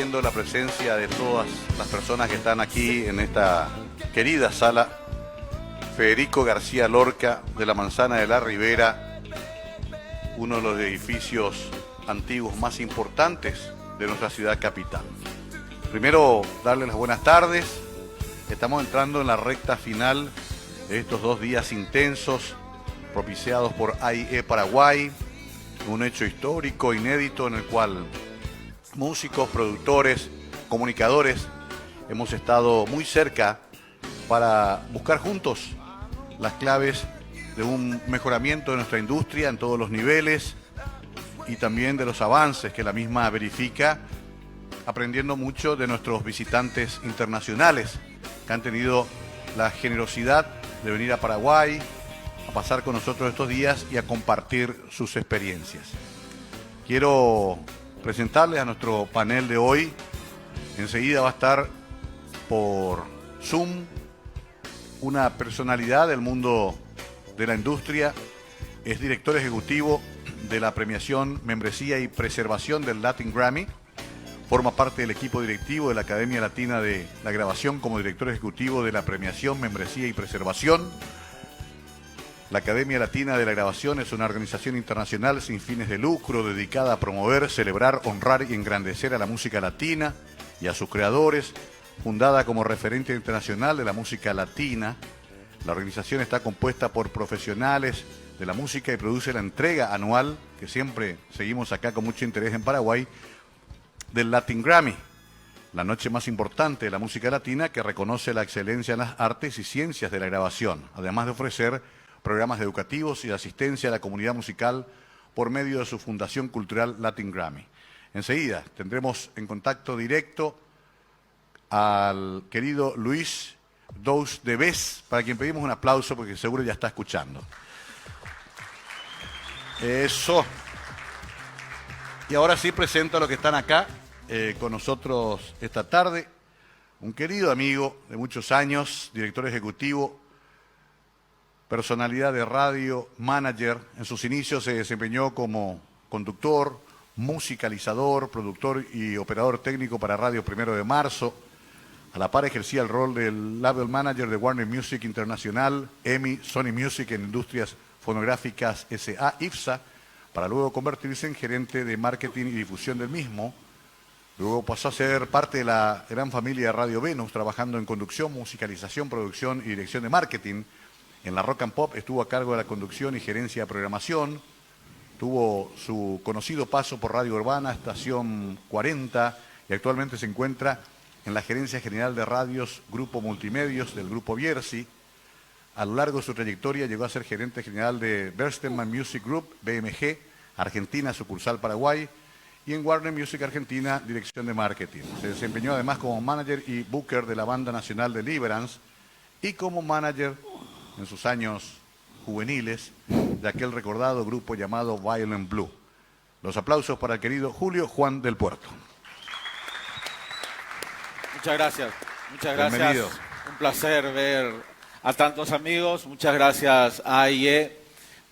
agradeciendo la presencia de todas las personas que están aquí en esta querida sala Federico García Lorca de la Manzana de la Ribera, uno de los edificios antiguos más importantes de nuestra ciudad capital. Primero, darles las buenas tardes. Estamos entrando en la recta final de estos 2 días intensos propiciados por AIE Paraguay, un hecho histórico, inédito, en el cual músicos, productores, comunicadores hemos estado muy cerca para buscar juntos las claves de un mejoramiento de nuestra industria en todos los niveles y también de los avances que la misma verifica, aprendiendo mucho de nuestros visitantes internacionales que han tenido la generosidad de venir a Paraguay a pasar con nosotros estos días y a compartir sus experiencias. Quiero presentarles a nuestro panel de hoy. Enseguida va a estar por Zoom una personalidad del mundo de la industria. Es director ejecutivo de la premiación, membresía y preservación del Latin Grammy. Forma parte del equipo directivo de la Academia Latina de la Grabación como director ejecutivo de la premiación, membresía y preservación. La Academia Latina de la Grabación es una organización internacional sin fines de lucro dedicada a promover, celebrar, honrar y engrandecer a la música latina y a sus creadores, fundada como referente internacional de la música latina. La organización está compuesta por profesionales de la música y produce la entrega anual, que siempre seguimos acá con mucho interés en Paraguay, del Latin Grammy, la noche más importante de la música latina que reconoce la excelencia en las artes y ciencias de la grabación, además de ofrecer programas educativos y de asistencia a la comunidad musical por medio de su Fundación Cultural Latin Grammy. Enseguida tendremos en contacto directo al querido Luis Dous de Bes, para quien pedimos un aplauso porque seguro ya está escuchando. Eso. Y ahora sí presento a los que están acá con nosotros esta tarde. Un querido amigo de muchos años, director ejecutivo, personalidad de radio, manager. En sus inicios se desempeñó como conductor, musicalizador, productor y operador técnico para Radio 1 de Marzo. A la par ejercía el rol del label manager de Warner Music Internacional, EMI, Sony Music en Industrias Fonográficas S.A., IFSA, para luego convertirse en gerente de marketing y difusión del mismo. Luego pasó a ser parte de la gran familia de Radio Venus, trabajando en conducción, musicalización, producción y dirección de marketing. En la Rock and Pop estuvo a cargo de la conducción y gerencia de programación. Tuvo su conocido paso por Radio Urbana, Estación 40, y actualmente se encuentra en la gerencia general de radios Grupo Multimedios del Grupo Bierzi. A lo largo de su trayectoria llegó a ser gerente general de Bertelsmann Music Group, BMG, Argentina, sucursal Paraguay, y en Warner Music Argentina, dirección de marketing. Se desempeñó además como manager y booker de la banda nacional Deliverance y como manager en sus años juveniles de aquel recordado grupo llamado Violent Blue. Los aplausos para el querido Julio Juan del Puerto. Muchas gracias, muchas gracias. Bienvenido. Un placer ver a tantos amigos. Muchas gracias a AIE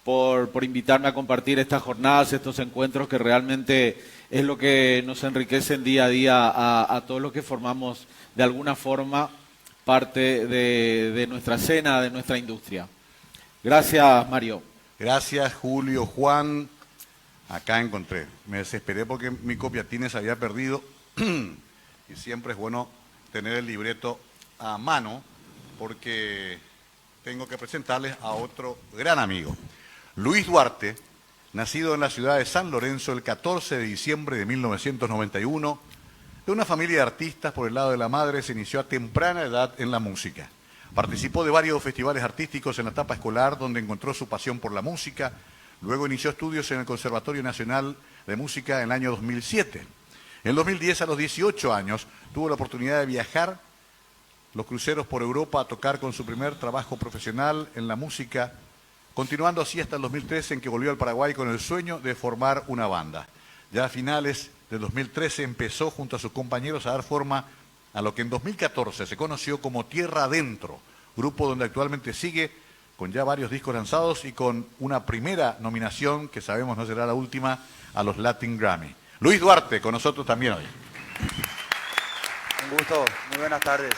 por invitarme a compartir estas jornadas, estos encuentros que realmente es lo que nos enriquecen día a día a todos los que formamos de alguna forma parte de nuestra escena, de nuestra industria. Gracias, Mario. Gracias, Julio Juan. Acá encontré. Me desesperé porque mi copiatines se había perdido y siempre es bueno tener el libreto a mano porque tengo que presentarles a otro gran amigo. Luis Duarte, nacido en la ciudad de San Lorenzo el 14 de diciembre de 1991, de una familia de artistas por el lado de la madre, se inició a temprana edad en la música. Participó de varios festivales artísticos en la etapa escolar, donde encontró su pasión por la música. Luego inició estudios en el Conservatorio Nacional de Música en el año 2007. En 2010, a los 18 años, tuvo la oportunidad de viajar los cruceros por Europa a tocar con su primer trabajo profesional en la música, continuando así hasta el 2013, en que volvió al Paraguay con el sueño de formar una banda. Ya a finales del 2013 empezó junto a sus compañeros a dar forma a lo que en 2014 se conoció como Tierra Adentro, grupo donde actualmente sigue con ya varios discos lanzados y con una primera nominación, que sabemos no será la última, a los Latin Grammy. Luis Duarte, con nosotros también hoy. Un gusto, muy buenas tardes.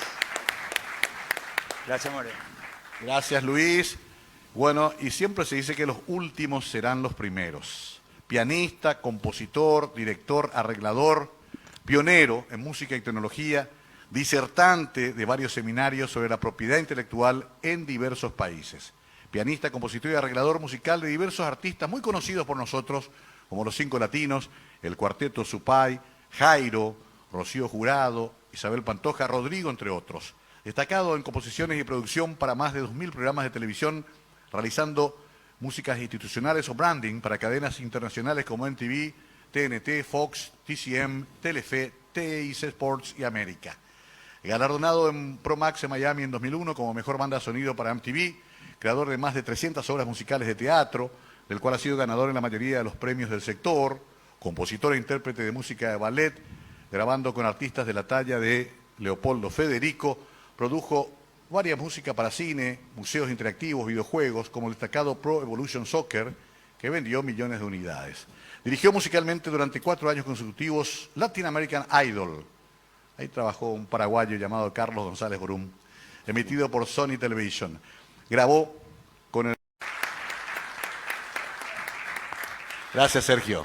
Gracias, More. Gracias, Luis. Bueno, y siempre se dice que los últimos serán los primeros. Pianista, compositor, director, arreglador, pionero en música y tecnología, disertante de varios seminarios sobre la propiedad intelectual en diversos países. Pianista, compositor y arreglador musical de diversos artistas muy conocidos por nosotros, como Los Cinco Latinos, el Cuarteto Supay, Jairo, Rocío Jurado, Isabel Pantoja, Rodrigo, entre otros. Destacado en composiciones y producción para más de 2.000 programas de televisión, realizando músicas institucionales o branding para cadenas internacionales como MTV, TNT, Fox, TCM, Telefe, TIC Sports y América. Galardonado en Promax en Miami en 2001 como mejor banda de sonido para MTV, creador de más de 300 obras musicales de teatro, del cual ha sido ganador en la mayoría de los premios del sector, compositor e intérprete de música de ballet, grabando con artistas de la talla de Leopoldo Federico, produjo varias músicas para cine, museos interactivos, videojuegos, como el destacado Pro Evolution Soccer, que vendió millones de unidades. Dirigió musicalmente durante 4 años consecutivos Latin American Idol. Ahí trabajó un paraguayo llamado Carlos González Borum, emitido por Sony Television. Grabó con el... Gracias, Sergio.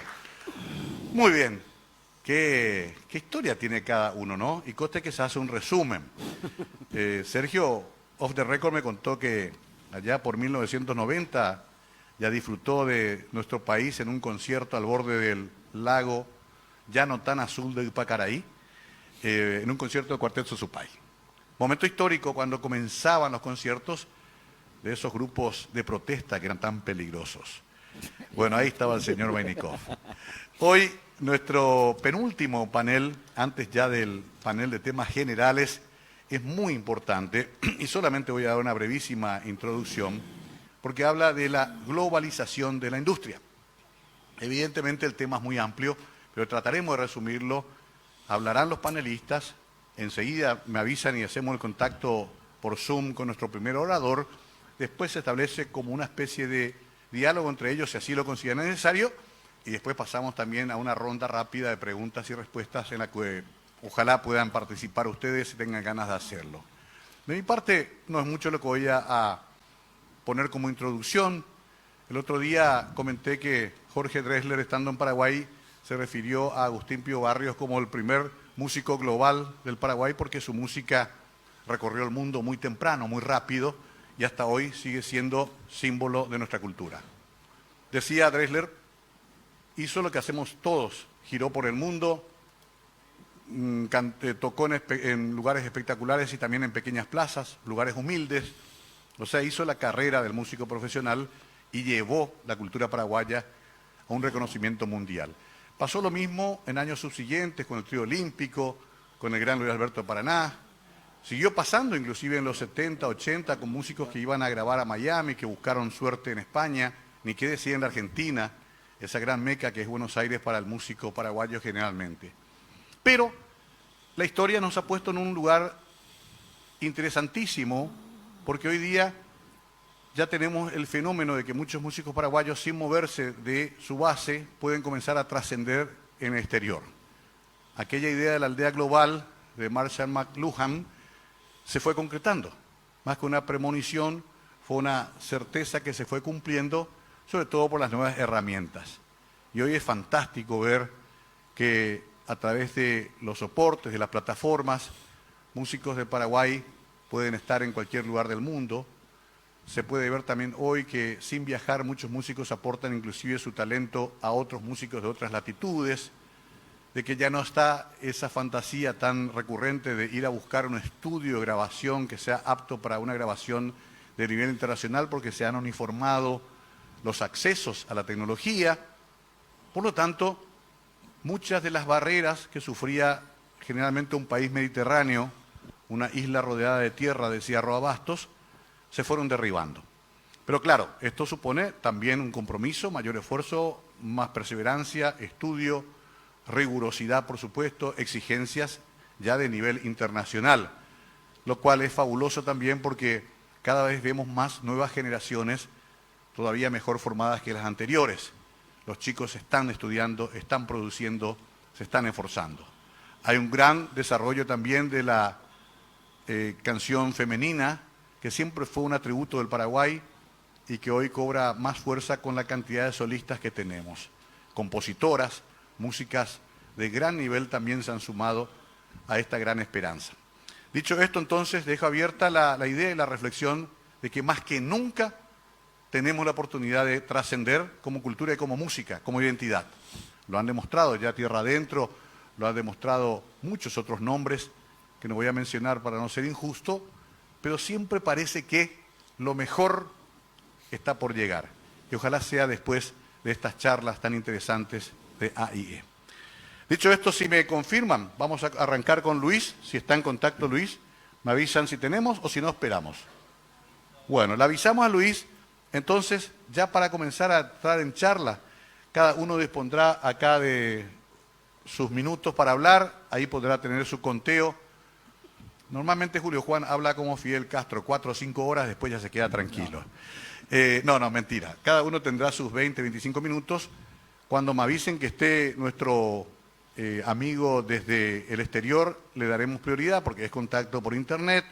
Muy bien. ¿Qué historia tiene cada uno, no? Y conste que se hace un resumen. Sergio, off the record, me contó que allá por 1990 ya disfrutó de nuestro país en un concierto al borde del lago ya no tan azul de Ipacaraí, en un concierto de Cuarteto Supay. Momento histórico cuando comenzaban los conciertos de esos grupos de protesta que eran tan peligrosos. Bueno, ahí estaba el señor Vainikov. Hoy, nuestro penúltimo panel, antes ya del panel de temas generales, es muy importante y solamente voy a dar una brevísima introducción porque habla de la globalización de la industria. Evidentemente el tema es muy amplio, pero trataremos de resumirlo. Hablarán los panelistas, enseguida me avisan y hacemos el contacto por Zoom con nuestro primer orador. Después se establece como una especie de diálogo entre ellos, si así lo consideran necesario, y después pasamos también a una ronda rápida de preguntas y respuestas en la que ojalá puedan participar ustedes si tengan ganas de hacerlo. De mi parte, no es mucho lo que voy a poner como introducción. El otro día comenté que Jorge Drexler, estando en Paraguay, se refirió a Agustín Pío Barrios como el primer músico global del Paraguay porque su música recorrió el mundo muy temprano, muy rápido, y hasta hoy sigue siendo símbolo de nuestra cultura. Decía Drexler, hizo lo que hacemos todos, giró por el mundo, tocó en lugares espectaculares y también en pequeñas plazas, lugares humildes, o sea, hizo la carrera del músico profesional y llevó la cultura paraguaya a un reconocimiento mundial. Pasó lo mismo en años subsiguientes con el trío olímpico, con el gran Luis Alberto Paraná. Siguió pasando inclusive en los 70, 80 con músicos que iban a grabar a Miami, que buscaron suerte en España, ni qué decir en la Argentina, esa gran meca que es Buenos Aires para el músico paraguayo generalmente. Pero la historia nos ha puesto en un lugar interesantísimo, porque hoy día ya tenemos el fenómeno de que muchos músicos paraguayos, sin moverse de su base, pueden comenzar a trascender en el exterior. Aquella idea de la aldea global de Marshall McLuhan se fue concretando. Más que una premonición, fue una certeza que se fue cumpliendo, sobre todo por las nuevas herramientas. Y hoy es fantástico ver que a través de los soportes, de las plataformas, músicos de Paraguay pueden estar en cualquier lugar del mundo. Se puede ver también hoy que sin viajar muchos músicos aportan inclusive su talento a otros músicos de otras latitudes, de que ya no está esa fantasía tan recurrente de ir a buscar un estudio de grabación que sea apto para una grabación de nivel internacional porque se han uniformado los accesos a la tecnología. Por lo tanto, muchas de las barreras que sufría generalmente un país mediterráneo, una isla rodeada de tierra, decía Roa Bastos, se fueron derribando. Pero claro, esto supone también un compromiso, mayor esfuerzo, más perseverancia, estudio, rigurosidad, por supuesto, exigencias ya de nivel internacional, lo cual es fabuloso también porque cada vez vemos más nuevas generaciones todavía mejor formadas que las anteriores. Los chicos están estudiando, están produciendo, se están esforzando. Hay un gran desarrollo también de la canción femenina, que siempre fue un atributo del Paraguay y que hoy cobra más fuerza con la cantidad de solistas que tenemos. Compositoras, músicas de gran nivel también se han sumado a esta gran esperanza. Dicho esto, entonces, dejo abierta la idea y la reflexión de que más que nunca tenemos la oportunidad de trascender como cultura y como música, como identidad. Lo han demostrado ya Tierra Adentro, lo han demostrado muchos otros nombres que no voy a mencionar para no ser injusto, pero siempre parece que lo mejor está por llegar. Y ojalá sea después de estas charlas tan interesantes de AIE. Dicho esto, si me confirman, vamos a arrancar con Luis. Si está en contacto Luis, me avisan si tenemos o si no esperamos. Bueno, le avisamos a Luis, entonces ya para comenzar a entrar en charla, cada uno dispondrá acá de sus minutos para hablar, ahí podrá tener su conteo. Normalmente Julio Juan habla como Fidel Castro, 4 o 5 horas, después ya se queda tranquilo. No, mentira. Cada uno tendrá sus 20, 25 minutos. Cuando me avisen que esté nuestro amigo desde el exterior, le daremos prioridad porque es contacto por internet,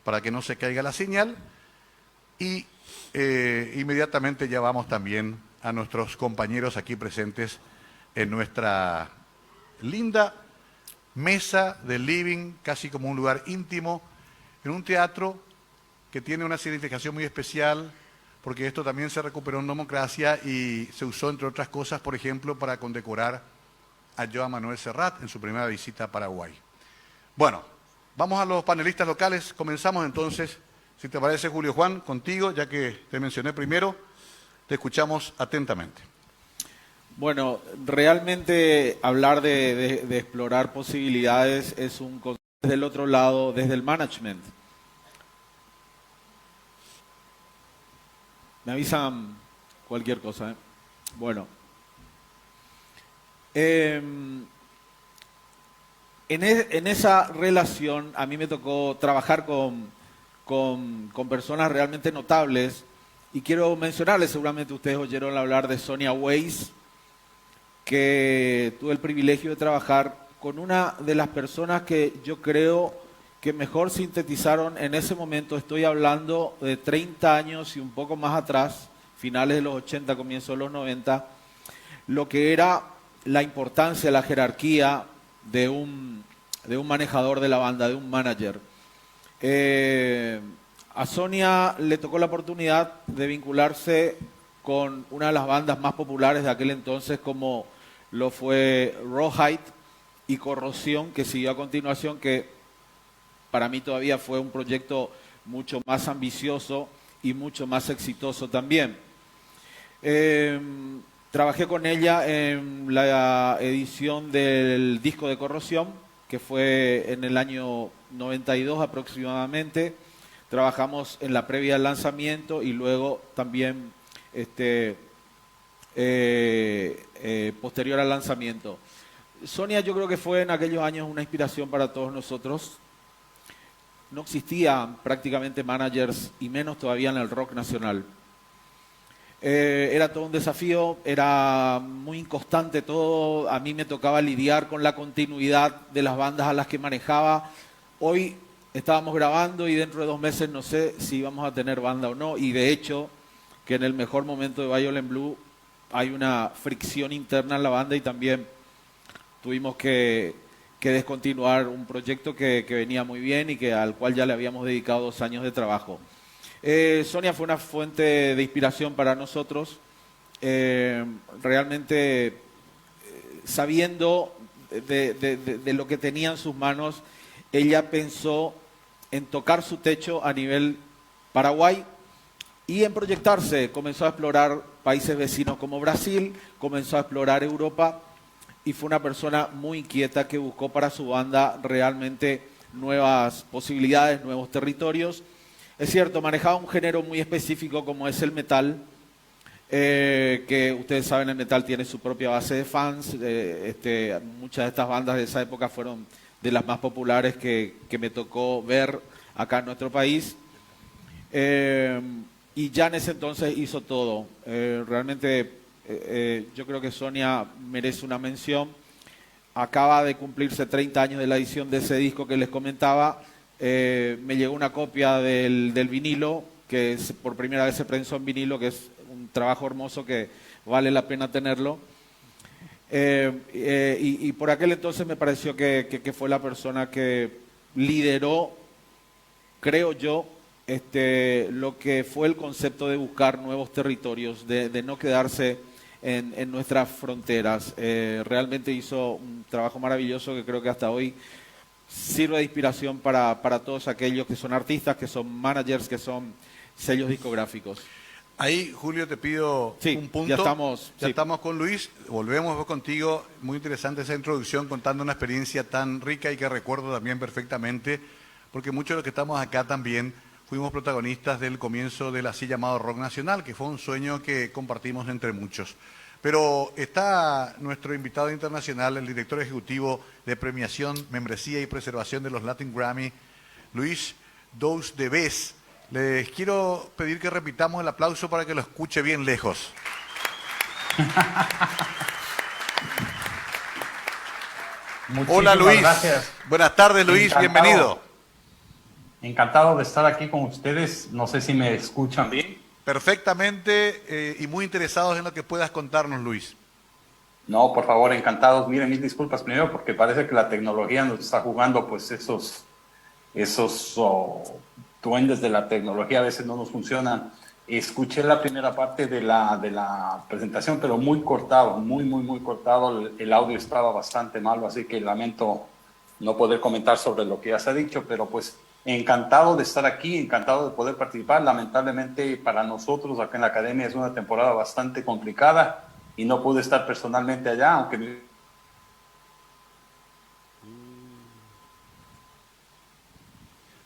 para que no se caiga la señal. Y inmediatamente ya vamos también a nuestros compañeros aquí presentes en nuestra linda mesa de living, casi como un lugar íntimo, en un teatro que tiene una significación muy especial, porque esto también se recuperó en democracia y se usó, entre otras cosas, por ejemplo, para condecorar a Joan Manuel Serrat en su primera visita a Paraguay. Bueno, vamos a los panelistas locales. Comenzamos entonces, si te parece, Julio Juan, contigo, ya que te mencioné primero, te escuchamos atentamente. Bueno, realmente hablar de explorar posibilidades es un concepto desde el otro lado, desde el management. Me avisan cualquier cosa, ¿eh? Bueno. En esa relación a mí me tocó trabajar con personas realmente notables y quiero mencionarles, seguramente ustedes oyeron hablar de Sonia Weiss, que tuve el privilegio de trabajar con una de las personas que yo creo que mejor sintetizaron en ese momento, estoy hablando de 30 años y un poco más atrás, finales de los 80, comienzos de los 90, lo que era la importancia, la jerarquía de un manejador de la banda, de un manager. A Sonia le tocó la oportunidad de vincularse con una de las bandas más populares de aquel entonces, como lo fue Rawhide y Corrosión, que siguió a continuación, que para mí todavía fue un proyecto mucho más ambicioso y mucho más exitoso también. Trabajé con ella en la edición del disco de Corrosión, que fue en el año 92 aproximadamente. Trabajamos en la previa al lanzamiento y luego también posterior al lanzamiento. Sonia, yo creo que fue en aquellos años una inspiración para todos nosotros. No existían prácticamente managers y menos todavía en el rock nacional. Era todo un desafío, era muy inconstante todo. A mí me tocaba lidiar con la continuidad de las bandas a las que manejaba. Hoy estábamos grabando y dentro de 2 meses no sé si íbamos a tener banda o no. Y de hecho, que en el mejor momento de Violent Blue hay una fricción interna en la banda y también tuvimos que descontinuar un proyecto que venía muy bien y al cual ya le habíamos dedicado 2 años de trabajo. Sonia fue una fuente de inspiración para nosotros, realmente sabiendo de lo que tenía en sus manos, ella pensó en tocar su techo a nivel Paraguay y en proyectarse. Comenzó a explorar países vecinos como Brasil, comenzó a explorar Europa y fue una persona muy inquieta que buscó para su banda realmente nuevas posibilidades, nuevos territorios. Es cierto, manejaba un género muy específico como es el metal, que ustedes saben, el metal tiene su propia base de fans. Muchas de estas bandas de esa época fueron de las más populares que me tocó ver acá en nuestro país. Y ya en ese entonces hizo todo. Realmente yo creo que Sonia merece una mención. acaba de cumplirse 30 años de la edición de ese disco que les comentaba. Me llegó una copia del vinilo, que por primera vez se prensó en vinilo, que es un trabajo hermoso que vale la pena tenerlo. Y por aquel entonces me pareció que fue la persona que lideró, creo yo, lo que fue el concepto de buscar nuevos territorios, de no quedarse en nuestras fronteras. Realmente hizo un trabajo maravilloso que creo que hasta hoy sirve de inspiración para todos aquellos que son artistas, que son managers, que son sellos discográficos. Ahí, Julio, te pido un punto. Ya estamos con Luis, volvemos contigo. Muy interesante esa introducción, contando una experiencia tan rica y que recuerdo también perfectamente, porque muchos de los que estamos acá también fuimos protagonistas del comienzo del así llamado rock nacional, que fue un sueño que compartimos entre muchos. Pero está nuestro invitado internacional, el director ejecutivo de premiación, membresía y preservación de los Latin Grammy, Luis Dous de Bes. Les quiero pedir que repitamos el aplauso para que lo escuche bien lejos. Hola Luis. Gracias. Buenas tardes Luis, bienvenido. Encantado de estar aquí con ustedes. No sé si me escuchan bien. Perfectamente y muy interesados en lo que puedas contarnos, Luis. No, por favor, encantados. Miren, mil disculpas primero porque parece que la tecnología nos está jugando, pues esos duendes de la tecnología a veces no nos funcionan. Escuché la primera parte de la presentación, pero muy cortado, muy cortado. El audio estaba bastante malo, así que lamento no poder comentar sobre lo que ya se ha dicho, pero pues encantado de estar aquí, encantado de poder participar. Lamentablemente para nosotros acá en la academia es una temporada bastante complicada y no pude estar personalmente allá, aunque...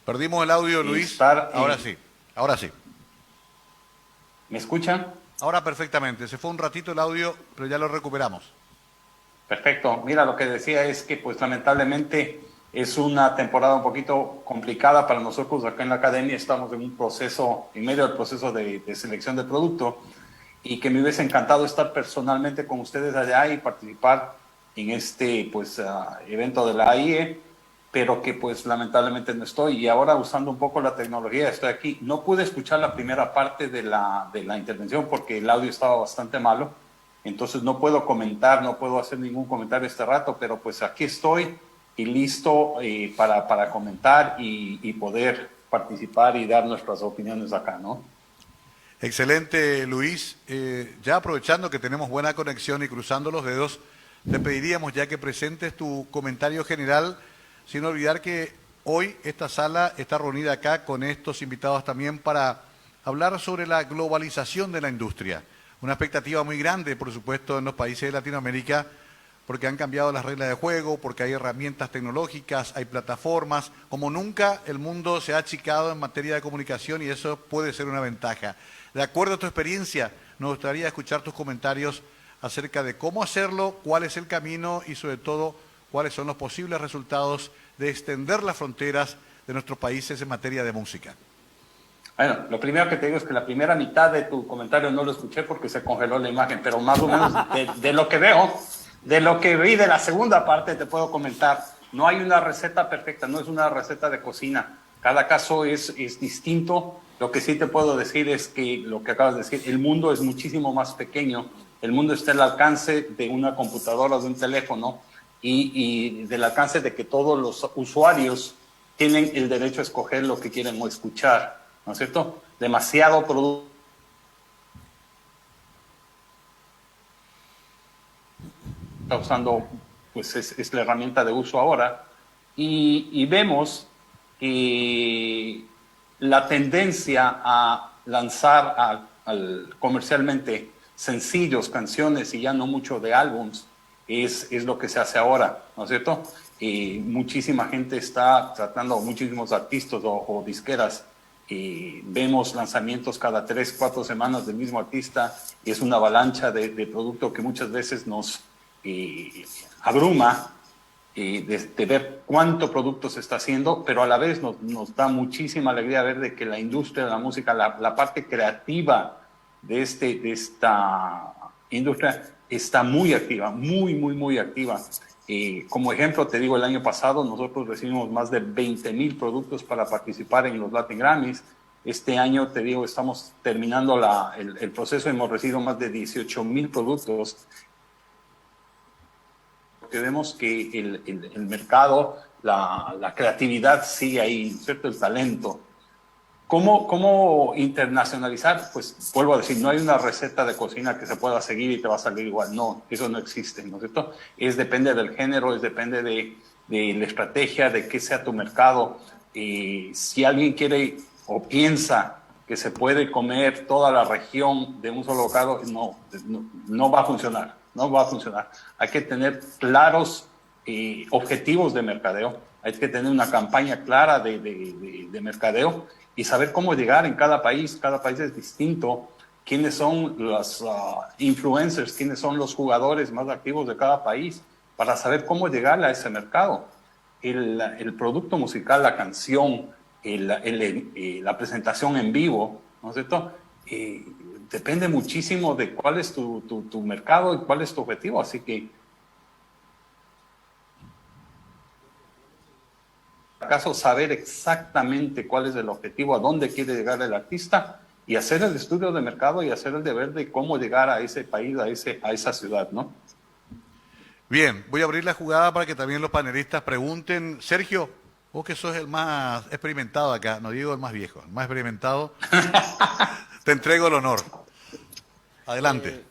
Perdimos el audio, Luis. Ahora sí. ¿Me escuchan? Ahora perfectamente. Se fue un ratito el audio, pero ya lo recuperamos. Perfecto. Mira, lo que decía es que pues lamentablemente es una temporada un poquito complicada para nosotros acá en la academia. Estamos en medio del proceso de selección de producto y que me hubiese encantado estar personalmente con ustedes allá y participar en este evento de la AIE, pero que pues lamentablemente no estoy. Y ahora usando un poco la tecnología estoy aquí. No pude escuchar la primera parte de la intervención porque el audio estaba bastante malo. Entonces no puedo comentar, no puedo hacer ningún comentario este rato, pero pues aquí estoy y listo para comentar y poder participar y dar nuestras opiniones acá, ¿no? Excelente, Luis. Ya aprovechando que tenemos buena conexión y cruzando los dedos, te pediríamos ya que presentes tu comentario general, sin olvidar que hoy esta sala está reunida acá con estos invitados también para hablar sobre la globalización de la industria. Una expectativa muy grande, por supuesto, en los países de Latinoamérica, porque han cambiado las reglas de juego, porque hay herramientas tecnológicas, hay plataformas. Como nunca, el mundo se ha achicado en materia de comunicación y eso puede ser una ventaja. De acuerdo a tu experiencia, nos gustaría escuchar tus comentarios acerca de cómo hacerlo, cuál es el camino y sobre todo cuáles son los posibles resultados de extender las fronteras de nuestros países en materia de música. Bueno, lo primero que te digo es que la primera mitad de tu comentario no lo escuché porque se congeló la imagen, pero más o menos de lo que veo, de lo que vi de la segunda parte te puedo comentar. No hay una receta perfecta, no es una receta de cocina. Cada caso es distinto. Lo que sí te puedo decir es que lo que acabas de decir, el mundo es muchísimo más pequeño. El mundo está al alcance de una computadora, de un teléfono y del alcance de que todos los usuarios tienen el derecho a escoger lo que quieren o escuchar, ¿no es cierto? Demasiado producto está usando, pues es la herramienta de uso ahora, y vemos que la tendencia a lanzar comercialmente sencillos, canciones y ya no mucho de álbums es lo que se hace ahora, ¿no es cierto? Muchísima gente está tratando, muchísimos artistas o disqueras, vemos lanzamientos cada 3, 4 semanas del mismo artista y es una avalancha de producto que muchas veces nos abruma de ver cuánto producto se está haciendo, pero a la vez nos da muchísima alegría ver de que la industria de la música, la parte creativa de esta industria está muy activa, muy activa. Como ejemplo, te digo, el año pasado nosotros recibimos más de 20,000 productos para participar en los Latin Grammys. Este año, te digo, estamos terminando el proceso, hemos recibido más de 18,000 productos. Porque vemos que el mercado, la creatividad sigue ahí, ¿cierto? El talento. ¿Cómo internacionalizar? Pues vuelvo a decir, no hay una receta de cocina que se pueda seguir y te va a salir igual. No, eso no existe, ¿no es cierto? Depende del género, depende de la estrategia, de qué sea tu mercado. Si alguien quiere o piensa que se puede comer toda la región de un solo bocado, no va a funcionar, no va a funcionar. Hay que tener claros objetivos de mercadeo, hay que tener una campaña clara de mercadeo y saber cómo llegar en cada país es distinto, quiénes son los influencers, quiénes son los jugadores más activos de cada país, para saber cómo llegar a ese mercado. El producto musical, la canción, la presentación en vivo, ¿no es cierto? Depende muchísimo de cuál es tu mercado y cuál es tu objetivo, así que acaso saber exactamente cuál es el objetivo, a dónde quiere llegar el artista y hacer el estudio de mercado y hacer el deber de cómo llegar a ese país, a esa ciudad, ¿no? Bien, voy a abrir la jugada para que también los panelistas pregunten. Sergio, vos que sos el más experimentado acá, no digo el más viejo, el más experimentado, te entrego el honor. Adelante.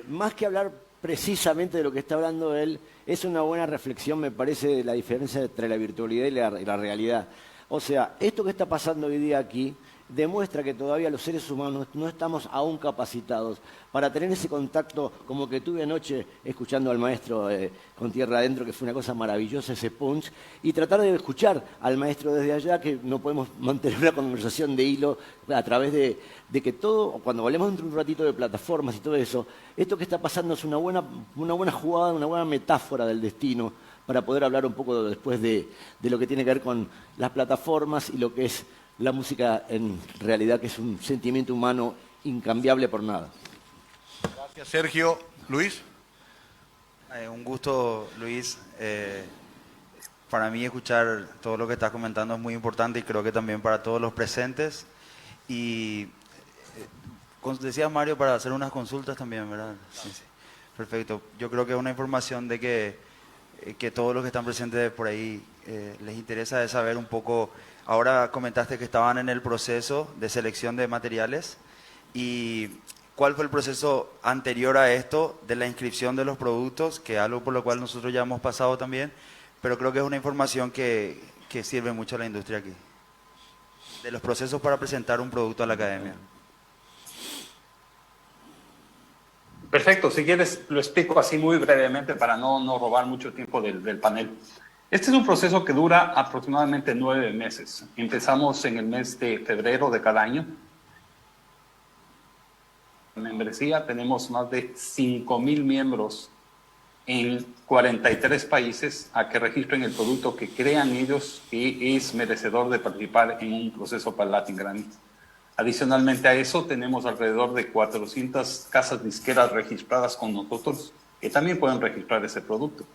Más que hablar precisamente de lo que está hablando él, es una buena reflexión, me parece, de la diferencia entre la virtualidad y la realidad. O sea, esto que está pasando hoy día aquí demuestra que todavía los seres humanos no estamos aún capacitados para tener ese contacto como que tuve anoche escuchando al maestro con Tierra Adentro, que fue una cosa maravillosa ese punch, y tratar de escuchar al maestro desde allá, que no podemos mantener una conversación de hilo a través de que todo, cuando hablemos dentro de un ratito de plataformas y todo eso, esto que está pasando es una buena jugada, una buena metáfora del destino para poder hablar un poco después de lo que tiene que ver con las plataformas y lo que es la música en realidad, que es un sentimiento humano incambiable por nada. Gracias, Sergio. Luis. Un gusto, Luis. Para mí escuchar todo lo que estás comentando es muy importante y creo que también para todos los presentes. Y decías, Mario, para hacer unas consultas también, ¿verdad? Sí. Perfecto. Yo creo que es una información de que todos los que están presentes por ahí les interesa de saber un poco. Ahora comentaste que estaban en el proceso de selección de materiales. ¿Y cuál fue el proceso anterior a esto de la inscripción de los productos? Que es algo por lo cual nosotros ya hemos pasado también, pero creo que es una información que sirve mucho a la industria aquí. De los procesos para presentar un producto a la academia. Perfecto, si quieres lo explico así muy brevemente para no robar mucho tiempo del panel. Este es un proceso que dura aproximadamente 9 meses. Empezamos en el mes de febrero de cada año. En membresía tenemos más de 5,000 miembros en 43 países a que registren el producto que crean ellos que es merecedor de participar en un proceso para Latin Grammy. Adicionalmente a eso, tenemos alrededor de 400 casas disqueras registradas con nosotros que también pueden registrar ese producto.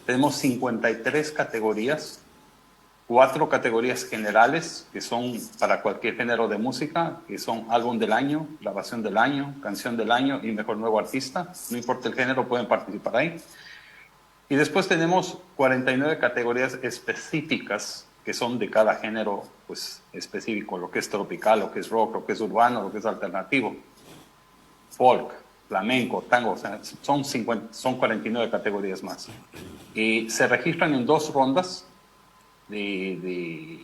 Tenemos 53 categorías, 4 categorías generales que son para cualquier género de música, que son álbum del año, grabación del año, canción del año y mejor nuevo artista. No importa el género, pueden participar ahí. Y después tenemos 49 categorías específicas que son de cada género pues, específico, lo que es tropical, lo que es rock, lo que es urbano, lo que es alternativo, folk, flamenco, tango, o sea, son 49 categorías más. Se registran en 2 rondas de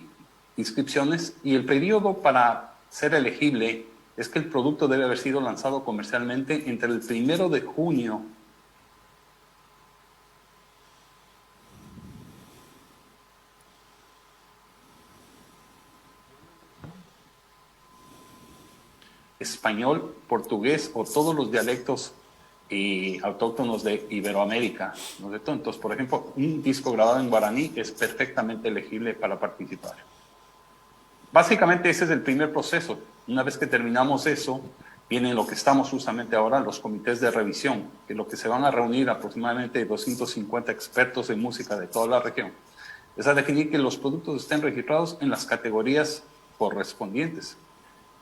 inscripciones y el periodo para ser elegible es que el producto debe haber sido lanzado comercialmente entre el 1 de junio español, portugués o todos los dialectos autóctonos de Iberoamérica, ¿no es cierto? Entonces, por ejemplo, un disco grabado en guaraní es perfectamente elegible para participar. Básicamente ese es el primer proceso. Una vez que terminamos eso, vienen lo que estamos justamente ahora, los comités de revisión, que lo que se van a reunir aproximadamente 250 expertos en música de toda la región, es a definir que los productos estén registrados en las categorías correspondientes,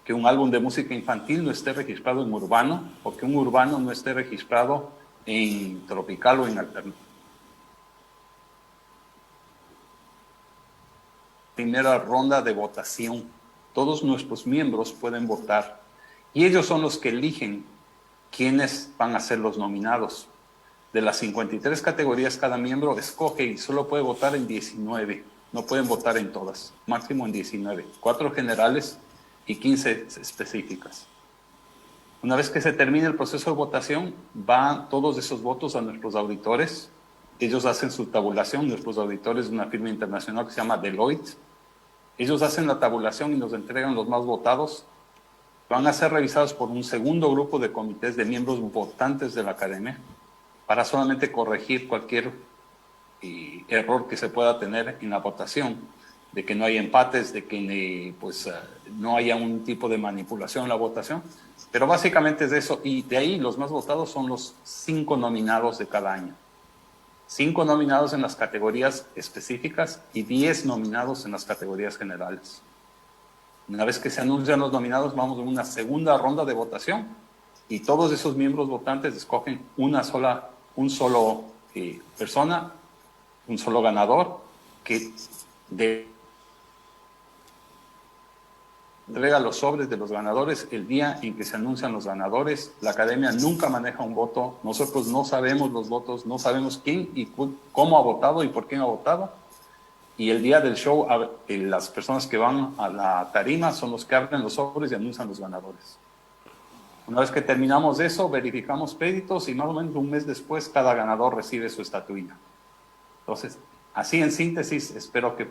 que un álbum de música infantil no esté registrado en urbano, o que un urbano no esté registrado en tropical o en alternativo. Primera ronda de votación. Todos nuestros miembros pueden votar y ellos son los que eligen quiénes van a ser los nominados. De las 53 categorías, cada miembro escoge y solo puede votar en 19. No pueden votar en todas, máximo en 19. 4 generales y 15 específicas. Una vez que se termine el proceso de votación, van todos esos votos a nuestros auditores. Ellos hacen su tabulación, nuestros auditores de una firma internacional que se llama Deloitte. Ellos hacen la tabulación y nos entregan los más votados. Van a ser revisados por un segundo grupo de comités de miembros votantes de la academia para solamente corregir cualquier error que se pueda tener en la votación, de que no haya empates, de que no haya un tipo de manipulación en la votación. Pero básicamente es eso, y de ahí los más votados son los 5 nominados de cada año. 5 nominados en las categorías específicas y 10 nominados en las categorías generales. Una vez que se anuncian los nominados, vamos a una segunda ronda de votación y todos esos miembros votantes escogen un solo persona, un solo ganador, que entrega los sobres de los ganadores el día en que se anuncian los ganadores. La academia nunca maneja un voto, nosotros no sabemos los votos, no sabemos quién y cómo ha votado y por quién ha votado. Y el día del show, las personas que van a la tarima son los que abren los sobres y anuncian los ganadores. Una vez que terminamos eso, verificamos créditos y más o menos un mes después cada ganador recibe su estatuilla. Entonces, así en síntesis, espero que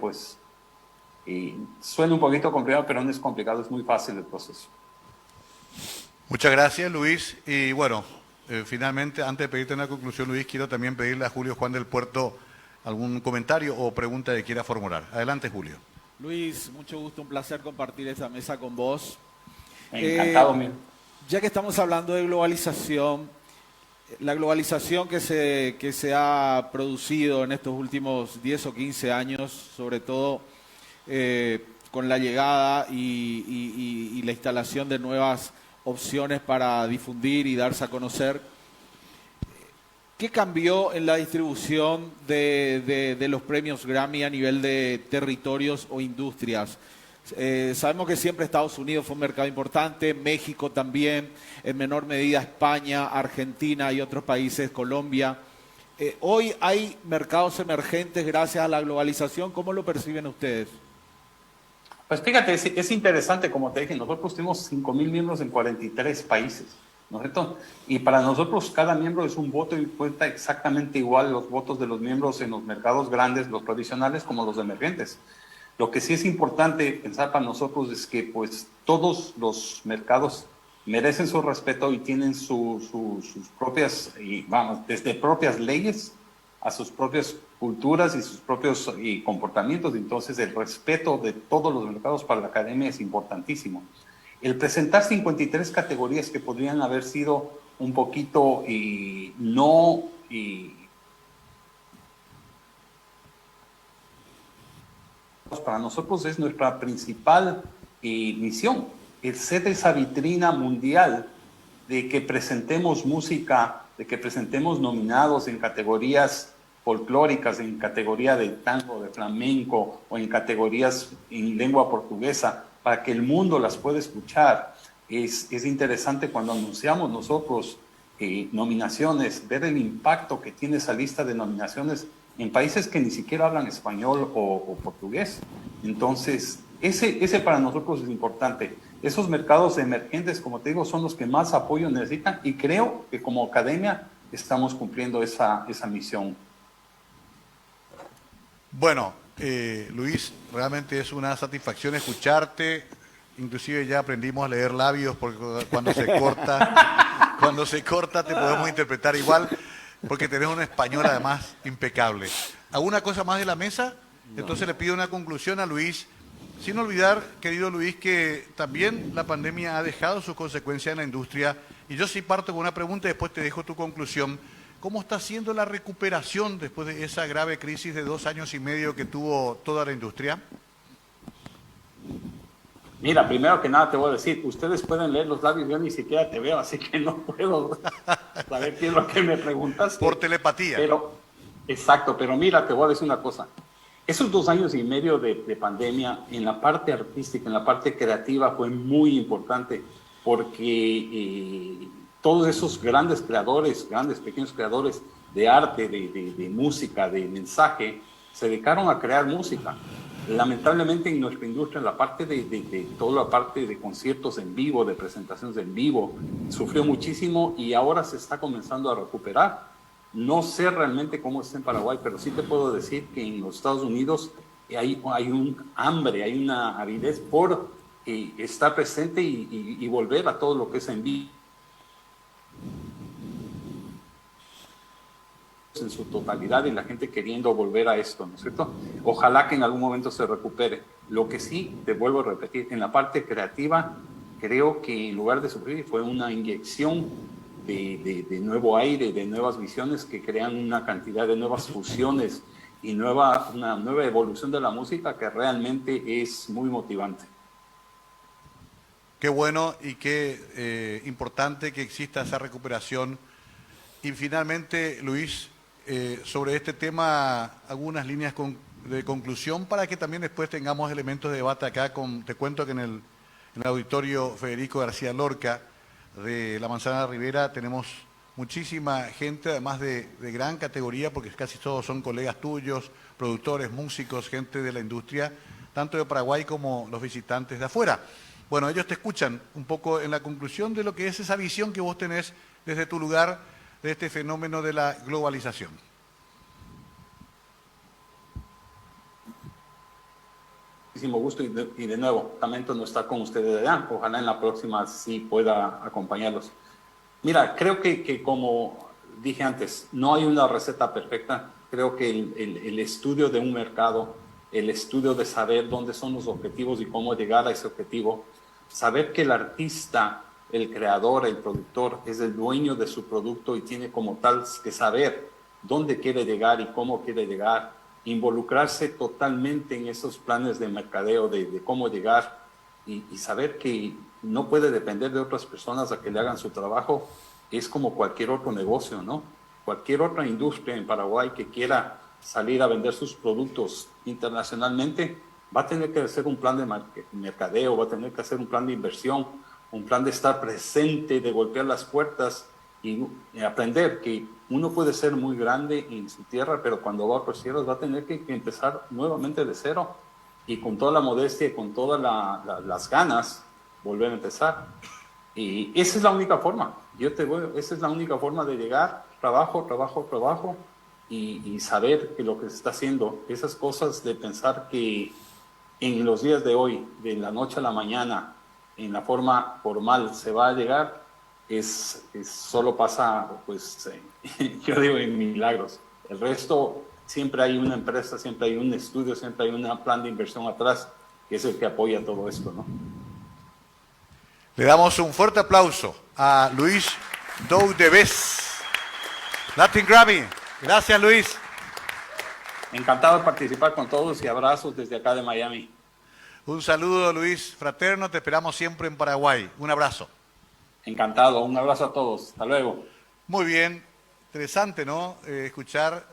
suene un poquito complicado, pero no es complicado, es muy fácil el proceso. Muchas gracias, Luis. Y bueno, finalmente, antes de pedirte una conclusión, Luis, quiero también pedirle a Julio Juan del Puerto algún comentario o pregunta que quiera formular. Adelante, Julio. Luis, mucho gusto, un placer compartir esta mesa con vos. Encantado, mío. Ya que estamos hablando de globalización, la globalización que se ha producido en estos últimos 10 o 15 años, sobre todo con la llegada y la instalación de nuevas opciones para difundir y darse a conocer, ¿qué cambió en la distribución de los premios Grammy a nivel de territorios o industrias? Sabemos que siempre Estados Unidos fue un mercado importante, México también, en menor medida España, Argentina y otros países, Colombia. Hoy hay mercados emergentes gracias a la globalización. ¿Cómo lo perciben ustedes? Pues fíjate, es interesante, como te dije, nosotros tenemos 5,000 miembros en 43 países, ¿no es cierto? Y para nosotros cada miembro es un voto y cuenta exactamente igual los votos de los miembros en los mercados grandes, los tradicionales, como los emergentes. Lo que sí es importante pensar para nosotros es que pues todos los mercados merecen su respeto y tienen sus propias, desde propias leyes a sus propias culturas y sus propios comportamientos. Entonces el respeto de todos los mercados para la academia es importantísimo. El presentar 53 categorías que podrían haber sido un poquito para nosotros es nuestra principal misión, el ser esa vitrina mundial de que presentemos música, de que presentemos nominados en categorías folclóricas, en categoría de tango, de flamenco o en categorías en lengua portuguesa, para que el mundo las pueda escuchar. Es interesante cuando anunciamos nosotros nominaciones, ver el impacto que tiene esa lista de nominaciones en países que ni siquiera hablan español o portugués. Entonces, ese para nosotros es importante. Esos mercados emergentes, como te digo, son los que más apoyo necesitan y creo que como academia estamos cumpliendo esa misión. Bueno, Luis, realmente es una satisfacción escucharte. Inclusive ya aprendimos a leer labios porque cuando se corta te podemos interpretar igual porque tenés un español además impecable. ¿Alguna cosa más de la mesa? Entonces le pido una conclusión a Luis Sin olvidar, querido Luis, que también la pandemia ha dejado sus consecuencias en la industria. Y yo sí parto con una pregunta y después te dejo tu conclusión. ¿Cómo está siendo la recuperación después de esa grave crisis de 2 años y medio que tuvo toda la industria? Mira, primero que nada te voy a decir, ustedes pueden leer los labios, yo ni siquiera te veo, así que no puedo saber qué es lo que me preguntas. Por telepatía. Exacto, pero mira, te voy a decir una cosa. Esos 2 años y medio de pandemia, en la parte artística, en la parte creativa, fue muy importante, porque todos esos grandes creadores, grandes, pequeños creadores de arte, de música, de mensaje, se dedicaron a crear música. Lamentablemente en nuestra industria, en la parte de toda la parte de conciertos en vivo, de presentaciones en vivo, sufrió muchísimo y ahora se está comenzando a recuperar. No sé realmente cómo está en Paraguay, pero sí te puedo decir que en los Estados Unidos hay un hambre, hay una avidez por estar presente y volver a todo lo que es en vivo en su totalidad y la gente queriendo volver a esto, ¿no es cierto? Ojalá que en algún momento se recupere. Lo que sí, te vuelvo a repetir, en la parte creativa, creo que en lugar de sufrir fue una inyección de nuevo aire, de nuevas visiones que crean una cantidad de nuevas fusiones y una nueva evolución de la música que realmente es muy motivante. Qué bueno y qué importante que exista esa recuperación. Y finalmente, Luis, sobre este tema, algunas líneas de conclusión para que también después tengamos elementos de debate acá. Te cuento que en el auditorio Federico García Lorca de la Manzana de la Ribera tenemos muchísima gente, además de gran categoría, porque casi todos son colegas tuyos, productores, músicos, gente de la industria, tanto de Paraguay como los visitantes de afuera. Bueno, ellos te escuchan un poco en la conclusión de lo que es esa visión que vos tenés desde tu lugar de este fenómeno de la globalización. Muchísimo gusto y de nuevo, lamento no estar con ustedes allá. Ojalá en la próxima sí pueda acompañarlos. Mira, creo que como dije antes, no hay una receta perfecta. Creo que el estudio de un mercado, el estudio de saber dónde son los objetivos y cómo llegar a ese objetivo, saber que el artista, el creador, el productor es el dueño de su producto y tiene como tal que saber dónde quiere llegar y cómo quiere llegar, involucrarse totalmente en esos planes de mercadeo, de cómo llegar y saber que no puede depender de otras personas a que le hagan su trabajo. Es como cualquier otro negocio, ¿no? Cualquier otra industria en Paraguay que quiera salir a vender sus productos internacionalmente va a tener que hacer un plan de mercadeo, va a tener que hacer un plan de inversión, un plan de estar presente, de golpear las puertas y aprender que uno puede ser muy grande en su tierra, pero cuando va a otros cielos va a tener que empezar nuevamente de cero y con toda la modestia y con todas las ganas volver a empezar. Y esa es la única forma, esa es la única forma de llegar, trabajo y saber que lo que se está haciendo, esas cosas de pensar que en los días de hoy, de la noche a la mañana, en la forma formal se va a llegar, solo pasa, pues, yo digo, en milagros. El resto, siempre hay una empresa, siempre hay un estudio, siempre hay un plan de inversión atrás, que es el que apoya todo esto, ¿no? Le damos un fuerte aplauso a Luis Doudevez, Latin Grammy. Gracias, Luis. Encantado de participar con todos y abrazos desde acá de Miami. Un saludo, Luis, fraterno, te esperamos siempre en Paraguay. Un abrazo. Encantado, un abrazo a todos. Hasta luego. Muy bien, interesante, ¿no? Escuchar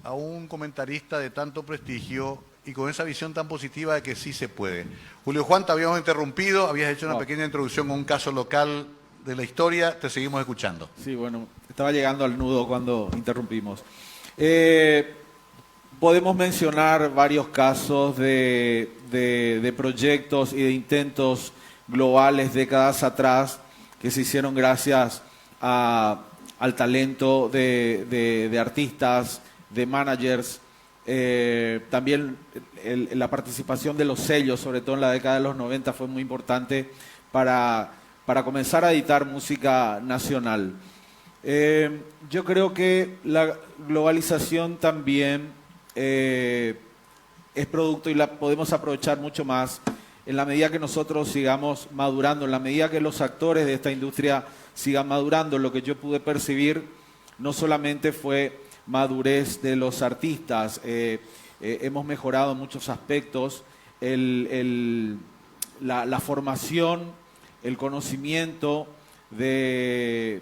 a un comentarista de tanto prestigio y con esa visión tan positiva de que sí se puede. Julio Juan, te habíamos interrumpido, habías hecho una pequeña introducción con un caso local de la historia, te seguimos escuchando. Sí, bueno, estaba llegando al nudo cuando interrumpimos. Podemos mencionar varios casos de proyectos y de intentos globales décadas atrás que se hicieron gracias al talento de artistas, de managers, también la participación de los sellos, sobre todo en la década de los 90, fue muy importante para comenzar a editar música nacional. Yo creo que la globalización también es producto y la podemos aprovechar mucho más en la medida que nosotros sigamos madurando, en la medida que los actores de esta industria sigan madurando. Lo que yo pude percibir no solamente fue madurez de los artistas, hemos mejorado en muchos aspectos, la formación, el conocimiento de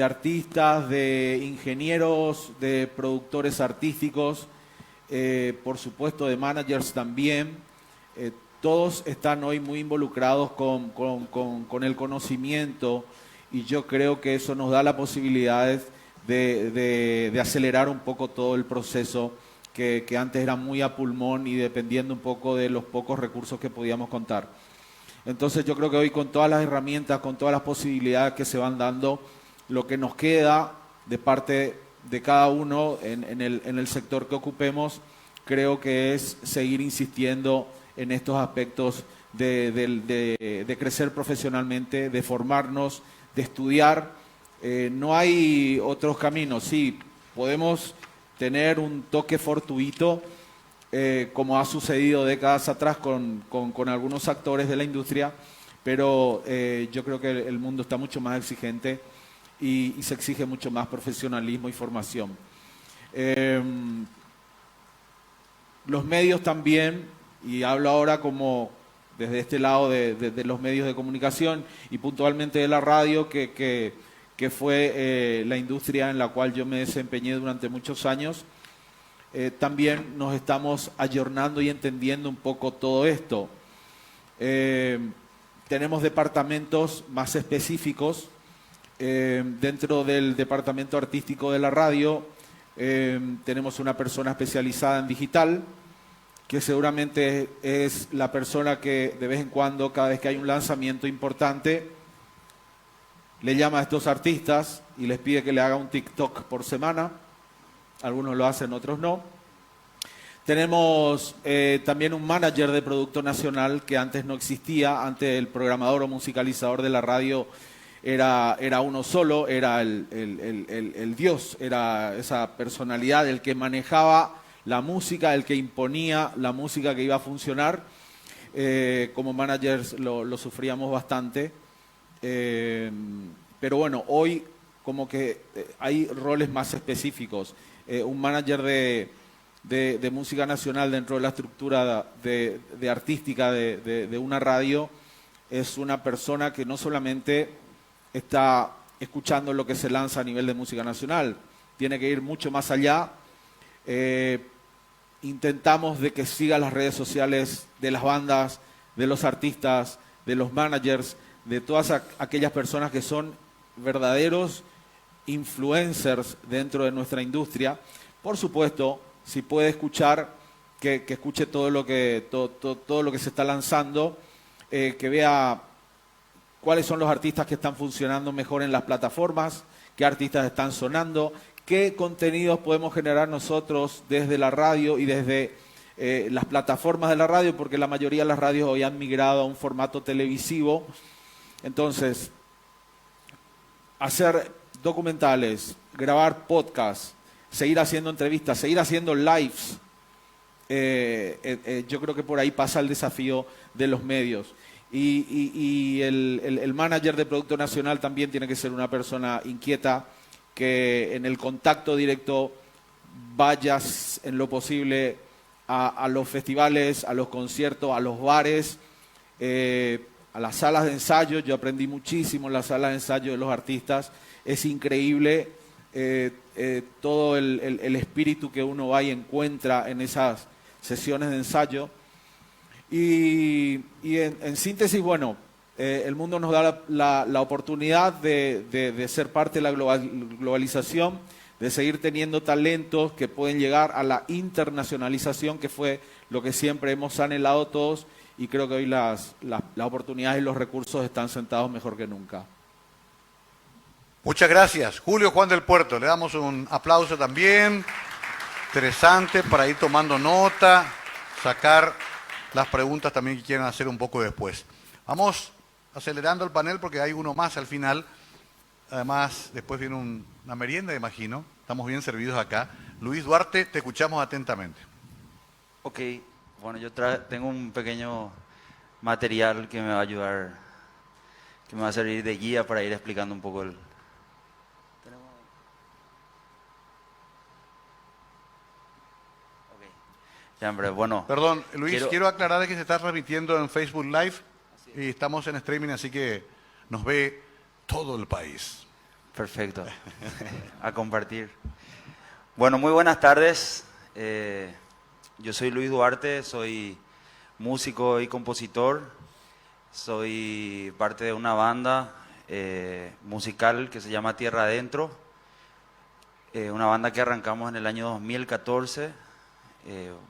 artistas, de ingenieros, de productores artísticos, por supuesto de managers también. Todos están hoy muy involucrados con el conocimiento, y yo creo que eso nos da la posibilidad de acelerar un poco todo el proceso que antes era muy a pulmón y dependiendo un poco de los pocos recursos que podíamos contar. Entonces yo creo que hoy, con todas las herramientas, con todas las posibilidades que se van dando, lo que nos queda de parte de cada uno en el sector que ocupemos, creo que es seguir insistiendo en estos aspectos de crecer profesionalmente, de formarnos, de estudiar. No hay otros caminos. Sí, podemos tener un toque fortuito, como ha sucedido décadas atrás con algunos actores de la industria, pero yo creo que el mundo está mucho más exigente y se exige mucho más profesionalismo y formación. Los medios también, y hablo ahora como desde este lado de los medios de comunicación y puntualmente de la radio, que fue la industria en la cual yo me desempeñé durante muchos años, también nos estamos ayornando y entendiendo un poco todo esto. Tenemos departamentos más específicos. Dentro del departamento artístico de la radio tenemos una persona especializada en digital, que seguramente es la persona que de vez en cuando, cada vez que hay un lanzamiento importante, le llama a estos artistas y les pide que le haga un TikTok por semana. Algunos lo hacen, otros no. Tenemos también un manager de producto nacional que antes no existía. Antes el programador o musicalizador de la radio era uno solo, era el dios, era esa personalidad, el que manejaba la música, el que imponía la música que iba a funcionar. Como managers lo sufríamos bastante. Pero bueno, hoy como que hay roles más específicos. Un manager de música nacional dentro de la estructura de artística de una radio es una persona que no solamente está escuchando lo que se lanza a nivel de música nacional, tiene que ir mucho más allá. Intentamos de que siga las redes sociales de las bandas, de los artistas, de los managers, de todas aquellas personas que son verdaderos influencers dentro de nuestra industria. Por supuesto, si puede escuchar, que escuche todo lo que se está lanzando, que vea cuáles son los artistas que están funcionando mejor en las plataformas, qué artistas están sonando, qué contenidos podemos generar nosotros desde la radio y desde las plataformas de la radio, porque la mayoría de las radios hoy han migrado a un formato televisivo. Entonces, hacer documentales, grabar podcasts, seguir haciendo entrevistas, seguir haciendo lives. Yo creo que por ahí pasa el desafío de los medios. Y el manager de Producto Nacional también tiene que ser una persona inquieta, que en el contacto directo vayas en lo posible a los festivales, a los conciertos, a los bares, a las salas de ensayo. Yo aprendí muchísimo en las salas de ensayo de los artistas. Es increíble todo el espíritu que uno va y encuentra en esas sesiones de ensayo. Y en síntesis, bueno, el mundo nos da la oportunidad de ser parte de la globalización, de seguir teniendo talentos que pueden llegar a la internacionalización, que fue lo que siempre hemos anhelado todos, y creo que hoy las oportunidades y los recursos están sentados mejor que nunca. Muchas gracias. Julio Juan del Puerto, le damos un aplauso también. Interesante para ir tomando nota, sacar las preguntas también que quieran hacer un poco después. Vamos acelerando el panel porque hay uno más al final. Además, después viene una merienda, imagino. Estamos bien servidos acá. Luis Duarte, te escuchamos atentamente. Ok, Bueno, yo tengo un pequeño material que me va a ayudar, que me va a servir de guía para ir explicando un poco el... Ok. Ya, hombre, bueno. Perdón, Luis, quiero aclarar que se está transmitiendo en Facebook Live y estamos en streaming, así que nos ve todo el país. Perfecto. A compartir. Bueno, muy buenas tardes. Yo soy Luis Duarte, soy músico y compositor. Soy parte de una banda musical que se llama Tierra Adentro. Una banda que arrancamos en el año 2014.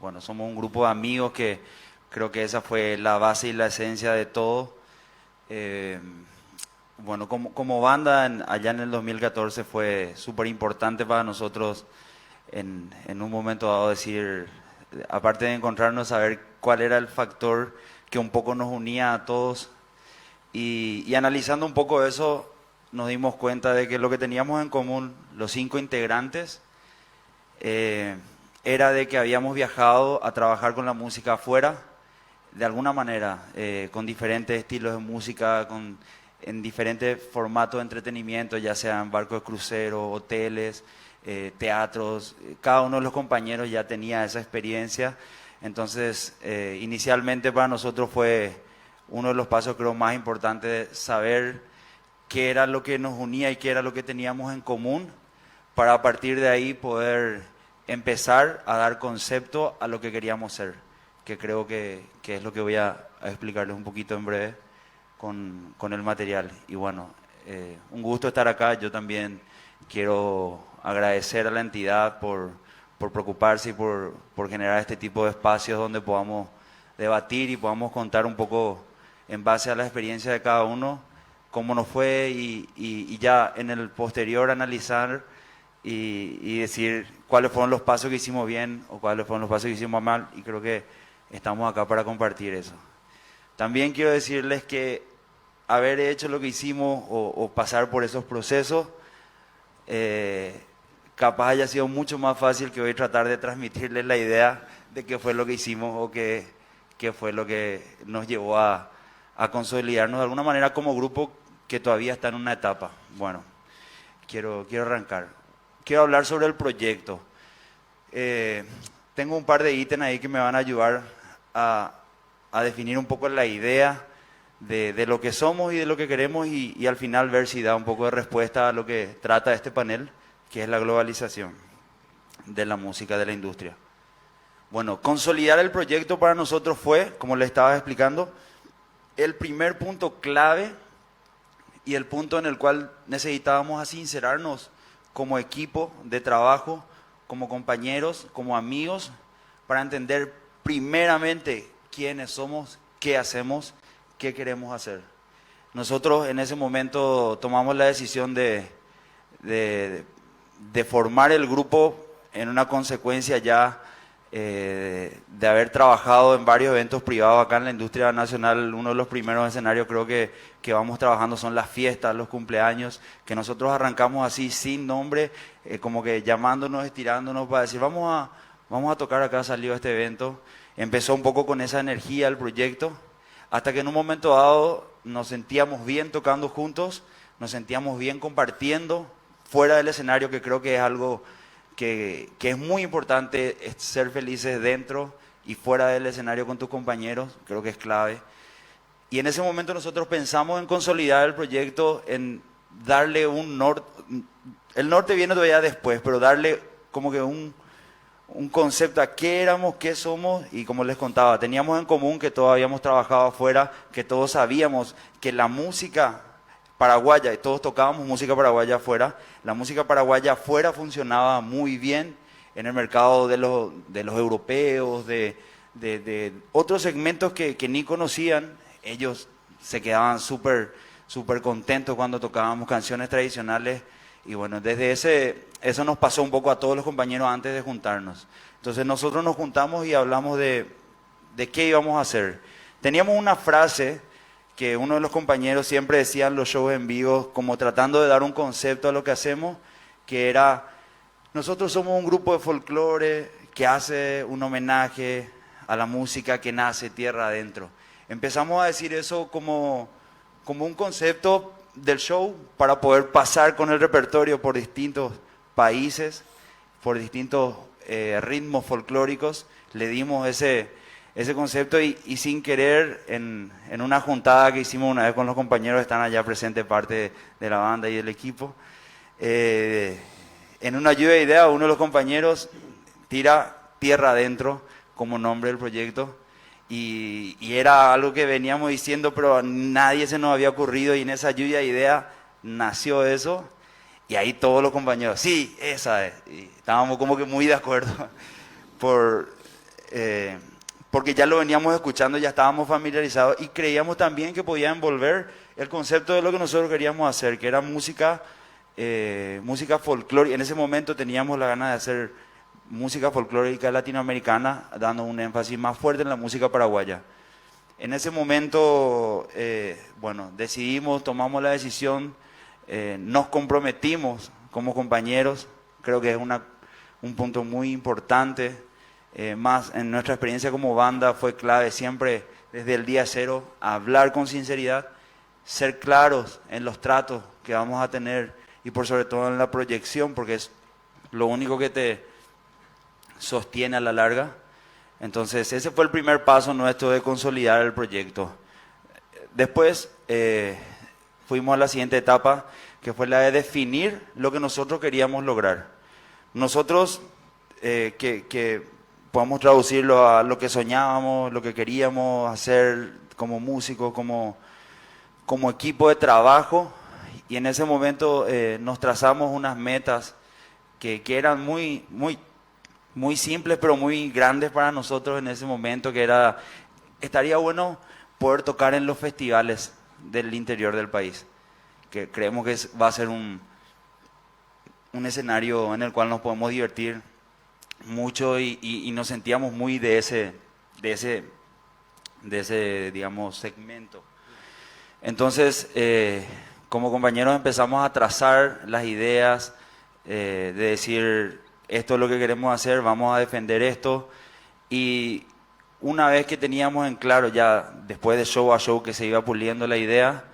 Bueno, somos un grupo de amigos que creo que esa fue la base y la esencia de todo. Bueno, como banda, allá en el 2014 fue súper importante para nosotros en un momento dado decir, aparte de encontrarnos, saber cuál era el factor que un poco nos unía a todos. Y analizando un poco eso, nos dimos cuenta de que lo que teníamos en común, los 5 integrantes, era de que habíamos viajado a trabajar con la música afuera, de alguna manera, con diferentes estilos de música, en diferentes formatos de entretenimiento, ya sean barcos de crucero, hoteles, teatros. Cada uno de los compañeros ya tenía esa experiencia. Entonces, inicialmente para nosotros fue uno de los pasos, creo, más importantes, de saber qué era lo que nos unía y qué era lo que teníamos en común, para a partir de ahí poder empezar a dar concepto a lo que queríamos ser, que creo que es lo que voy a explicarles un poquito en breve con el material. Y bueno, un gusto estar acá. Yo también quiero agradecer a la entidad por preocuparse y por generar este tipo de espacios donde podamos debatir y podamos contar un poco en base a la experiencia de cada uno cómo nos fue, y ya en el posterior analizar y decir cuáles fueron los pasos que hicimos bien o cuáles fueron los pasos que hicimos mal, y creo que estamos acá para compartir eso. También quiero decirles que haber hecho lo que hicimos o pasar por esos procesos, capaz haya sido mucho más fácil que hoy tratar de transmitirles la idea de qué fue lo que hicimos o qué fue lo que nos llevó a consolidarnos de alguna manera como grupo que todavía está en una etapa. Bueno, quiero arrancar. Quiero hablar sobre el proyecto. Tengo un par de ítems ahí que me van a ayudar a definir un poco la idea de lo que somos y de lo que queremos, y al final ver si da un poco de respuesta a lo que trata este panel, que es la globalización de la música, de la industria. Bueno, consolidar el proyecto para nosotros fue, como les estaba explicando, el primer punto clave y el punto en el cual necesitábamos sincerarnos como equipo de trabajo, como compañeros, como amigos, para entender primeramente quiénes somos, qué hacemos, qué queremos hacer. Nosotros en ese momento tomamos la decisión de formar el grupo en una consecuencia ya de haber trabajado en varios eventos privados acá en la industria nacional. Uno de los primeros escenarios creo que vamos trabajando son las fiestas, los cumpleaños, que nosotros arrancamos así sin nombre, como que llamándonos, estirándonos para decir vamos a tocar acá, salió este evento. Empezó un poco con esa energía el proyecto, hasta que en un momento dado nos sentíamos bien tocando juntos, nos sentíamos bien compartiendo fuera del escenario, que creo que es algo que es muy importante, es ser felices dentro y fuera del escenario con tus compañeros, creo que es clave. Y en ese momento nosotros pensamos en consolidar el proyecto, en darle un norte. El norte viene todavía después, pero darle como que un concepto a qué éramos, qué somos. Y como les contaba, teníamos en común que todos habíamos trabajado afuera, que todos sabíamos que la música paraguaya, y todos tocábamos música paraguaya afuera, la música paraguaya afuera funcionaba muy bien en el mercado de los europeos, de otros segmentos que ni conocían. Ellos se quedaban súper contentos cuando tocábamos canciones tradicionales. Y bueno, desde eso nos pasó un poco a todos los compañeros antes de juntarnos. Entonces nosotros nos juntamos y hablamos de qué íbamos a hacer. Teníamos una frase que uno de los compañeros siempre decía en los shows en vivo, como tratando de dar un concepto a lo que hacemos, que era: nosotros somos un grupo de folclore que hace un homenaje a la música que nace tierra adentro. Empezamos a decir eso como un concepto del show para poder pasar con el repertorio por distintos países, por distintos ritmos folclóricos. Le dimos ese concepto y sin querer en una juntada que hicimos una vez con los compañeros que están allá presentes, parte de la banda y del equipo, en una lluvia de ideas uno de los compañeros tira Tierra Adentro como nombre del proyecto y era algo que veníamos diciendo pero a nadie se nos había ocurrido y en esa lluvia de ideas nació eso y ahí todos los compañeros, sí, esa es, y estábamos como que muy de acuerdo porque ya lo veníamos escuchando, ya estábamos familiarizados y creíamos también que podía envolver el concepto de lo que nosotros queríamos hacer, que era música folclórica. En ese momento teníamos la gana de hacer música folclórica latinoamericana, dando un énfasis más fuerte en la música paraguaya. En ese momento, tomamos la decisión, nos comprometimos como compañeros, creo que es un punto muy importante, más en nuestra experiencia como banda fue clave siempre desde el día cero, hablar con sinceridad, ser claros en los tratos que vamos a tener y por sobre todo en la proyección, porque es lo único que te sostiene a la larga. Entonces ese fue el primer paso nuestro de consolidar el proyecto. Después fuimos a la siguiente etapa, que fue la de definir lo que nosotros queríamos lograr. Nosotros, que podamos traducirlo a lo que soñábamos, lo que queríamos hacer como músicos, como equipo de trabajo, y en ese momento nos trazamos unas metas que eran muy simples, pero muy grandes para nosotros en ese momento, que estaría bueno poder tocar en los festivales del interior del país, que creemos que va a ser un escenario en el cual nos podemos divertir mucho y nos sentíamos muy de ese, digamos, segmento. Entonces, como compañeros empezamos a trazar las ideas, de decir, esto es lo que queremos hacer, vamos a defender esto. Y una vez que teníamos en claro, ya después de show a show que se iba puliendo la idea,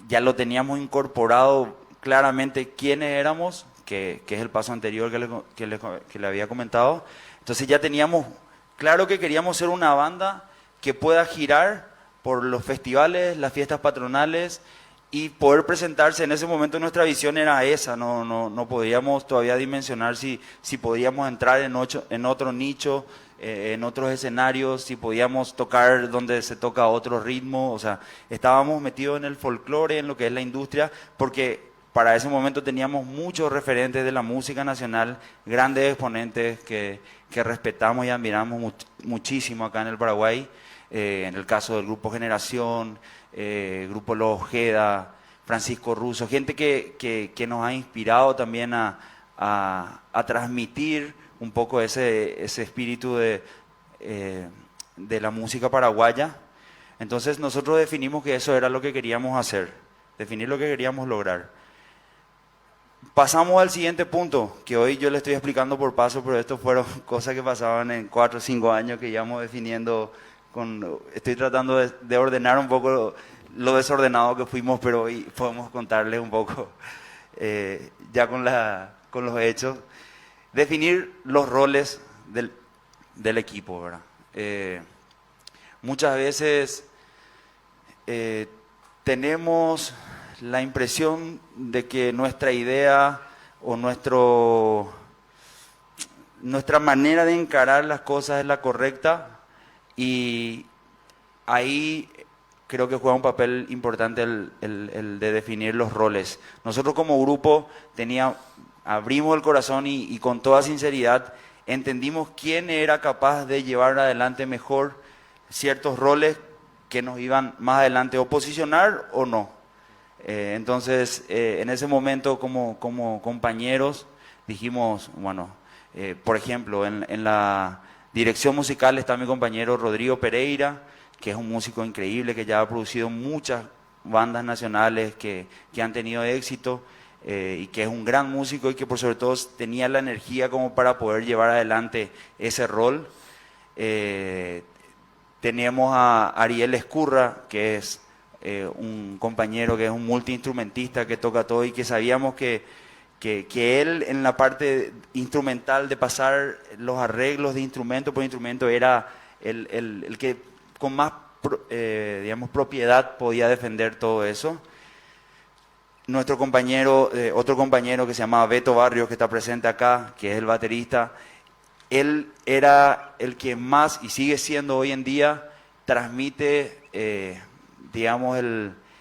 ya lo teníamos incorporado claramente quiénes éramos, que es el paso anterior que le había comentado. Entonces ya teníamos claro que queríamos ser una banda que pueda girar por los festivales, las fiestas patronales y poder presentarse. En ese momento nuestra visión era esa, no podíamos todavía dimensionar si podíamos entrar en otro nicho, en otros escenarios, si podíamos tocar donde se toca otro ritmo. O sea, estábamos metidos en el folclore, en lo que es la industria, porque para ese momento teníamos muchos referentes de la música nacional, grandes exponentes que respetamos y admiramos muchísimo acá en el Paraguay. En el caso del Grupo Generación, Grupo Los Ojeda, Francisco Russo, gente que nos ha inspirado también a transmitir un poco ese espíritu de la música paraguaya. Entonces nosotros definimos que eso era lo que queríamos hacer, definir lo que queríamos lograr. Pasamos al siguiente punto, que hoy yo le estoy explicando por paso, pero esto fueron cosas que pasaban en 4 o 5 años que íbamos definiendo. Estoy tratando de ordenar un poco lo desordenado que fuimos, pero hoy podemos contarles un poco ya con los hechos. Definir los roles del equipo, ¿verdad? Muchas veces tenemos la impresión de que nuestra idea o nuestra manera de encarar las cosas es la correcta, y ahí creo que juega un papel importante el de definir los roles. Nosotros como grupo abrimos el corazón y con toda sinceridad entendimos quién era capaz de llevar adelante mejor ciertos roles que nos iban más adelante o posicionar o no. Entonces, en ese momento como compañeros dijimos, por ejemplo, en la dirección musical está mi compañero Rodrigo Pereira, que es un músico increíble, que ya ha producido muchas bandas nacionales que han tenido éxito, y que es un gran músico y que por sobre todo tenía la energía como para poder llevar adelante ese rol. Tenemos a Ariel Escurra, que es un compañero que es un multiinstrumentista que toca todo y que sabíamos que él en la parte instrumental de pasar los arreglos de instrumento por instrumento era el que con más digamos, propiedad podía defender todo eso. Nuestro compañero, otro compañero que se llamaba Beto Barrios, que está presente acá, que es el baterista, él era el que más, y sigue siendo hoy en día, transmite, digamos,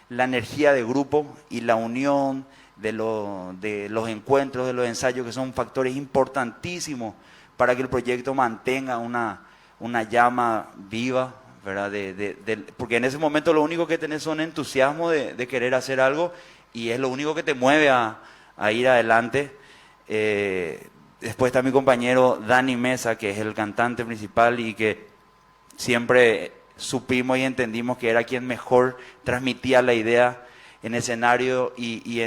la energía de grupo y la unión de los encuentros, de los ensayos, que son factores importantísimos para que el proyecto mantenga una llama viva, ¿verdad? Porque en ese momento lo único que tenés son entusiasmo de querer hacer algo y es lo único que te mueve a ir adelante. Después está mi compañero Dani Mesa, que es el cantante principal y que siempre supimos y entendimos que era quien mejor transmitía la idea en escenario y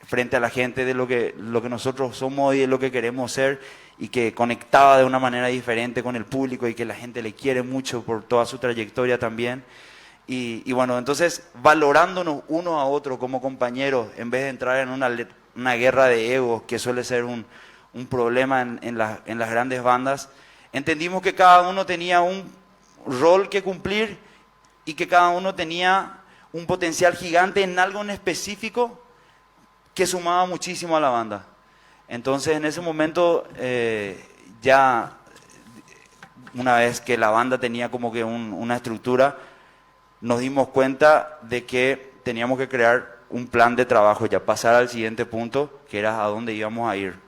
frente a la gente de lo que nosotros somos y de lo que queremos ser, y que conectaba de una manera diferente con el público y que la gente le quiere mucho por toda su trayectoria también. Y bueno, entonces valorándonos uno a otro como compañeros, en vez de entrar en una guerra de egos, que suele ser un problema en las grandes bandas, entendimos que cada uno tenía un rol que cumplir y que cada uno tenía un potencial gigante en algo en específico que sumaba muchísimo a la banda. Entonces en ese momento ya una vez que la banda tenía como que una estructura, nos dimos cuenta de que teníamos que crear un plan de trabajo, ya pasar al siguiente punto, que era a dónde íbamos a ir.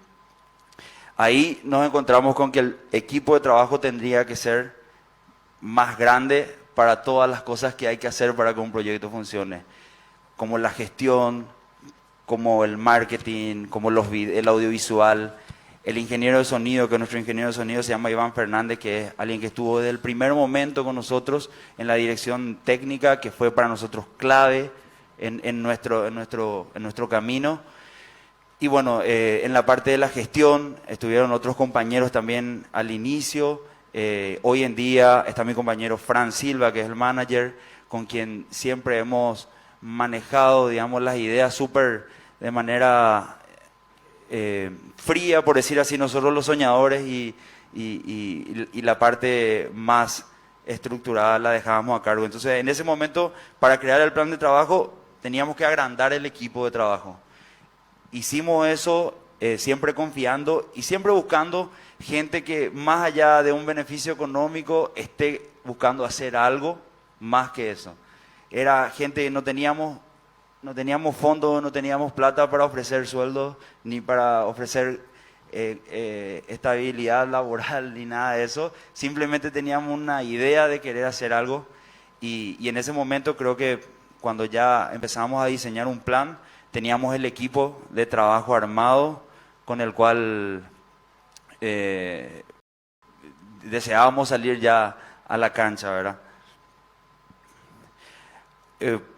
Ahí nos encontramos con que el equipo de trabajo tendría que ser más grande para todas las cosas que hay que hacer para que un proyecto funcione, como la gestión, como el marketing, como el audiovisual, el ingeniero de sonido, que nuestro ingeniero de sonido se llama Iván Fernández, que es alguien que estuvo desde el primer momento con nosotros en la dirección técnica, que fue para nosotros clave en nuestro camino. Y bueno, en la parte de la gestión estuvieron otros compañeros también al inicio. Hoy en día está mi compañero Fran Silva, que es el manager, con quien siempre hemos manejado, digamos, las ideas de manera fría, por decir así, nosotros los soñadores, y la parte más estructurada la dejábamos a cargo. Entonces, en ese momento, para crear el plan de trabajo, teníamos que agrandar el equipo de trabajo. Hicimos eso siempre confiando y siempre buscando gente que, más allá de un beneficio económico, esté buscando hacer algo más que eso. Era gente que no teníamos fondos, no teníamos plata para ofrecer sueldos, ni para ofrecer estabilidad laboral, ni nada de eso. Simplemente teníamos una idea de querer hacer algo y en ese momento creo que cuando ya empezamos a diseñar un plan, teníamos el equipo de trabajo armado con el cual deseábamos salir ya a la cancha, ¿verdad?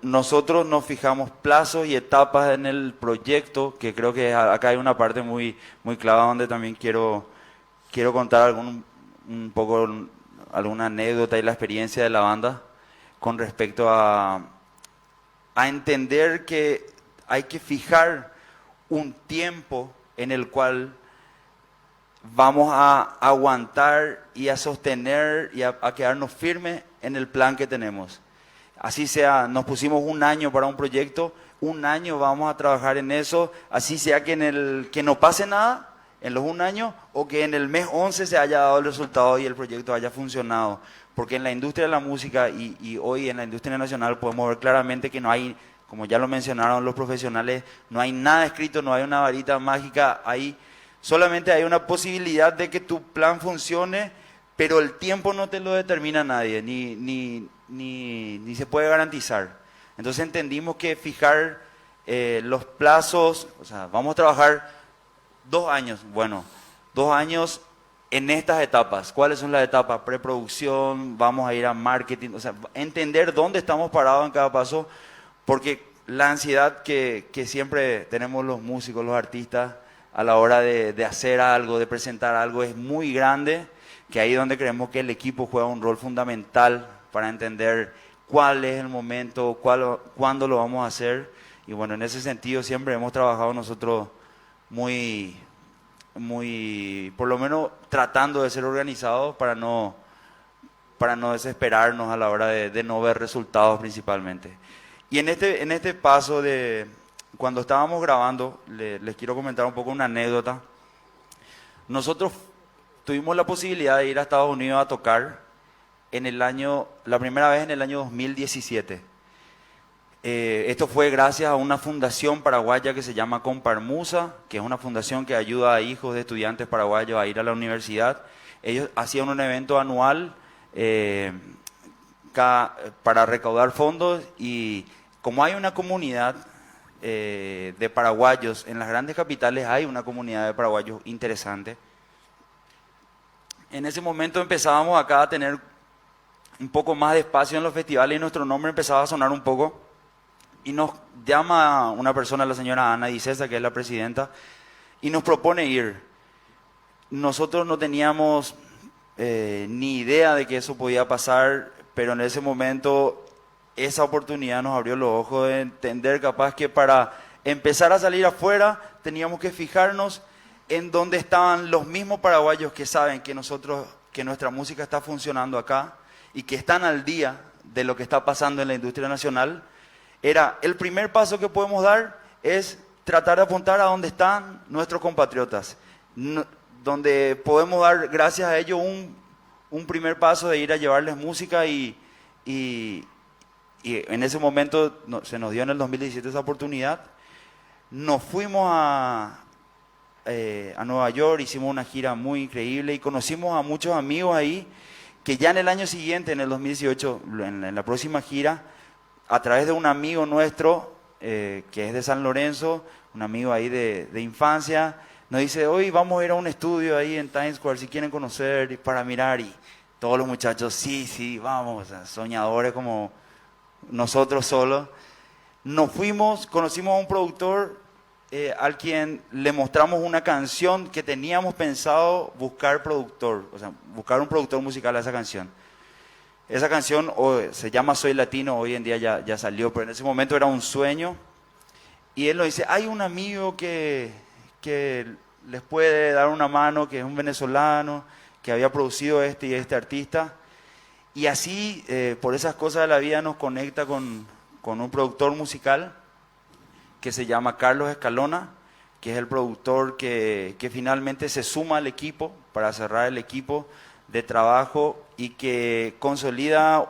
Nosotros nos fijamos plazos y etapas en el proyecto, que creo que acá hay una parte muy, muy clara donde también quiero contar un poco alguna anécdota y la experiencia de la banda con respecto a entender que hay que fijar un tiempo en el cual vamos a aguantar y a sostener y a quedarnos firmes en el plan que tenemos. Así sea, nos pusimos un año para un proyecto, un año vamos a trabajar en eso, así sea que no pase nada en los un año o que en el mes 11 se haya dado el resultado y el proyecto haya funcionado. Porque en la industria de la música y hoy en la industria nacional podemos ver claramente que no hay, como ya lo mencionaron los profesionales, no hay nada escrito, no hay una varita mágica, solamente hay una posibilidad de que tu plan funcione, pero el tiempo no te lo determina nadie, ni se puede garantizar. Entonces entendimos que fijar los plazos, o sea, vamos a trabajar 2 años, bueno, 2 años en estas etapas. ¿Cuáles son las etapas? Preproducción, vamos a ir a marketing, o sea, entender dónde estamos parados en cada paso, porque la ansiedad que siempre tenemos los músicos, los artistas, a la hora de hacer algo, de presentar algo, es muy grande, que ahí es donde creemos que el equipo juega un rol fundamental para entender cuál es el momento, cuándo lo vamos a hacer. Y bueno, en ese sentido siempre hemos trabajado nosotros muy, por lo menos tratando de ser organizados para no desesperarnos a la hora de no ver resultados principalmente. Y en este paso de, cuando estábamos grabando, les quiero comentar un poco una anécdota. Nosotros tuvimos la posibilidad de ir a Estados Unidos a tocar la primera vez en el año 2017. Esto fue gracias a una fundación paraguaya que se llama Comparmusa, que es una fundación que ayuda a hijos de estudiantes paraguayos a ir a la universidad. Ellos hacían un evento anual para recaudar fondos, y como hay una comunidad de paraguayos en las grandes capitales, hay una comunidad de paraguayos interesante. En ese momento empezábamos acá a tener un poco más de espacio en los festivales y nuestro nombre empezaba a sonar un poco. Y nos llama una persona, la señora Ana Di Cesa, que es la presidenta, y nos propone ir. Nosotros no teníamos ni idea de que eso podía pasar, pero en ese momento esa oportunidad nos abrió los ojos de entender capaz que para empezar a salir afuera teníamos que fijarnos en dónde estaban los mismos paraguayos que saben que nuestra música está funcionando acá y que están al día de lo que está pasando en la industria nacional. El primer paso que podemos dar es tratar de apuntar a dónde están nuestros compatriotas, donde podemos dar, gracias a ellos, un primer paso de ir a llevarles música y en ese momento se nos dio en el 2017 esa oportunidad. Nos fuimos a Nueva York, hicimos una gira muy increíble y conocimos a muchos amigos ahí que ya en el año siguiente, en el 2018, en la próxima gira, a través de un amigo nuestro que es de San Lorenzo, un amigo ahí de infancia, nos dice: hoy vamos a ir a un estudio ahí en Times Square, si quieren conocer, para mirar. Y todos los muchachos, sí, vamos, o sea, soñadores como nosotros solos. Nos fuimos, conocimos a un productor al quien le mostramos una canción que teníamos pensado buscar productor, o sea, buscar un productor musical a esa canción. Esa canción se llama Soy Latino, hoy en día ya salió, pero en ese momento era un sueño. Y él nos dice: hay un amigo que les puede dar una mano, que es un venezolano, que había producido este artista. Y así, por esas cosas de la vida, nos conecta con un productor musical que se llama Carlos Escalona, que es el productor que finalmente se suma al equipo para cerrar el equipo de trabajo y que consolida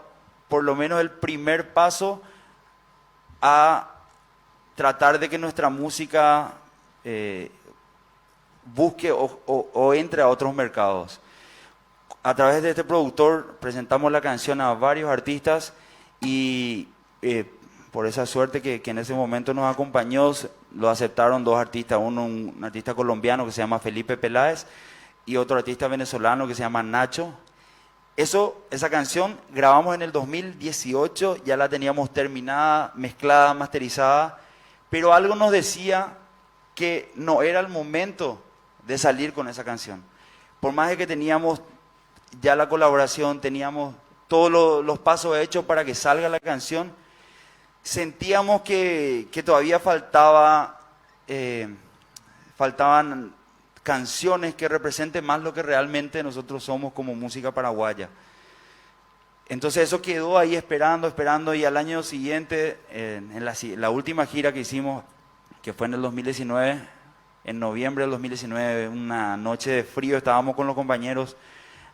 por lo menos el primer paso a tratar de que nuestra música busque o entre a otros mercados. A través de este productor presentamos la canción a varios artistas y por esa suerte que en ese momento nos acompañó, lo aceptaron dos artistas, un artista colombiano que se llama Felipe Peláez y otro artista venezolano que se llama Nacho. Esa canción grabamos en el 2018, ya la teníamos terminada, mezclada, masterizada, pero algo nos decía que no era el momento de salir con esa canción. Por más de que teníamos ya la colaboración, teníamos todos los pasos hechos para que salga la canción, sentíamos que todavía faltaban canciones que representen más lo que realmente nosotros somos como música paraguaya. Entonces eso quedó ahí esperando, y al año siguiente, en la última gira que hicimos, que fue en el 2019, en noviembre del 2019, una noche de frío, estábamos con los compañeros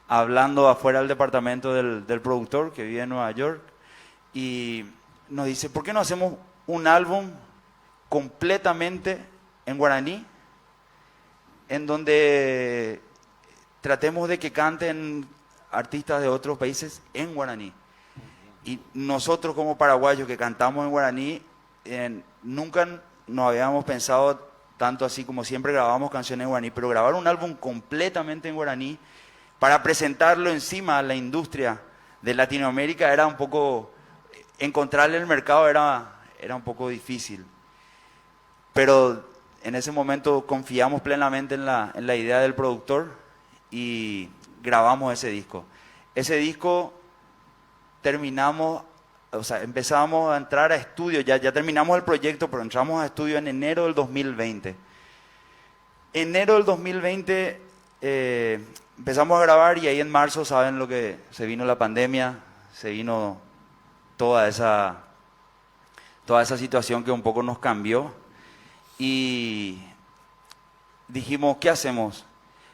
hablando afuera del departamento del productor que vive en Nueva York, y nos dice: ¿por qué no hacemos un álbum completamente en guaraní, en donde tratemos de que canten artistas de otros países en guaraní? Y nosotros como paraguayos que cantamos en guaraní, nunca nos habíamos pensado tanto así, como siempre grabamos canciones en guaraní, pero grabar un álbum completamente en guaraní para presentarlo encima a la industria de Latinoamérica era un poco, encontrarle el mercado era un poco difícil. Pero en ese momento confiamos plenamente en la idea del productor y grabamos ese disco. Ese disco terminamos, o sea, empezamos a entrar a estudio, ya terminamos el proyecto, pero entramos a estudio en enero del 2020. Enero del 2020 empezamos a grabar y ahí en marzo, saben lo que se vino la pandemia, se vino toda esa situación que un poco nos cambió y dijimos, ¿qué hacemos?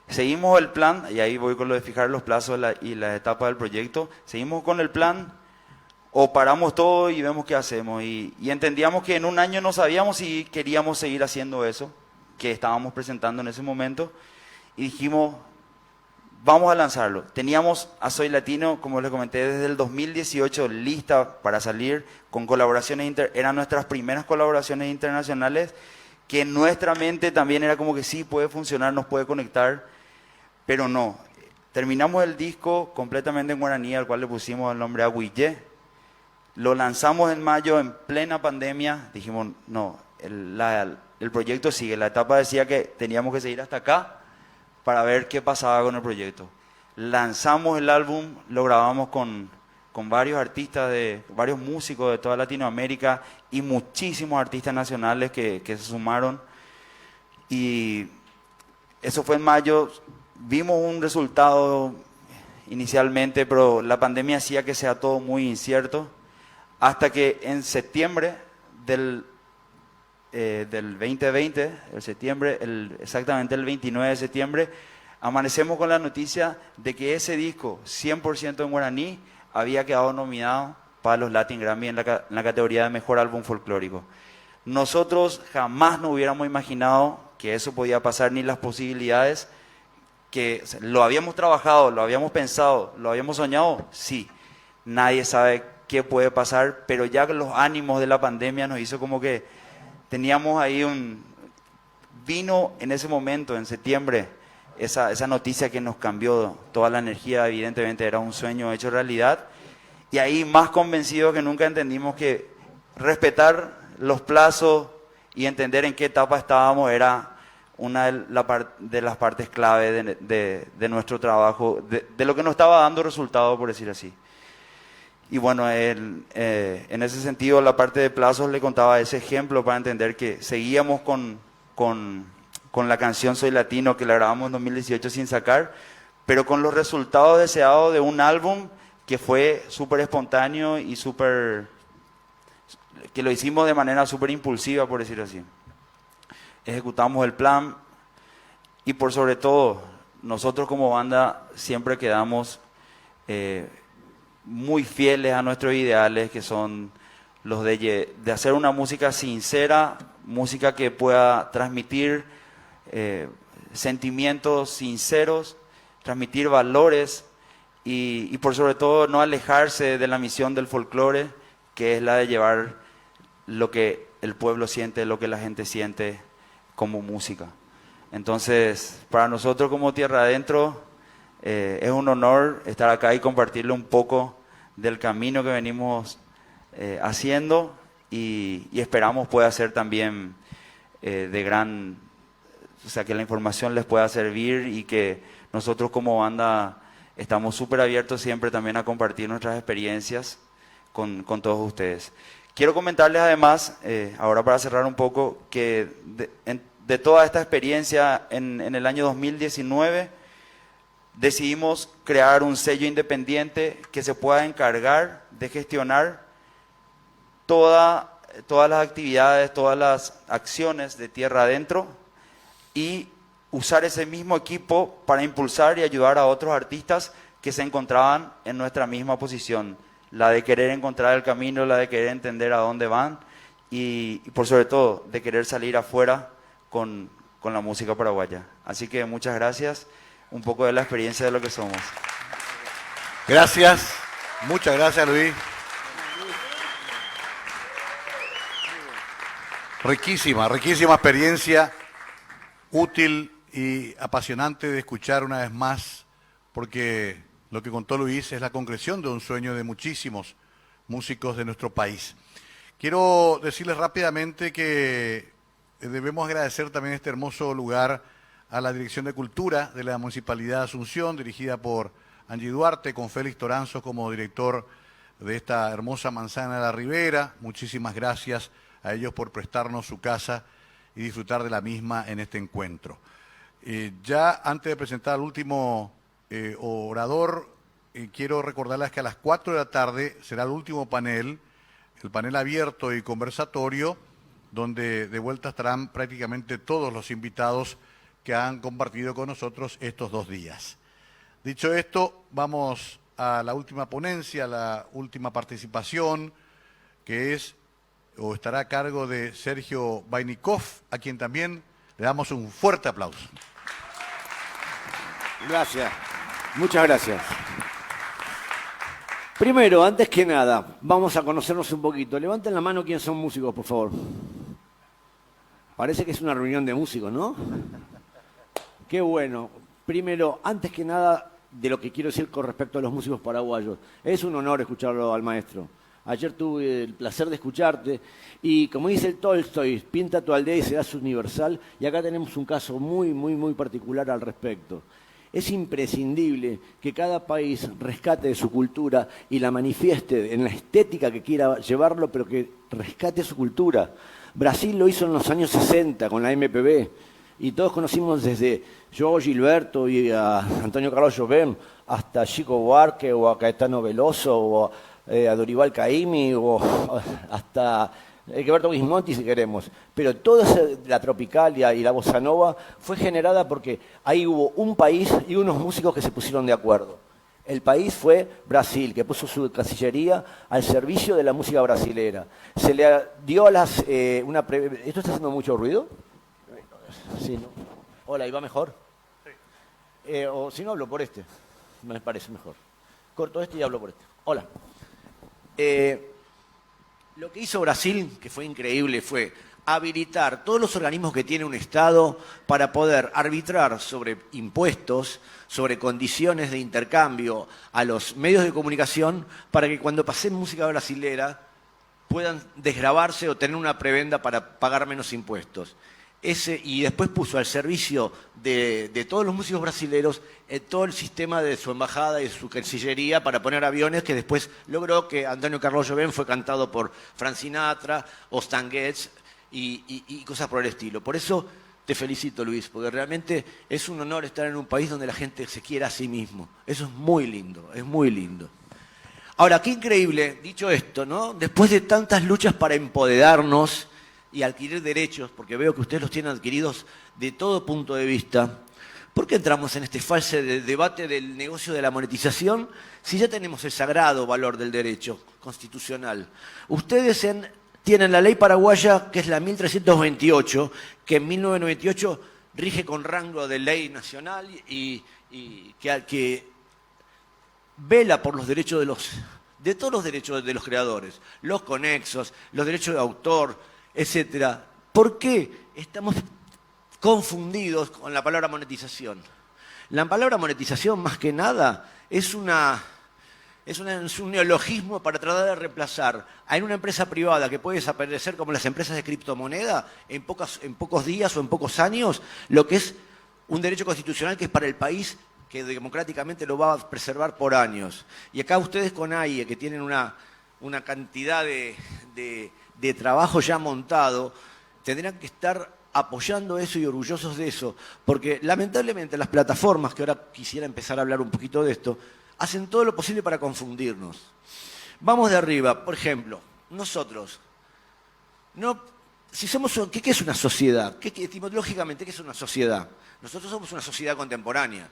Seguimos el plan, y ahí voy con lo de fijar los plazos y las etapas del proyecto, seguimos con el plan o paramos todo y vemos qué hacemos. Y entendíamos que en un año no sabíamos si queríamos seguir haciendo eso que estábamos presentando en ese momento y dijimos, vamos a lanzarlo. Teníamos a Soy Latino, como les comenté, desde el 2018 lista para salir con colaboraciones, eran nuestras primeras colaboraciones internacionales, que en nuestra mente también era como que sí, puede funcionar, nos puede conectar, pero no. Terminamos el disco completamente en guaraní, al cual le pusimos el nombre Agüille. Lo lanzamos en mayo, en plena pandemia. Dijimos, no, el proyecto sigue. La etapa decía que teníamos que seguir hasta acá para ver qué pasaba con el proyecto. Lanzamos el álbum, lo grabamos con varios artistas, varios músicos de toda Latinoamérica y muchísimos artistas nacionales que se sumaron. Y eso fue en mayo. Vimos un resultado inicialmente, pero la pandemia hacía que sea todo muy incierto. Hasta que en septiembre del 2020, exactamente el 29 de septiembre, amanecemos con la noticia de que ese disco, 100% en guaraní, había quedado nominado para los Latin Grammy en la categoría de Mejor Álbum Folclórico. Nosotros jamás nos hubiéramos imaginado que eso podía pasar, ni las posibilidades, que lo habíamos trabajado, lo habíamos pensado, lo habíamos soñado, sí. Nadie sabe qué puede pasar, pero ya los ánimos de la pandemia nos hizo como que teníamos ahí vino en ese momento, en septiembre, esa noticia que nos cambió toda la energía. Evidentemente era un sueño hecho realidad, y ahí más convencidos que nunca entendimos que respetar los plazos y entender en qué etapa estábamos era una de las partes clave de nuestro trabajo, de lo que nos estaba dando resultado, por decir así. Y bueno, en ese sentido, la parte de plazos le contaba ese ejemplo para entender que seguíamos con la canción Soy Latino, que la grabamos en 2018 sin sacar, pero con los resultados deseados de un álbum que fue súper espontáneo y que lo hicimos de manera súper impulsiva, por decirlo así. Ejecutamos el plan y por sobre todo, nosotros como banda siempre quedamos muy fieles a nuestros ideales, que son los de hacer una música sincera, música que pueda transmitir sentimientos sinceros, transmitir valores y por sobre todo no alejarse de la misión del folclore, que es la de llevar lo que el pueblo siente, lo que la gente siente como música. Entonces, para nosotros como Tierra Adentro, es un honor estar acá y compartirle un poco del camino que venimos haciendo y esperamos pueda ser también o sea, que la información les pueda servir y que nosotros como banda estamos súper abiertos siempre también a compartir nuestras experiencias con todos ustedes. Quiero comentarles además, ahora para cerrar un poco, que de toda esta experiencia en el año 2019 decidimos crear un sello independiente que se pueda encargar de gestionar todas las actividades, todas las acciones de Tierra Adentro y usar ese mismo equipo para impulsar y ayudar a otros artistas que se encontraban en nuestra misma posición, la de querer encontrar el camino, la de querer entender a dónde van y por sobre todo de querer salir afuera con la música paraguaya. Así que muchas gracias, un poco de la experiencia de lo que somos. Gracias, muchas gracias Luis. Riquísima experiencia, útil y apasionante de escuchar una vez más, porque lo que contó Luis es la concreción de un sueño de muchísimos músicos de nuestro país. Quiero decirles rápidamente que debemos agradecer también este hermoso lugar a la Dirección de Cultura de la Municipalidad de Asunción, dirigida por Angie Duarte, con Félix Toranzo como director de esta hermosa manzana de la Ribera. Muchísimas gracias a ellos por prestarnos su casa y disfrutar de la misma en este encuentro. Ya antes de presentar al último orador, quiero recordarles que a las 4 de la tarde será el último panel, el panel abierto y conversatorio, donde de vuelta estarán prácticamente todos los invitados que han compartido con nosotros estos 2 días. Dicho esto, vamos a la última ponencia, la última participación, que es o estará a cargo de Sergio Vainikov, a quien también le damos un fuerte aplauso. Gracias, muchas gracias. Primero, antes que nada, vamos a conocernos un poquito. Levanten la mano quienes son músicos, por favor. Parece que es una reunión de músicos, ¿no? Qué bueno. Primero, antes que nada, de lo que quiero decir con respecto a los músicos paraguayos. Es un honor escucharlo al maestro. Ayer tuve el placer de escucharte y, como dice el Tolstoy, pinta tu aldea y serás universal. Y acá tenemos un caso muy particular al respecto. Es imprescindible que cada país rescate de su cultura y la manifieste en la estética que quiera llevarlo, pero que rescate su cultura. Brasil lo hizo en los años 60 con la MPB y todos conocimos desde João Gilberto y a Antonio Carlos Jobim hasta Chico Buarque o a Caetano Veloso o a Dorival Caymmi o hasta Gilberto Gismonti si queremos. Pero toda la tropicalia y la bossa nova fue generada porque ahí hubo un país y unos músicos que se pusieron de acuerdo. El país fue Brasil, que puso su cancillería al servicio de la música brasilera. Se le dio a las... ¿Esto está haciendo mucho ruido? Sí, ¿no? Hola, ¿y va mejor? Sí. O si no, hablo por este. Me parece mejor. Corto este y hablo por este. Hola. Lo que hizo Brasil, que fue increíble, fue habilitar todos los organismos que tiene un Estado para poder arbitrar sobre impuestos, sobre condiciones de intercambio a los medios de comunicación, para que cuando pasen música brasilera puedan desgravarse o tener una prebenda para pagar menos impuestos. Y después puso al servicio de todos los músicos brasileros todo el sistema de su embajada y de su cancillería para poner aviones, que después logró que Antonio Carlos Jobim fue cantado por Frank Sinatra o Stan Getz y cosas por el estilo. Por eso te felicito, Luis, porque realmente es un honor estar en un país donde la gente se quiera a sí mismo. Eso es muy lindo, es muy lindo. Ahora, qué increíble, dicho esto, ¿no? Después de tantas luchas para empoderarnos y adquirir derechos, porque veo que ustedes los tienen adquiridos de todo punto de vista, ¿por qué entramos en este falso debate del negocio de la monetización si ya tenemos el sagrado valor del derecho constitucional? Ustedes tienen la ley paraguaya, que es la 1328, que en 1998 rige con rango de ley nacional y que vela por los derechos de todos los derechos de los creadores, los conexos, los derechos de autor, etcétera. ¿Por qué estamos confundidos con la palabra monetización? La palabra monetización, más que nada, es un neologismo para tratar de reemplazar en una empresa privada que puede desaparecer como las empresas de criptomoneda en pocos días o en pocos años, lo que es un derecho constitucional que es para el país, que democráticamente lo va a preservar por años. Y acá ustedes con AIE, que tienen una cantidad de trabajo ya montado, tendrán que estar apoyando eso y orgullosos de eso, porque lamentablemente las plataformas, que ahora quisiera empezar a hablar un poquito de esto, hacen todo lo posible para confundirnos. Vamos de arriba, por ejemplo, nosotros, ¿qué es una sociedad? Etimológicamente, ¿qué es una sociedad? Nosotros somos una sociedad contemporánea.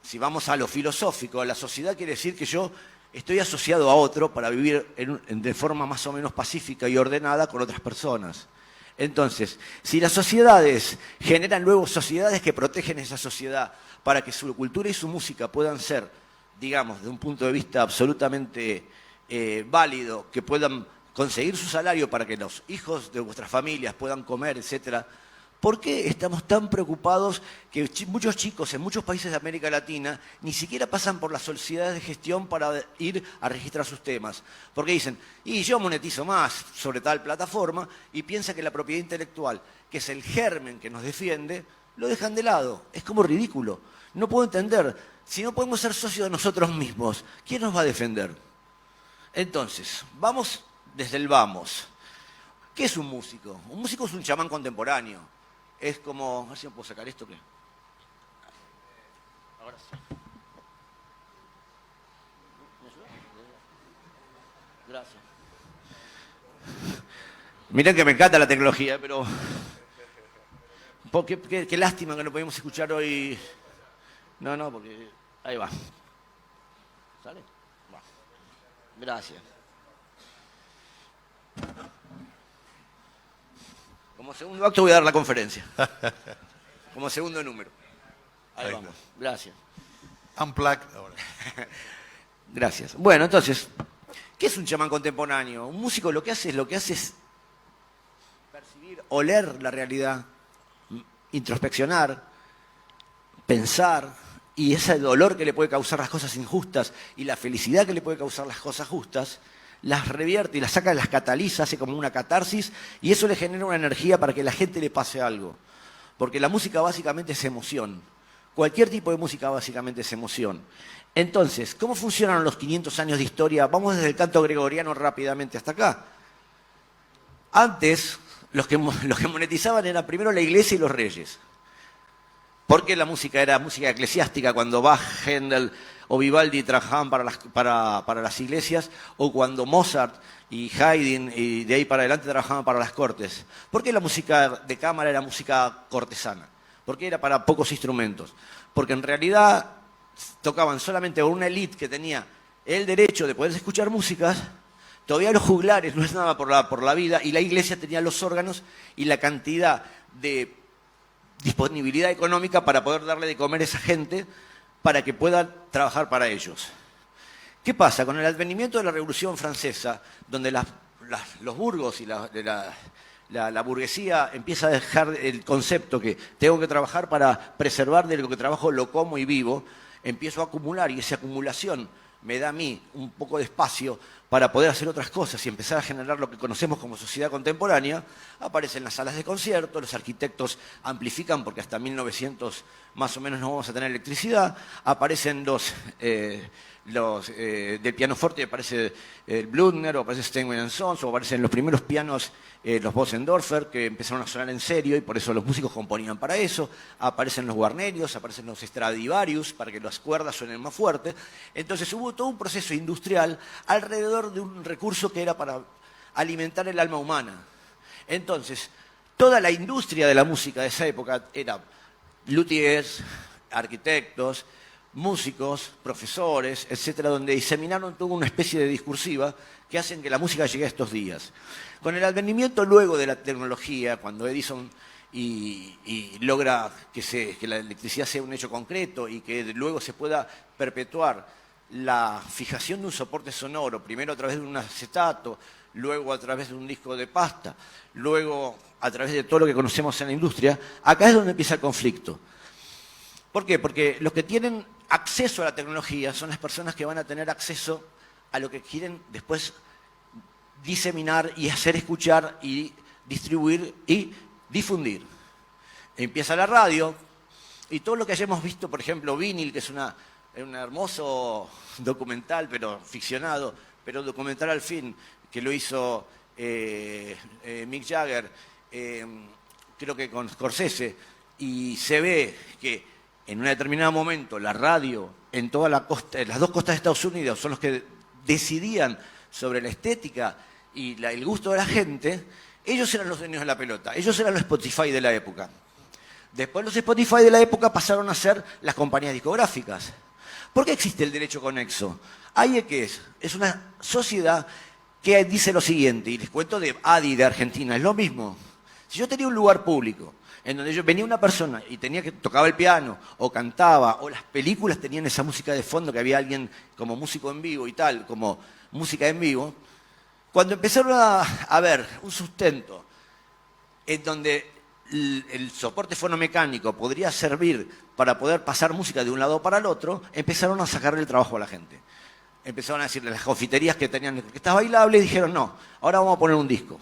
Si vamos a lo filosófico, la sociedad quiere decir que yo estoy asociado a otro para vivir de forma más o menos pacífica y ordenada con otras personas. Entonces, si las sociedades generan luego sociedades que protegen esa sociedad para que su cultura y su música puedan ser, digamos, de un punto de vista absolutamente válido, que puedan conseguir su salario para que los hijos de vuestras familias puedan comer, etcétera, ¿por qué estamos tan preocupados que muchos chicos en muchos países de América Latina ni siquiera pasan por las sociedades de gestión para ir a registrar sus temas? Porque dicen, y yo monetizo más sobre tal plataforma, y piensan que la propiedad intelectual, que es el germen que nos defiende, lo dejan de lado. Es como ridículo. No puedo entender. Si no podemos ser socios de nosotros mismos, ¿quién nos va a defender? Entonces, vamos desde el vamos. ¿Qué es un músico? Un músico es un chamán contemporáneo. Es como... A ver si me puedo sacar esto. ¿Qué? Ahora sí. Gracias. Miren que me encanta la tecnología, pero... Qué lástima que no podemos escuchar hoy... No, porque... Ahí va. ¿Sale? Va. Gracias. Como segundo acto voy a dar la conferencia. Como segundo número. Ahí vamos. Gracias. Unplugged ahora. Gracias. Bueno, entonces, ¿qué es un chamán contemporáneo? Un músico lo que hace es percibir, oler la realidad, introspeccionar, pensar, y ese dolor que le puede causar las cosas injustas y la felicidad que le puede causar las cosas justas, las revierte y las saca, las cataliza, hace como una catarsis, y eso le genera una energía para que a la gente le pase algo. Porque la música básicamente es emoción. Cualquier tipo de música básicamente es emoción. Entonces, ¿cómo funcionan los 500 años de historia? Vamos desde el canto gregoriano rápidamente hasta acá. Antes, los que monetizaban eran primero la iglesia y los reyes. Porque la música era música eclesiástica, cuando Bach, Händel o Vivaldi trabajaban para las iglesias, o cuando Mozart y Haydn y de ahí para adelante trabajaban para las cortes. ¿Por qué la música de cámara era música cortesana? Porque era para pocos instrumentos. Porque en realidad tocaban solamente una élite que tenía el derecho de poder escuchar músicas. Todavía los juglares no es nada por la vida, y la iglesia tenía los órganos y la cantidad de disponibilidad económica para poder darle de comer a esa gente para que puedan trabajar para ellos. ¿Qué pasa? Con el advenimiento de la Revolución Francesa, donde los burgos y la burguesía empieza a dejar el concepto que tengo que trabajar para preservar de lo que trabajo, lo como y vivo, empiezo a acumular, y esa acumulación me da a mí un poco de espacio para poder hacer otras cosas y empezar a generar lo que conocemos como sociedad contemporánea. Aparecen las salas de concierto, los arquitectos amplifican porque hasta 1900 más o menos no vamos a tener electricidad, aparecen los del pianoforte, aparece el Blüthner, o aparece Steinway & Sons, o aparecen los primeros pianos, los Bösendorfer, que empezaron a sonar en serio, y por eso los músicos componían para eso. Aparecen los Guarnerius, aparecen los Stradivarius, para que las cuerdas suenen más fuerte. Entonces hubo todo un proceso industrial alrededor de un recurso que era para alimentar el alma humana. Entonces, toda la industria de la música de esa época era luthiers, arquitectos, músicos, profesores, etcétera, donde diseminaron toda una especie de discursiva que hacen que la música llegue a estos días. Con el advenimiento luego de la tecnología, cuando Edison y logra que la electricidad sea un hecho concreto y que luego se pueda perpetuar la fijación de un soporte sonoro, primero a través de un acetato, luego a través de un disco de pasta, luego a través de todo lo que conocemos en la industria, acá es donde empieza el conflicto. ¿Por qué? Porque los que tienen acceso a la tecnología son las personas que van a tener acceso a lo que quieren después diseminar y hacer escuchar y distribuir y difundir. Empieza la radio y todo lo que hayamos visto, por ejemplo, Vinil, que es un hermoso documental, pero ficcionado, pero documental al fin, que lo hizo Mick Jagger, creo que con Scorsese, y se ve que en un determinado momento la radio en toda la costa, en las dos costas de Estados Unidos, son los que decidían sobre la estética y el gusto de la gente. Ellos eran los dueños de la pelota, ellos eran los Spotify de la época. Después los Spotify de la época pasaron a ser las compañías discográficas. ¿Por qué existe el derecho conexo? AIE, ¿qué es? Es una sociedad que dice lo siguiente, y les cuento de ADI de Argentina, es lo mismo. Si yo tenía un lugar público en donde venía una persona y tocaba el piano o cantaba, o las películas tenían esa música de fondo, que había alguien como músico en vivo y tal, como música en vivo, cuando empezaron a ver un sustento en donde el soporte fonomecánico podría servir para poder pasar música de un lado para el otro, empezaron a sacarle el trabajo a la gente. Empezaron a decirle, las confiterías que tenían que está bailable, dijeron no, ahora vamos a poner un disco.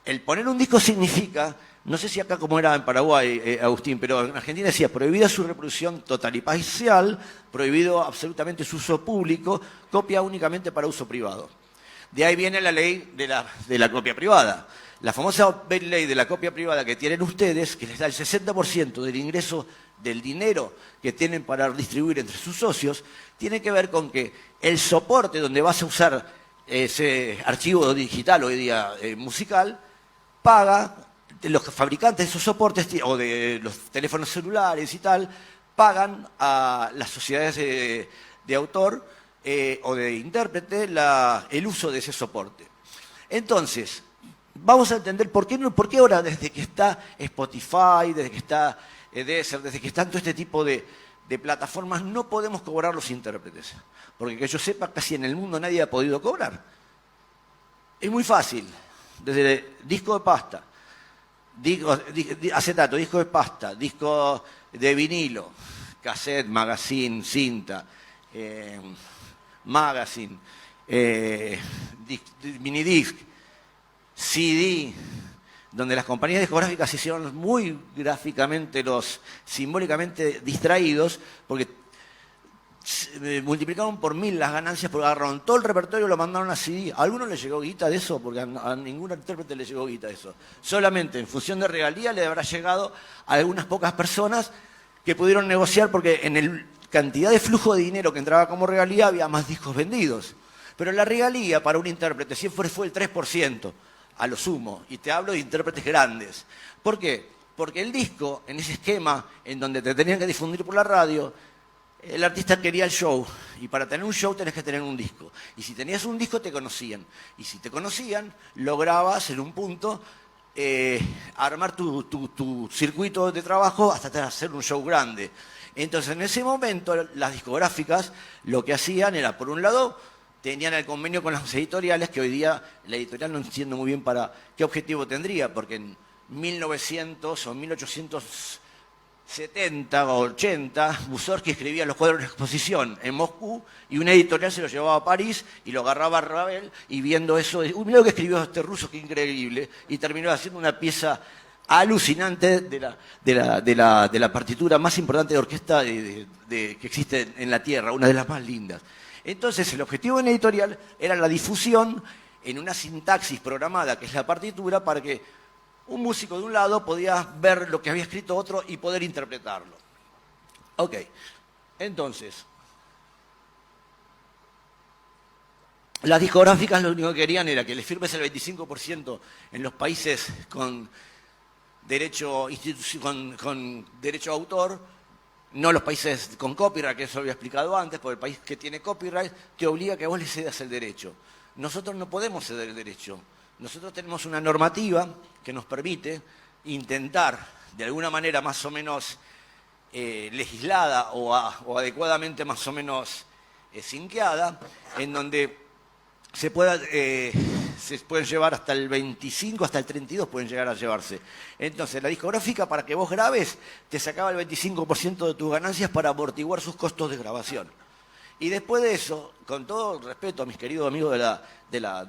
El poner un disco significa no sé si acá como era en Paraguay, Agustín, pero en Argentina decía prohibida su reproducción total y parcial, prohibido absolutamente su uso público, copia únicamente para uso privado. De ahí viene la ley de la copia privada. La famosa ley de la copia privada que tienen ustedes, que les da el 60% del ingreso del dinero que tienen para distribuir entre sus socios, tiene que ver con que el soporte donde vas a usar ese archivo digital hoy día musical, paga, los fabricantes de esos soportes o de los teléfonos celulares y tal, pagan a las sociedades de autor o de intérprete el uso de ese soporte. Entonces, vamos a entender por qué ahora, desde que está Spotify, desde que está Deezer, desde que están todo este tipo de plataformas, no podemos cobrar los intérpretes. Porque que yo sepa, casi en el mundo nadie ha podido cobrar. Es muy fácil. Desde disco de pasta, acetato, disco de pasta, disco de vinilo, cassette, magazine, cinta, magazine, minidisc, CD, donde las compañías discográficas se hicieron muy gráficamente, simbólicamente distraídos, porque multiplicaron por 1000 las ganancias, porque agarraron todo el repertorio y lo mandaron a CD. ¿A alguno le llegó guita de eso? Porque a ningún intérprete le llegó guita de eso. Solamente en función de regalía le habrá llegado a algunas pocas personas que pudieron negociar, porque en el cantidad de flujo de dinero que entraba como regalía había más discos vendidos. Pero la regalía para un intérprete siempre fue el 3%. A lo sumo, y te hablo de intérpretes grandes. ¿Por qué? Porque el disco, en ese esquema en donde te tenían que difundir por la radio, el artista quería el show, y para tener un show tenés que tener un disco. Y si tenías un disco te conocían, y si te conocían, lograbas en un punto armar tu circuito de trabajo hasta hacer un show grande. Entonces en ese momento las discográficas lo que hacían era, por un lado, tenían el convenio con las editoriales, que hoy día la editorial no entiendo muy bien para qué objetivo tendría, porque en 1900 o 1870 o 80, Mussorgsky escribía los cuadros de exposición en Moscú y una editorial se lo llevaba a París y lo agarraba a Ravel, y viendo eso, mirá lo que escribió este ruso, qué increíble, y terminó haciendo una pieza alucinante de la partitura más importante de orquesta que existe en la Tierra, una de las más lindas. Entonces, el objetivo en editorial era la difusión en una sintaxis programada, que es la partitura, para que un músico de un lado podía ver lo que había escrito otro y poder interpretarlo. Ok, entonces, las discográficas lo único que querían era que les firmes el 25% en los países con derecho a autor, no los países con copyright, que eso lo había explicado antes, porque el país que tiene copyright te obliga a que vos le cedas el derecho. Nosotros no podemos ceder el derecho. Nosotros tenemos una normativa que nos permite intentar, de alguna manera más o menos legislada o adecuadamente más o menos sinqueada, en donde se pueden llevar hasta el 25, hasta el 32 pueden llegar a llevarse. Entonces, la discográfica, para que vos grabes, te sacaba el 25% de tus ganancias para amortiguar sus costos de grabación. Y después de eso, con todo respeto a mis queridos amigos de las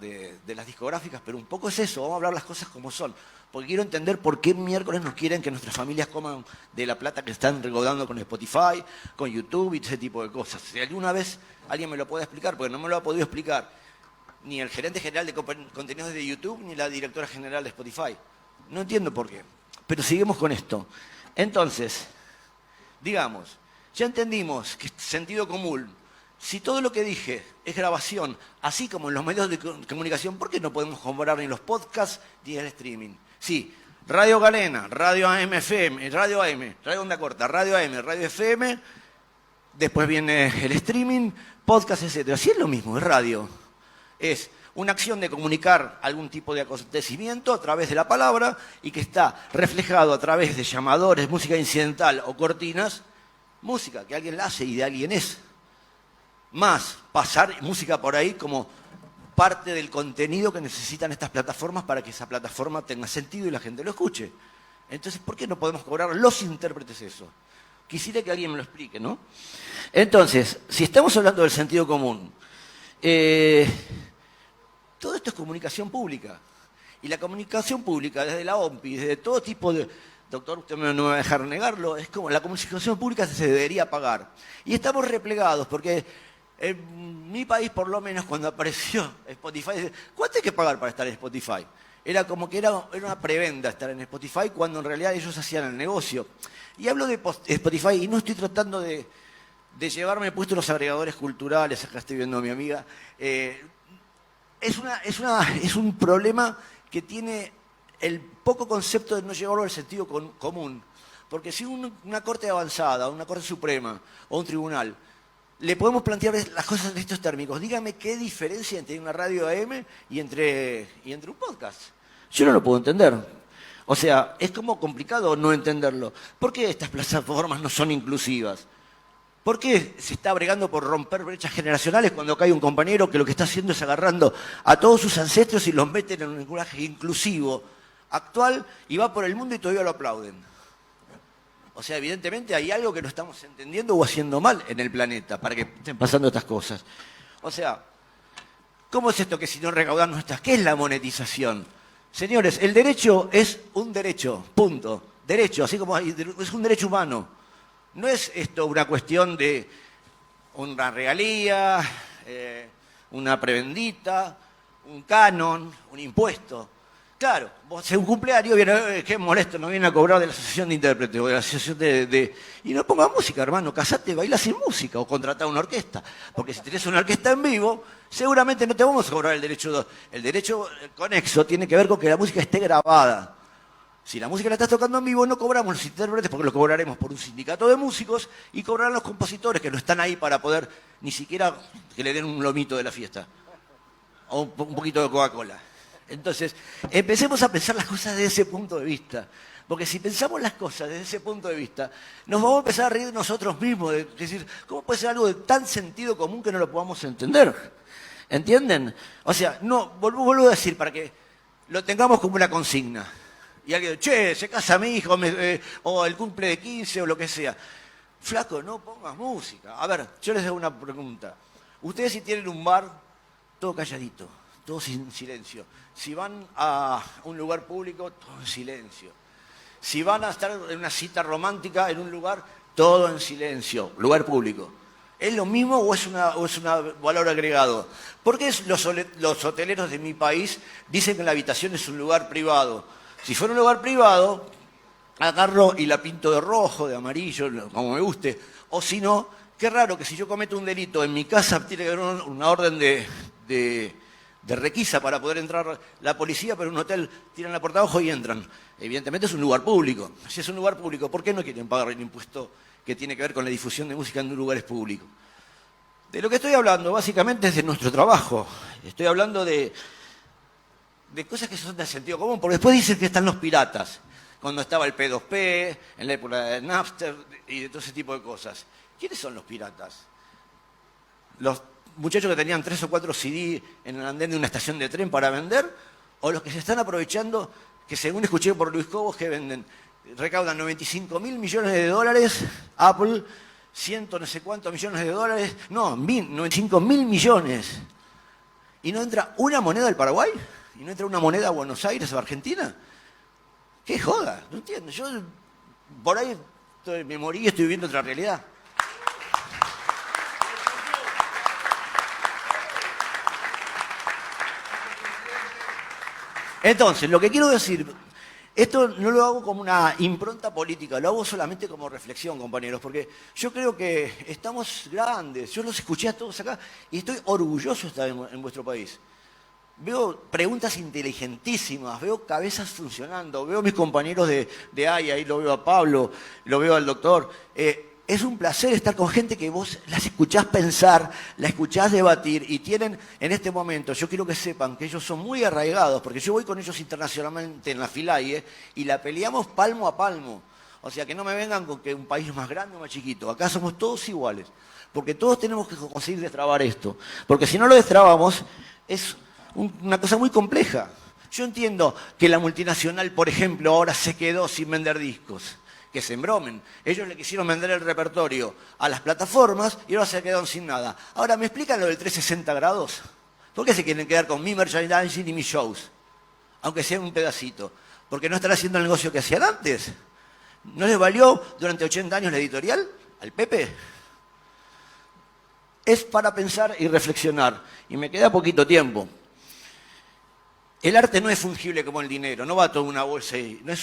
discográficas, pero un poco es eso, vamos a hablar las cosas como son. Porque quiero entender por qué miércoles nos quieren que nuestras familias coman de la plata que están recaudando con Spotify, con YouTube y ese tipo de cosas. Si alguna vez alguien me lo puede explicar, porque no me lo ha podido explicar ni el gerente general de contenidos de YouTube, ni la directora general de Spotify. No entiendo por qué. Pero seguimos con esto. Entonces, digamos, ya entendimos que sentido común, si todo lo que dije es grabación, así como en los medios de comunicación, ¿por qué no podemos comparar ni los podcasts ni el streaming? Sí, Radio Galena, Radio AM, FM, Radio AM, Radio Onda Corta, Radio AM, Radio FM, después viene el streaming, podcast, etc. Así es lo mismo, es radio. Es una acción de comunicar algún tipo de acontecimiento a través de la palabra y que está reflejado a través de llamadores, música incidental o cortinas, música que alguien la hace y de alguien es. Más pasar música por ahí como parte del contenido que necesitan estas plataformas para que esa plataforma tenga sentido y la gente lo escuche. Entonces, ¿por qué no podemos cobrar los intérpretes eso? Quisiera que alguien me lo explique, ¿no? Entonces, si estamos hablando del sentido común, todo esto es comunicación pública. Y la comunicación pública, desde la OMPI, desde todo tipo de... Doctor, usted no me va a dejar negarlo, es como la comunicación pública se debería pagar. Y estamos replegados, porque en mi país, por lo menos, cuando apareció Spotify, ¿cuánto hay que pagar para estar en Spotify? Era como que era una prebenda estar en Spotify, cuando en realidad ellos hacían el negocio. Y hablo de Spotify, y no estoy tratando de llevarme puesto los agregadores culturales, acá estoy viendo a mi amiga. Es un problema que tiene el poco concepto de no llevarlo al sentido común. Porque si una corte avanzada, una corte suprema o un tribunal, le podemos plantear las cosas en estos términos. Dígame qué diferencia entre una radio AM y entre un podcast. Yo no lo puedo entender. O sea, es como complicado no entenderlo. ¿Por qué estas plataformas no son inclusivas? ¿Por qué se está bregando por romper brechas generacionales cuando acá hay un compañero que lo que está haciendo es agarrando a todos sus ancestros y los mete en un lenguaje inclusivo, actual, y va por el mundo y todavía lo aplauden? O sea, evidentemente hay algo que no estamos entendiendo o haciendo mal en el planeta para que estén pasando estas cosas. O sea, ¿cómo es esto que si no recaudamos nuestras? ¿Qué es la monetización? Señores, el derecho es un derecho, punto. Derecho, así como es un derecho humano. No es esto una cuestión de una regalía, una prebendita, un canon, un impuesto. Claro, vos haces un cumpleaños, viene, qué molesto, no viene a cobrar de la asociación de intérpretes o de la asociación Y no pongas música, hermano, casate, baila sin música o contratá una orquesta. Porque si tenés una orquesta en vivo, seguramente no te vamos a cobrar el derecho. El derecho conexo tiene que ver con que la música esté grabada. Si la música la estás tocando en vivo, no cobramos los intérpretes porque lo cobraremos por un sindicato de músicos y cobrarán los compositores que no están ahí para poder ni siquiera que le den un lomito de la fiesta o un poquito de Coca-Cola. Entonces, empecemos a pensar las cosas desde ese punto de vista. Porque si pensamos las cosas desde ese punto de vista, nos vamos a empezar a reír de nosotros mismos. Es decir, ¿cómo puede ser algo de tan sentido común que no lo podamos entender? ¿Entienden? O sea, no, vuelvo a decir, para que lo tengamos como una consigna. Y alguien dice, che, se casa mi hijo, o el cumple de 15 o lo que sea. Flaco, no pongas música. A ver, yo les hago una pregunta. Ustedes si tienen un bar, todo calladito, todo sin silencio. Si van a un lugar público, todo en silencio. Si van a estar en una cita romántica en un lugar, todo en silencio, lugar público. ¿Es lo mismo o es un valor agregado? Porque los hoteleros de mi país dicen que la habitación es un lugar privado. Si fuera un lugar privado, agarro y la pinto de rojo, de amarillo, como me guste. O si no, qué raro que si yo cometo un delito en mi casa tiene que haber una orden de requisa para poder entrar la policía, pero en un hotel tiran la puerta abajo y entran. Evidentemente es un lugar público. Si es un lugar público, ¿por qué no quieren pagar el impuesto que tiene que ver con la difusión de música en lugares públicos? De lo que estoy hablando, básicamente, es de nuestro trabajo. Estoy hablando de cosas que son de sentido común, porque después dicen que están los piratas, cuando estaba el P2P, en la época de Napster y de todo ese tipo de cosas. ¿Quiénes son los piratas? ¿Los muchachos que tenían 3 o 4 CD en el andén de una estación de tren para vender? ¿O los que se están aprovechando, que según escuché por Luis Cobos, que venden, recaudan 95.000 millones de dólares, Apple, no sé cuántos millones de dólares, no, 95.000 millones. ¿Y no entra una moneda del Paraguay? ¿Y no entra una moneda a Buenos Aires o a Argentina? ¿Qué joda? No entiendo. Yo por ahí me morí y estoy viviendo otra realidad. Entonces, lo que quiero decir, esto no lo hago como una impronta política, lo hago solamente como reflexión, compañeros, porque yo creo que estamos grandes, yo los escuché a todos acá y estoy orgulloso de estar en vuestro país. Veo preguntas inteligentísimas, veo cabezas funcionando, veo a mis compañeros de AIA, ahí lo veo a Pablo, lo veo al doctor. Es un placer estar con gente que vos las escuchás pensar, la escuchás debatir y tienen en este momento, yo quiero que sepan que ellos son muy arraigados, porque yo voy con ellos internacionalmente en la FILAIE y la peleamos palmo a palmo. O sea, que no me vengan con que un país es más grande o más chiquito. Acá somos todos iguales, porque todos tenemos que conseguir destrabar esto. Porque si no lo destrabamos, es una cosa muy compleja. Yo entiendo que la multinacional, por ejemplo, ahora se quedó sin vender discos. Que se embromen. Ellos le quisieron vender el repertorio a las plataformas y ahora se quedaron sin nada. Ahora, ¿me explican lo del 360 grados? ¿Por qué se quieren quedar con mi merchandising y mis shows? aunque sea un pedacito, porque no estará haciendo el negocio que hacían antes. ¿No les valió durante 80 años la editorial al Pepe? Es para pensar y reflexionar, y me queda poquito tiempo. El arte no es fungible como el dinero, no va toda una bolsa y no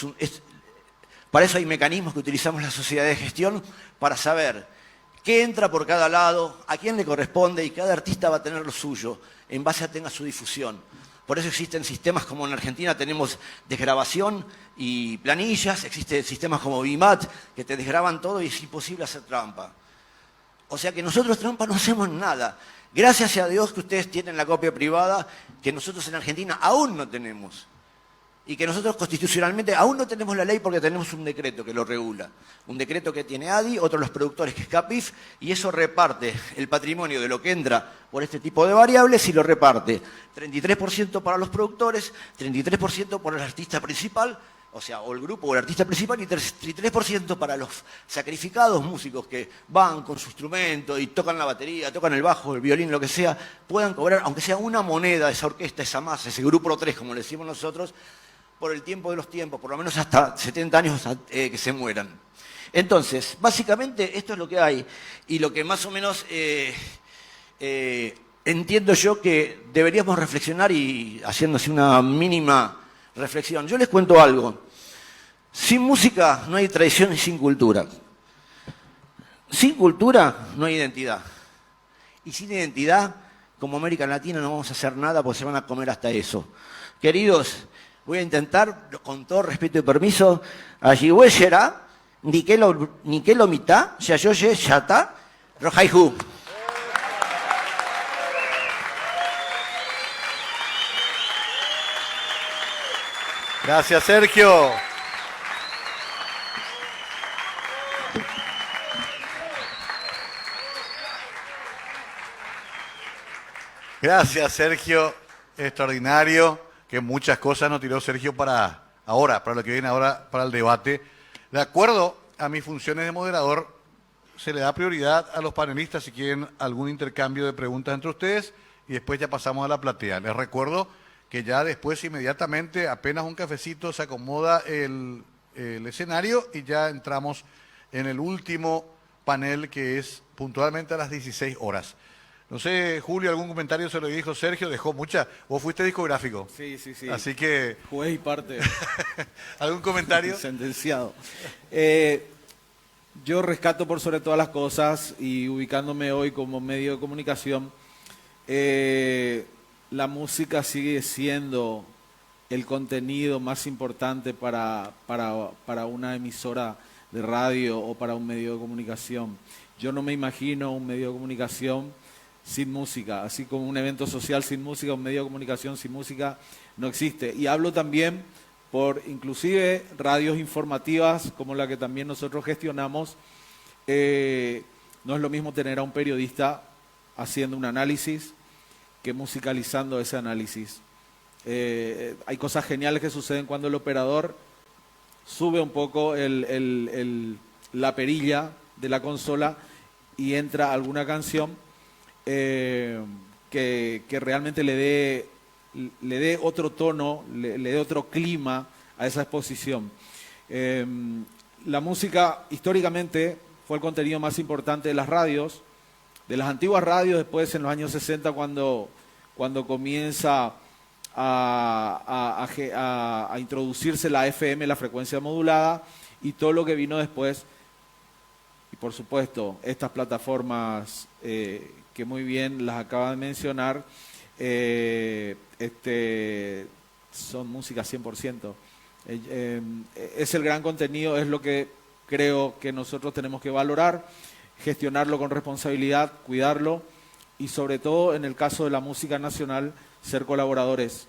para eso hay mecanismos que utilizamos la sociedad de gestión para saber qué entra por cada lado, a quién le corresponde, y cada artista va a tener lo suyo en base a tenga su difusión. Por eso existen sistemas como en Argentina tenemos desgrabación y planillas, existen sistemas como BIMAT que te desgraban todo y es imposible hacer trampa. O sea que nosotros trampa no hacemos nada. Gracias a Dios que ustedes tienen la copia privada que nosotros en Argentina aún no tenemos. Y que nosotros constitucionalmente aún no tenemos la ley porque tenemos un decreto que lo regula. Un decreto que tiene ADI, otro los productores que es CAPIF, y eso reparte el patrimonio de lo que entra por este tipo de variables y lo reparte 33% para los productores, 33% por el artista principal, o sea, o el grupo o el artista principal, y 33% para los sacrificados músicos que van con su instrumento y tocan la batería, tocan el bajo, el violín, lo que sea, puedan cobrar, aunque sea una moneda, esa orquesta, esa masa, ese grupo 3, como le decimos nosotros, por el tiempo de los tiempos, por lo menos hasta 70 años que se mueran. Entonces, básicamente esto es lo que hay y lo que más o menos entiendo yo que deberíamos reflexionar y haciéndose una mínima reflexión. Yo les cuento algo. Sin música no hay tradición y sin cultura. Sin cultura no hay identidad. Y sin identidad, como América Latina, no vamos a hacer nada porque se van a comer hasta eso. Queridos, voy a intentar, con todo respeto y permiso, allí será, ni que lo mitad, ya yo ya está, Rojaihu. Gracias, Sergio. Gracias, Sergio. Extraordinario. Que muchas cosas nos tiró Sergio para ahora, para lo que viene ahora, para el debate. De acuerdo a mis funciones de moderador, se le da prioridad a los panelistas si quieren algún intercambio de preguntas entre ustedes y después ya pasamos a la platea. Les recuerdo que ya después, inmediatamente, apenas un cafecito, se acomoda el escenario y ya entramos en el último panel, que es puntualmente a las 16 horas. No sé, Julio, algún comentario se lo dijo Sergio, dejó mucha. Vos fuiste discográfico. Sí, sí, sí. Así que... Juez y parte. ¿Algún comentario? Sentenciado. Yo rescato por sobre todas las cosas y ubicándome hoy como medio de comunicación, la música sigue siendo el contenido más importante para una emisora de radio o para un medio de comunicación. Yo no me imagino un medio de comunicación sin música, así como un evento social sin música, un medio de comunicación sin música no existe. Y hablo también por inclusive radios informativas como la que también nosotros gestionamos. No es lo mismo tener a un periodista haciendo un análisis que musicalizando ese análisis. Hay cosas geniales que suceden cuando el operador sube un poco la perilla de la consola y entra alguna canción que realmente le dé otro tono, le dé otro clima a esa exposición. La música históricamente fue el contenido más importante de las radios, de las antiguas radios, después en los años 60 cuando comienza a introducirse la FM, la frecuencia modulada, y todo lo que vino después. Y por supuesto, estas plataformas que muy bien las acaba de mencionar, son música 100%. Es el gran contenido, es lo que creo que nosotros tenemos que valorar, gestionarlo con responsabilidad, cuidarlo y sobre todo en el caso de la música nacional, ser colaboradores.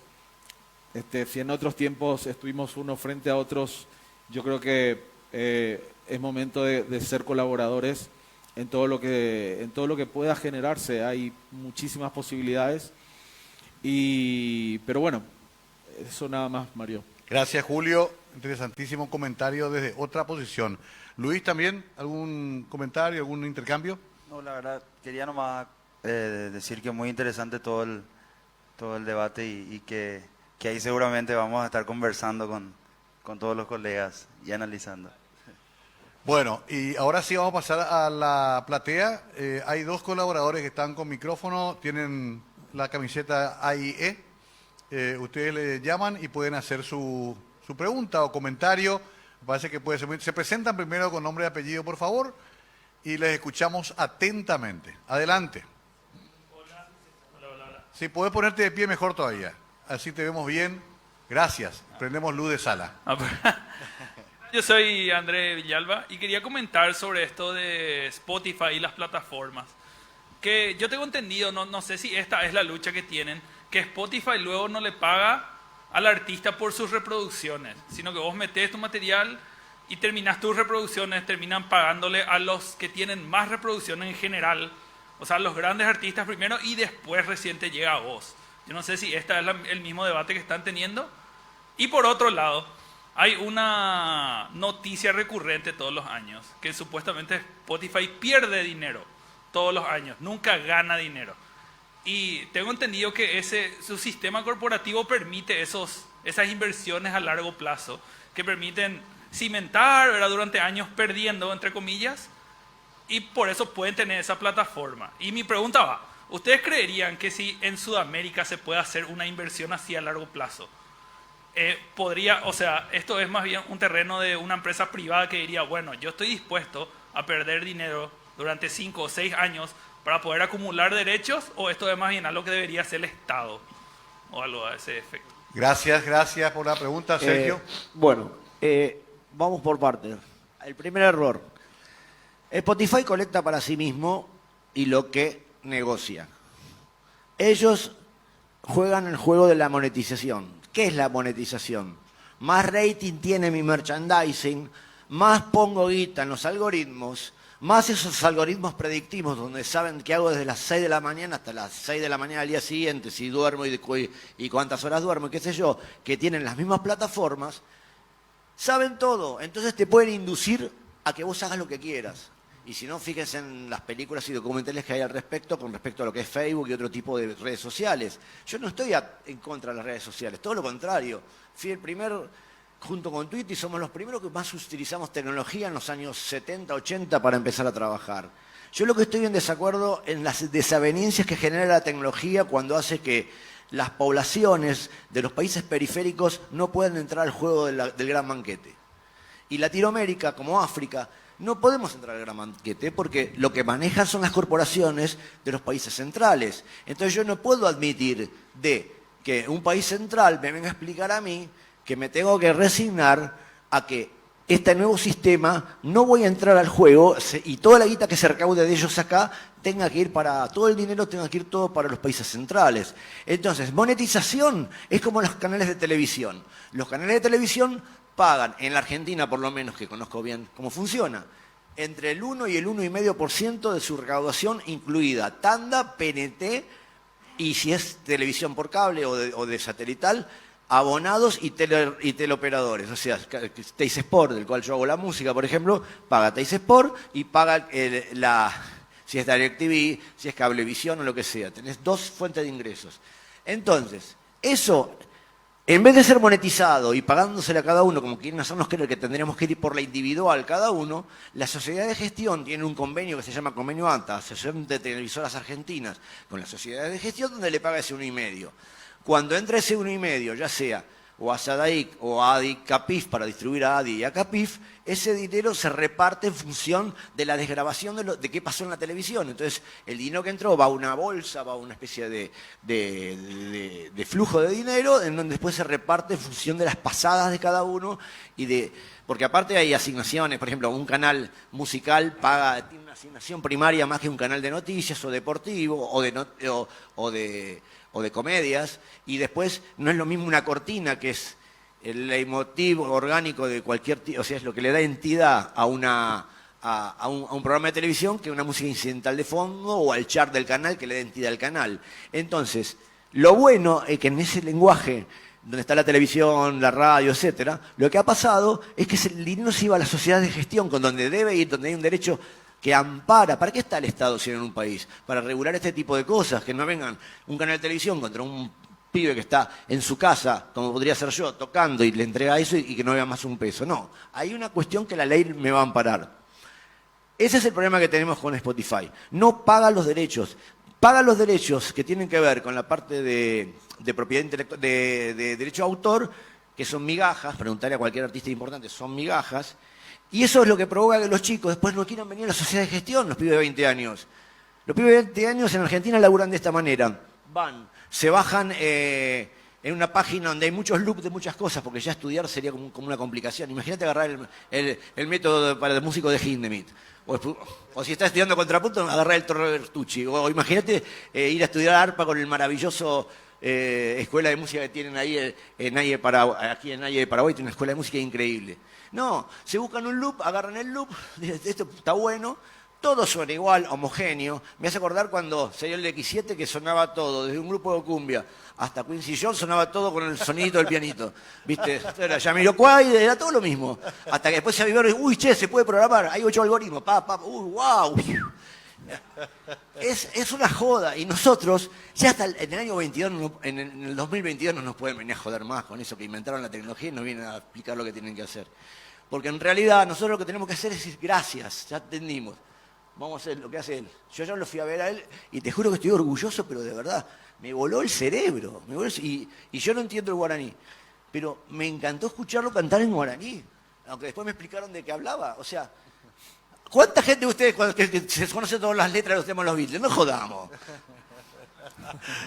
Si en otros tiempos estuvimos unos frente a otros, yo creo que es momento de ser colaboradores en todo lo que pueda generarse. Hay muchísimas posibilidades pero bueno, eso nada más, Mario. Gracias, Julio. Interesantísimo comentario desde otra posición. Luis, ¿también algún comentario, algún intercambio? No, la verdad, quería nomás decir que muy interesante todo el debate y que que ahí seguramente vamos a estar conversando con todos los colegas y analizando. Bueno, y ahora sí vamos a pasar a la platea. Hay dos colaboradores que están con micrófono, tienen la camiseta AIE. Ustedes le llaman y pueden hacer su pregunta o comentario. Me parece que puede ser. Se presentan primero con nombre y apellido, por favor, y les escuchamos atentamente. Adelante. Hola. Si puedes ponerte de pie, mejor todavía. Así te vemos bien. Gracias. Prendemos luz de sala. Yo soy André Villalba y quería comentar sobre esto de Spotify y las plataformas. Que yo tengo entendido, no sé si esta es la lucha que tienen, que Spotify luego no le paga al artista por sus reproducciones, sino que vos metés tu material y terminás tus reproducciones, terminan pagándole a los que tienen más reproducciones en general, o sea, los grandes artistas primero y después recién te llega a vos. Yo no sé si este es el mismo debate que están teniendo. Y por otro lado, hay una noticia recurrente todos los años, que supuestamente Spotify pierde dinero todos los años, nunca gana dinero. Y tengo entendido que su sistema corporativo permite esas inversiones a largo plazo, que permiten cimentar, ¿verdad?, durante años perdiendo, entre comillas, y por eso pueden tener esa plataforma. Y mi pregunta va, ¿ustedes creerían que si en Sudamérica se puede hacer una inversión así a largo plazo, o sea, esto es más bien un terreno de una empresa privada que diría, bueno, yo estoy dispuesto a perder dinero durante 5 o 6 años para poder acumular derechos, o esto es más bien algo que debería hacer el Estado, o algo a ese efecto? Gracias por la pregunta, Sergio. Vamos por partes. El primer error. Spotify colecta para sí mismo y lo que negocia. Ellos juegan el juego de la monetización. ¿Qué es la monetización? Más rating tiene mi merchandising, más pongo guita en los algoritmos, más esos algoritmos predictivos donde saben qué hago desde las 6 de la mañana hasta las 6 de la mañana al día siguiente, si duermo y cuántas horas duermo, qué sé yo, que tienen las mismas plataformas, saben todo. Entonces te pueden inducir a que vos hagas lo que quieras. Y si no, fíjense en las películas y documentales que hay al respecto, con respecto a lo que es Facebook y otro tipo de redes sociales. Yo no estoy en contra de las redes sociales, todo lo contrario. Fui el primero, junto con Twitter, y somos los primeros que más utilizamos tecnología en los años 70, 80 para empezar a trabajar. Yo lo que estoy en desacuerdo en las desavenencias que genera la tecnología cuando hace que las poblaciones de los países periféricos no puedan entrar al juego del gran banquete. Y Latinoamérica, como África, no podemos entrar al gran banquete porque lo que manejan son las corporaciones de los países centrales. Entonces yo no puedo admitir que un país central me venga a explicar a mí que me tengo que resignar a que este nuevo sistema no voy a entrar al juego y toda la guita que se recaude de ellos acá tenga que ir todo el dinero tenga que ir todo para los países centrales. Entonces, monetización es como los canales de televisión. Los canales de televisión pagan, en la Argentina por lo menos, que conozco bien cómo funciona, entre el 1 y el 1,5% de su recaudación, incluida tanda, PNT, y si es televisión por cable o de satelital, abonados y teleoperadores. O sea, Teis Sport, del cual yo hago la música, por ejemplo, paga Teis Sport y paga si es DirecTV, si es Cablevisión o lo que sea. Tenés 2 fuentes de ingresos. Entonces, eso, en vez de ser monetizado y pagándosele a cada uno, como quieren hacernos creer que tendríamos que ir por la individual cada uno, la sociedad de gestión tiene un convenio que se llama Convenio ANTA, Asociación de Televisoras Argentinas, con la sociedad de gestión, donde le paga ese 1,5. Cuando entra ese 1,5, ya sea o a SADAIC o a ADI Capif para distribuir a ADI y a Capif, ese dinero se reparte en función de la desgrabación de qué pasó en la televisión. Entonces, el dinero que entró va a una bolsa, va a una especie de flujo de dinero, en donde después se reparte en función de las pasadas de cada uno, porque aparte hay asignaciones. Por ejemplo, un canal musical tiene una asignación primaria más que un canal de noticias o deportivo o de comedias, y después no es lo mismo una cortina, que es el leitmotiv orgánico de cualquier tipo, o sea, es lo que le da entidad a un programa de televisión, que una música incidental de fondo o al chart del canal que le da entidad al canal. Entonces, lo bueno es que en ese lenguaje donde está la televisión, la radio, etcétera, lo que ha pasado es que el dinero se iba a la sociedad de gestión, con donde debe ir, donde hay un derecho que ampara. ¿Para qué está el Estado si en un país? Para regular este tipo de cosas, que no vengan un canal de televisión contra un pibe que está en su casa, como podría ser yo, tocando y le entrega eso y que no vea más un peso. No, hay una cuestión que la ley me va a amparar. Ese es el problema que tenemos con Spotify. No paga los derechos. Paga los derechos que tienen que ver con la parte de propiedad intelectual, de derecho a autor, que son migajas, preguntarle a cualquier artista importante, son migajas, y eso es lo que provoca que los chicos después no quieran venir a la sociedad de gestión, los pibes de 20 años. Los pibes de 20 años en Argentina laburan de esta manera. Van, se bajan en una página donde hay muchos loops de muchas cosas, porque ya estudiar sería como una complicación. Imagínate agarrar el método para el músico de Hindemith. O si estás estudiando contrapunto, agarrar el Torre Bertucci. O imagínate ir a estudiar arpa con el maravilloso escuela de música que tienen ahí aquí en Naye de Paraguay, tiene una escuela de música increíble. No, se buscan un loop, agarran el loop, dicen, esto está bueno, todo suena igual, homogéneo. Me hace acordar cuando salió el X7 que sonaba todo, desde un grupo de cumbia hasta Quincy Jones sonaba todo con el sonidito del pianito. ¿Viste? Era Jamiroquai, era todo lo mismo. Hasta que después se avivó, uy, che, se puede programar, hay 8 algoritmos, wow. Es una joda, y nosotros, ya hasta en el año 22, en el 2022 no nos pueden venir a joder más con eso que inventaron la tecnología y nos vienen a explicar lo que tienen que hacer. Porque en realidad nosotros lo que tenemos que hacer es decir, gracias, ya entendimos, vamos a hacer lo que hace él. Yo ya lo fui a ver a él y te juro que estoy orgulloso, pero de verdad, me voló el cerebro, y yo no entiendo el guaraní, pero me encantó escucharlo cantar en guaraní, aunque después me explicaron de qué hablaba, o sea... ¿Cuánta gente de ustedes que se conoce todas las letras de los temas de los Beatles? No jodamos.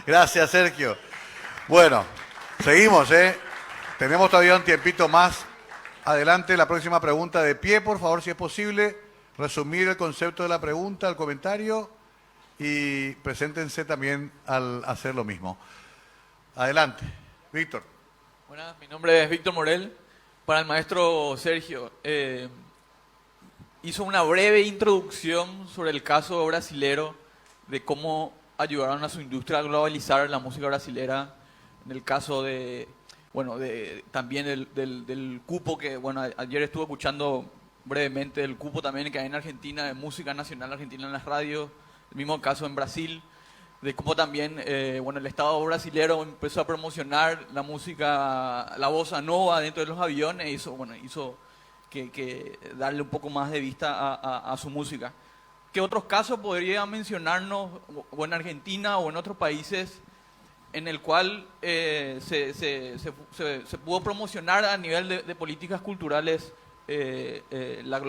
Gracias, Sergio. Bueno, seguimos, ¿eh? Tenemos todavía un tiempito más. Adelante, la próxima pregunta de pie, por favor, si es posible. Resumir el concepto de la pregunta, el comentario y preséntense también al hacer lo mismo. Adelante, Víctor. Buenas, mi nombre es Víctor Morel. Para el maestro Sergio, hizo una breve introducción sobre el caso brasilero, de cómo ayudaron a su industria a globalizar la música brasilera, en el caso de, bueno, también del cupo que, bueno, ayer estuve escuchando brevemente el cupo también que hay en Argentina, de música nacional argentina en las radios, el mismo caso en Brasil, de cómo también, bueno, el Estado brasilero empezó a promocionar la música, la bossa nova dentro de los aviones, hizo que darle un poco más de vista a su música. ¿Qué otros casos podría mencionarnos, o en Argentina o en otros países, en el cual se pudo promocionar a nivel de políticas culturales la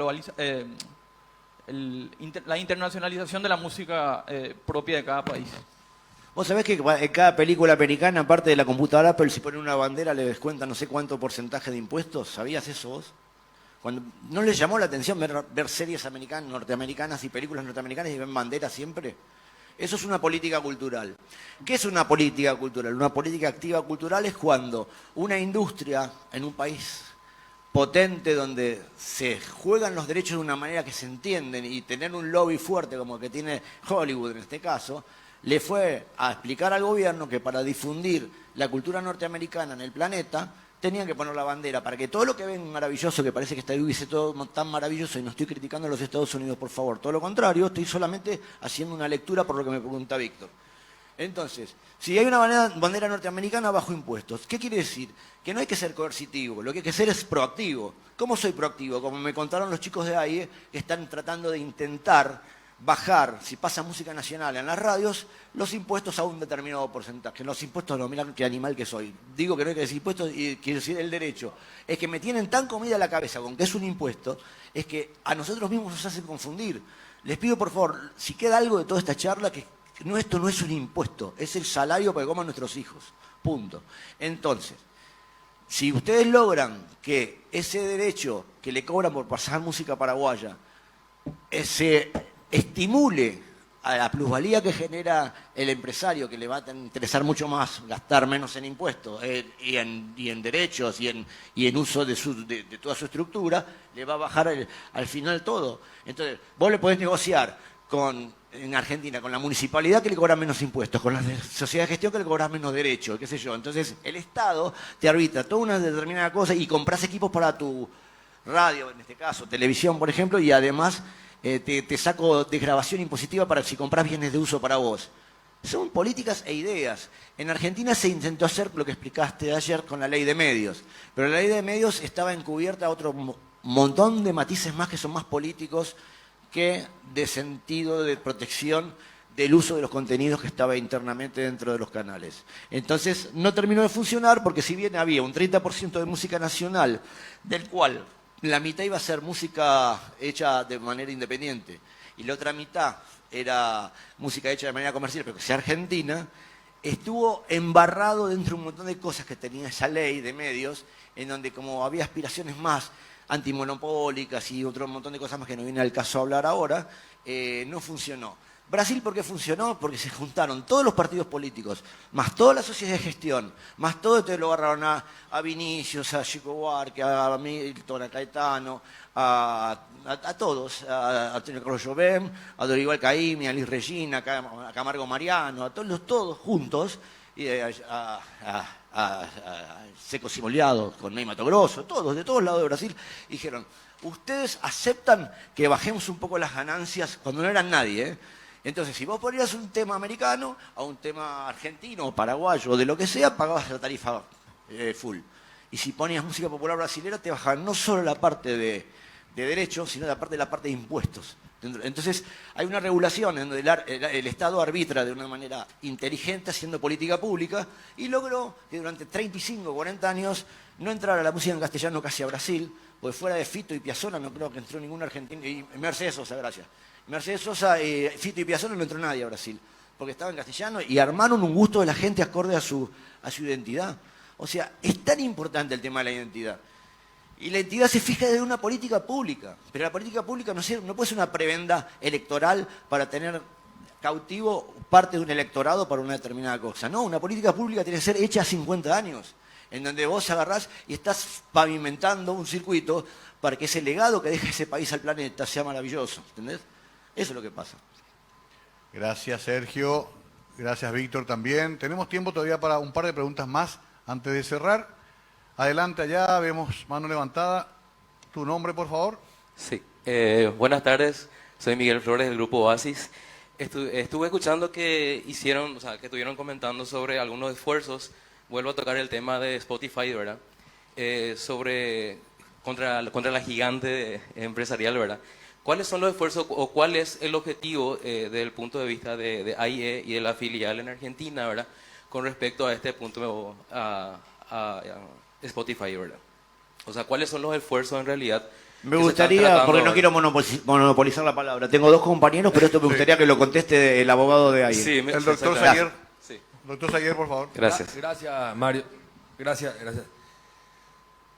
internacionalización de la música propia de cada país? Vos sabés que en cada película americana, aparte de la computadora Apple, si ponen una bandera le descuentan no sé cuánto porcentaje de impuestos. ¿Sabías eso vos? Cuando ¿no les llamó la atención ver series americanas, norteamericanas y películas norteamericanas y ven banderas siempre? Eso es una política cultural. ¿Qué es una política cultural? Una política activa cultural es cuando una industria en un país potente donde se juegan los derechos de una manera que se entienden y tener un lobby fuerte como el que tiene Hollywood en este caso, le fue a explicar al gobierno que para difundir la cultura norteamericana en el planeta tenían que poner la bandera para que todo lo que ven maravilloso, que parece que está hubiese todo tan maravilloso, y no estoy criticando a los Estados Unidos, por favor, todo lo contrario, estoy solamente haciendo una lectura por lo que me pregunta Víctor. Entonces, si hay una bandera norteamericana bajo impuestos, ¿qué quiere decir? Que no hay que ser coercitivo, lo que hay que ser es proactivo. ¿Cómo soy proactivo? Como me contaron los chicos de AIE, que están tratando de intentar bajar, si pasa música nacional en las radios, los impuestos a un determinado porcentaje. Los impuestos no, mirá qué animal que soy. Digo que no hay que decir impuestos y quiero decir el derecho. Es que me tienen tan comida la cabeza con que es un impuesto, es que a nosotros mismos nos hacen confundir. Les pido por favor, si queda algo de toda esta charla, que esto no es un impuesto, es el salario para que coman nuestros hijos. Punto. Entonces, si ustedes logran que ese derecho que le cobran por pasar música paraguaya, se estimule a la plusvalía que genera el empresario, que le va a interesar mucho más gastar menos en impuestos y en derechos y en uso de toda su estructura, le va a bajar al final todo. Entonces, vos le podés negociar en Argentina con la municipalidad que le cobra menos impuestos, con la sociedad de gestión que le cobra menos derechos, qué sé yo. Entonces, el Estado te arbitra toda una determinada cosa y compras equipos para tu radio, en este caso, televisión, por ejemplo, y además te saco desgravación impositiva para si compras bienes de uso para vos. Son políticas e ideas. En Argentina se intentó hacer lo que explicaste ayer con la ley de medios, pero la ley de medios estaba encubierta a otro montón de matices más que son más políticos que de sentido de protección del uso de los contenidos que estaba internamente dentro de los canales. Entonces no terminó de funcionar porque si bien había un 30% de música nacional, del cual la mitad iba a ser música hecha de manera independiente y la otra mitad era música hecha de manera comercial, pero que sea argentina, estuvo embarrado dentro de un montón de cosas que tenía esa ley de medios, en donde como había aspiraciones más antimonopólicas y otro montón de cosas más que no viene al caso a hablar ahora, no funcionó. Brasil, ¿por qué funcionó? Porque se juntaron todos los partidos políticos, más toda la sociedad de gestión, más todo, entonces lo agarraron a Vinicius, a Chico Buarque, a Milton, a Caetano, a todos, a Antonio Carlos Jobim, a Dorival Caymmi, a Liz Regina, a Camargo Mariano, a todos juntos, y a Seco Simoleado, con Ney Mato Grosso, todos, de todos lados de Brasil, dijeron, ustedes aceptan que bajemos un poco las ganancias cuando no eran nadie, ¿eh? Entonces, si vos ponías un tema americano a un tema argentino o paraguayo o de lo que sea, pagabas la tarifa full. Y si ponías música popular brasilera, te bajaban no solo la parte de derechos, sino la parte de impuestos. Entonces, hay una regulación en donde el Estado arbitra de una manera inteligente haciendo política pública y logró que durante 35 o 40 años no entrara la música en castellano casi a Brasil, porque fuera de Fito y Piazzolla no creo que entró ningún argentino, y Mercedes Sosa, gracias. Mercedes Sosa, Fito y Piazzolla no entró nadie a Brasil, porque estaba en castellano y armaron un gusto de la gente acorde a su identidad. O sea, es tan importante el tema de la identidad. Y la identidad se fija desde una política pública, pero la política pública no puede ser una prebenda electoral para tener cautivo parte de un electorado para una determinada cosa. No, una política pública tiene que ser hecha a 50 años, en donde vos agarrás y estás pavimentando un circuito para que ese legado que deja ese país al planeta sea maravilloso, ¿entendés? Eso es lo que pasa. Gracias, Sergio. Gracias, Víctor, también. Tenemos tiempo todavía para un par de preguntas más antes de cerrar. Adelante allá, vemos mano levantada. ¿Tu nombre, por favor? Sí. Buenas tardes, soy Miguel Flores del Grupo Oasis. Estuve escuchando que que estuvieron comentando sobre algunos esfuerzos. Vuelvo a tocar el tema de Spotify, ¿verdad? Contra la gigante empresarial, ¿verdad? ¿Cuáles son los esfuerzos o cuál es el objetivo desde el punto de vista de AIE y de la filial en Argentina, ¿verdad? Con respecto a este punto a Spotify, ¿verdad? O sea, ¿cuáles son los esfuerzos en realidad? Me gustaría, porque no quiero monopolizar la palabra, tengo dos compañeros, pero esto me gustaría que lo conteste el abogado de AIE. Sí, el doctor Sayer. Sí. Doctor Sayer, por favor. Gracias. Gracias, Mario. Gracias.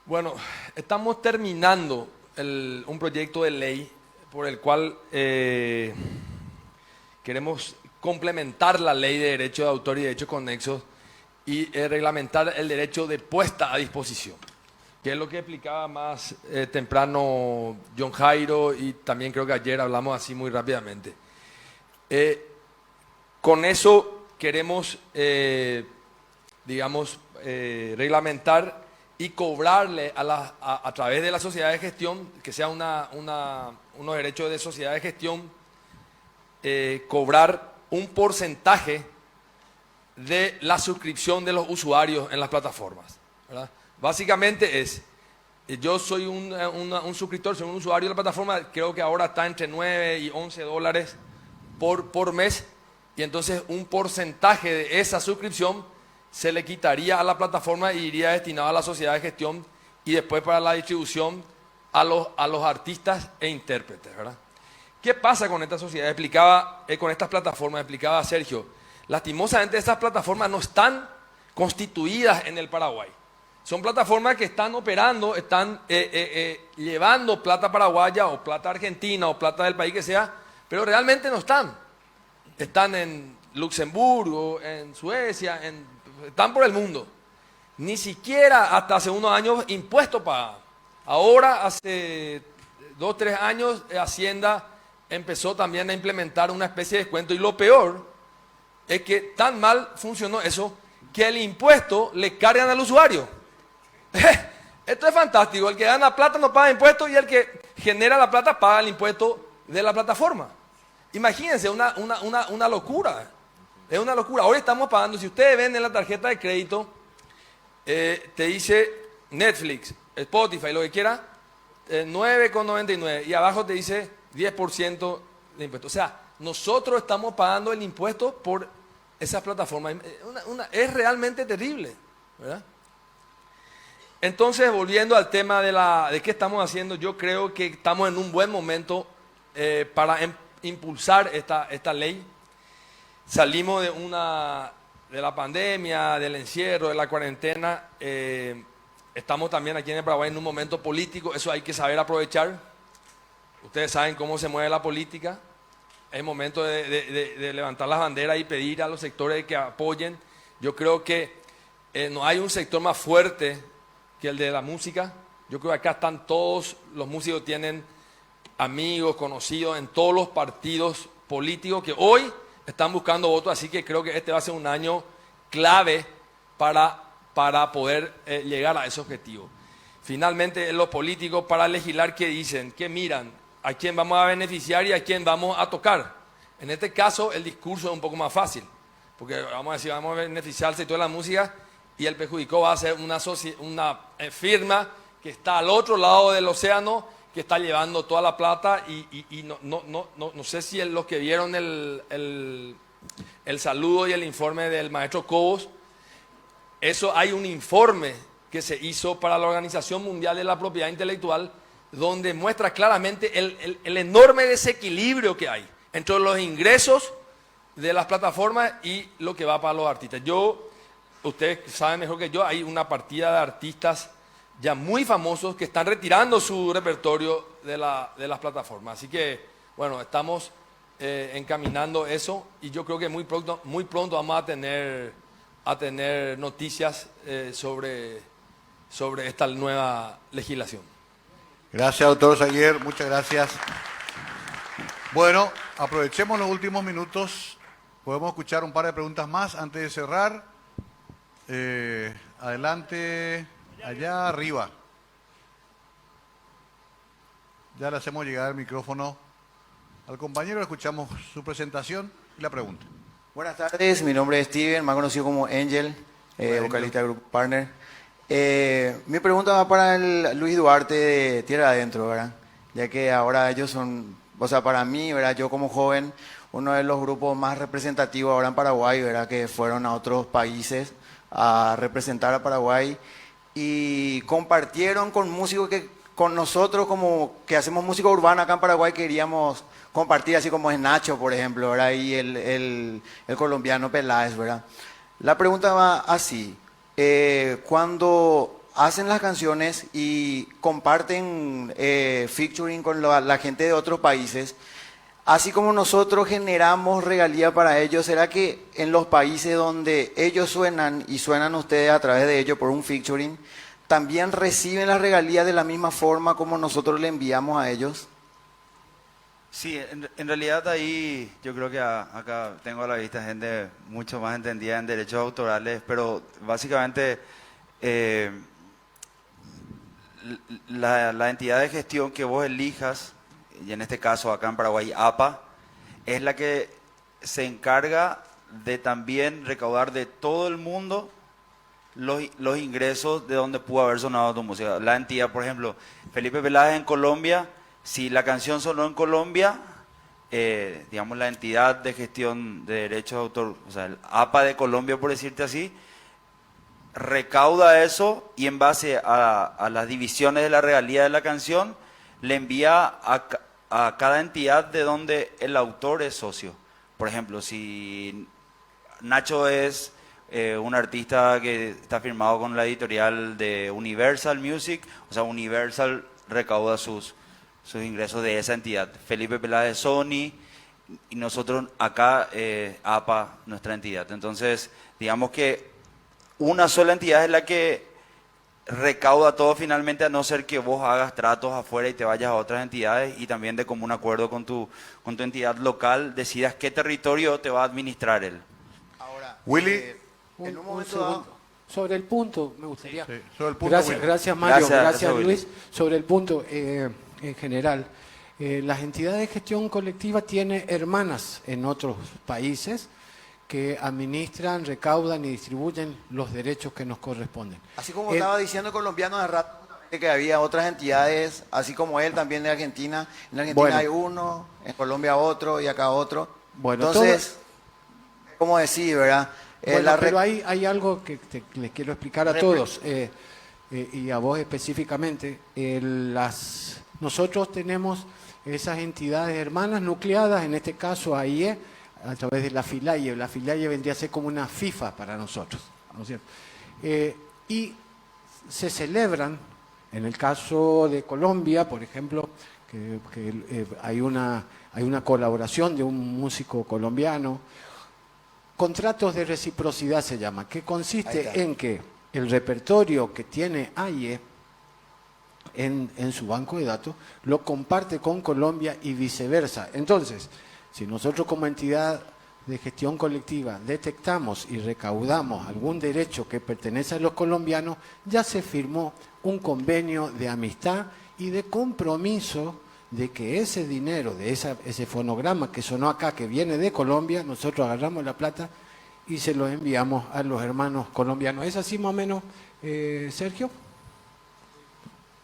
Bueno, estamos terminando un proyecto de ley por el cual queremos complementar la ley de derecho de autor y derechos conexos y reglamentar el derecho de puesta a disposición, que es lo que explicaba más temprano John Jairo, y también creo que ayer hablamos así muy rápidamente. Con eso queremos, reglamentar y cobrarle a través de la sociedad de gestión, que sea unos derechos de sociedad de gestión, cobrar un porcentaje de la suscripción de los usuarios en las plataformas, ¿verdad? Básicamente yo soy un suscriptor, soy un usuario de la plataforma, creo que ahora está entre 9 y 11 dólares por mes, y entonces un porcentaje de esa suscripción se le quitaría a la plataforma y iría destinado a la sociedad de gestión y después para la distribución a los artistas e intérpretes, ¿verdad? ¿Qué pasa con esta sociedad? Con estas plataformas, explicaba Sergio. Lastimosamente estas plataformas no están constituidas en el Paraguay. Son plataformas que están operando, están llevando plata paraguaya o plata argentina o plata del país que sea, pero realmente no están. Están en Luxemburgo, en Suecia, están por el mundo. Ni siquiera hasta hace unos años impuestos pagaban. Ahora, hace 2 o 3 años, Hacienda empezó también a implementar una especie de descuento. Y lo peor es que tan mal funcionó eso que el impuesto le cargan al usuario. Esto es fantástico. El que gana plata no paga impuestos y el que genera la plata paga el impuesto de la plataforma. Imagínense, una locura. Es una locura. Ahora estamos pagando, si ustedes ven en la tarjeta de crédito, te dice Netflix, Spotify, lo que quiera, 9,99 y abajo te dice 10% de impuesto. O sea, nosotros estamos pagando el impuesto por esas plataformas. Es realmente terrible, ¿verdad? Entonces, volviendo al tema de qué estamos haciendo, yo creo que estamos en un buen momento para impulsar esta ley. Salimos de la pandemia, del encierro, de la cuarentena. Estamos también aquí en el Paraguay en un momento político, eso hay que saber aprovechar. Ustedes saben cómo se mueve la política. Es momento de levantar las banderas y pedir a los sectores que apoyen. Yo creo que no hay un sector más fuerte que el de la música. Yo creo que acá están todos los músicos, tienen amigos, conocidos en todos los partidos políticos que hoy están buscando votos, así que creo que este va a ser un año clave para poder llegar a ese objetivo. Finalmente, los políticos para legislar, ¿qué dicen? ¿Qué miran? ¿A quién vamos a beneficiar y a quién vamos a tocar? En este caso, el discurso es un poco más fácil, porque vamos a decir, vamos a beneficiar al sector de la música y el perjudicado va a ser una firma que está al otro lado del océano, que está llevando toda la plata y no sé si los que vieron el saludo y el informe del maestro Cobos, eso hay un informe que se hizo para la Organización Mundial de la Propiedad Intelectual donde muestra claramente el enorme desequilibrio que hay entre los ingresos de las plataformas y lo que va para los artistas. Ustedes saben mejor que yo, hay una partida de artistas ya muy famosos que están retirando su repertorio de las plataformas. Así que, bueno, estamos encaminando eso y yo creo que muy pronto vamos a tener noticias sobre esta nueva legislación. Gracias, doctor Saguier, muchas gracias. Bueno, aprovechemos los últimos minutos. Podemos escuchar un par de preguntas más antes de cerrar. Adelante, allá arriba. Ya le hacemos llegar el micrófono al compañero, escuchamos su presentación y la pregunta. Buenas tardes, mi nombre es Steven, más conocido como Angel, vocalista del grupo Partner. Mi pregunta va para el Luis Duarte de Tierra Adentro, ¿verdad? Ya que ahora ellos son, o sea, para mí, ¿verdad? Yo como joven, uno de los grupos más representativos ahora en Paraguay, ¿verdad? Que fueron a otros países a representar a Paraguay y compartieron con músicos que con nosotros como que hacemos música urbana acá en Paraguay queríamos compartir, así como es Nacho, por ejemplo, ¿verdad? Y el colombiano Peláez, ¿verdad? La pregunta va así. Cuando hacen las canciones y comparten featuring con la gente de otros países, así como nosotros generamos regalía para ellos, ¿será que en los países donde ellos suenan y suenan ustedes a través de ellos por un featuring, también reciben las regalías de la misma forma como nosotros le enviamos a ellos? Sí, en realidad ahí yo creo que acá tengo a la vista gente mucho más entendida en derechos autorales, pero básicamente la entidad de gestión que vos elijas, y en este caso acá en Paraguay APA, es la que se encarga de también recaudar de todo el mundo los ingresos de donde pudo haber sonado tu música. La entidad, por ejemplo, Felipe Peláez en Colombia, si la canción sonó en Colombia, digamos la entidad de gestión de derechos de autor, o sea, el APA de Colombia, por decirte así, recauda eso y en base a las divisiones de la regalía de la canción, le envía a cada entidad de donde el autor es socio. Por ejemplo, si Nacho es un artista que está firmado con la editorial de Universal Music, o sea, Universal recauda sus ingresos de esa entidad. Felipe Peláez de Sony y nosotros acá, APA, nuestra entidad. Entonces, digamos que una sola entidad es la que recauda todo finalmente, a no ser que vos hagas tratos afuera y te vayas a otras entidades y también de común acuerdo con tu entidad local decidas qué territorio te va a administrar él. Ahora, Willy, en un momento sobre el punto, me gustaría. Sí, sobre el punto, Gracias Mario, gracias Willy. Luis. Sobre el punto, en general, las entidades de gestión colectiva tienen hermanas en otros países que administran, recaudan y distribuyen los derechos que nos corresponden. Así como estaba diciendo colombiano de rato, que había otras entidades, así como él también de Argentina. En Argentina Bueno. hay uno, en Colombia otro y acá otro. Bueno, entonces, ¿cómo decir, verdad? Bueno, pero hay algo que les quiero explicar a todos, y a vos específicamente. Nosotros tenemos esas entidades hermanas nucleadas, en este caso AIE, a través de la FILAIE. La FILAIE vendría a ser como una FIFA para nosotros, ¿no es cierto? Y se celebran, en el caso de Colombia, por ejemplo, que hay una colaboración de un músico colombiano, contratos de reciprocidad se llama, que consiste en que el repertorio que tiene AIE en su banco de datos lo comparte con Colombia y viceversa. Entonces, si nosotros como entidad de gestión colectiva detectamos y recaudamos algún derecho que pertenece a los colombianos, ya se firmó un convenio de amistad y de compromiso de que ese dinero, de ese fonograma que sonó acá, que viene de Colombia, nosotros agarramos la plata y se lo enviamos a los hermanos colombianos. ¿Es así más o menos, Sergio?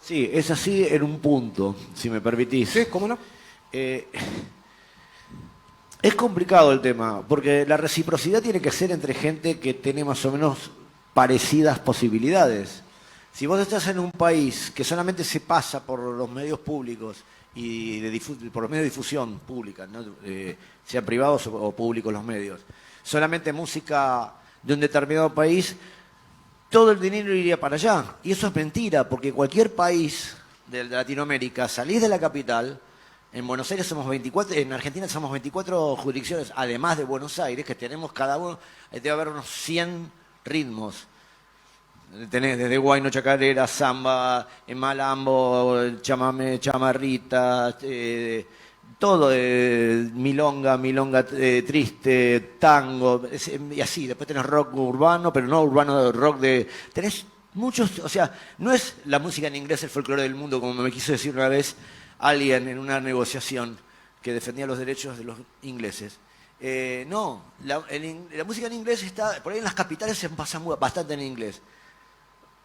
Sí, es así en un punto, si me permitís. Sí, ¿cómo no? Es complicado el tema, porque la reciprocidad tiene que ser entre gente que tiene más o menos parecidas posibilidades. Si vos estás en un país que solamente se pasa por los medios públicos y por los medios de difusión pública, ¿no? Sean privados o públicos los medios, solamente música de un determinado país, todo el dinero iría para allá. Y eso es mentira, porque cualquier país de Latinoamérica, salís de la capital, en Buenos Aires somos 24, en Argentina somos 24 jurisdicciones, además de Buenos Aires, que tenemos cada uno, debe haber unos 100 ritmos. Tenés desde guayno, chacarera, samba, malambo, chamamé, chamarrita, todo, milonga triste, tango, y así. Después tenés rock urbano, pero no urbano, rock de... Tenés muchos, o sea, no es la música en inglés el folclore del mundo, como me quiso decir una vez alguien en una negociación que defendía los derechos de los ingleses. No, la música en inglés está, por ahí en las capitales se pasa bastante en inglés.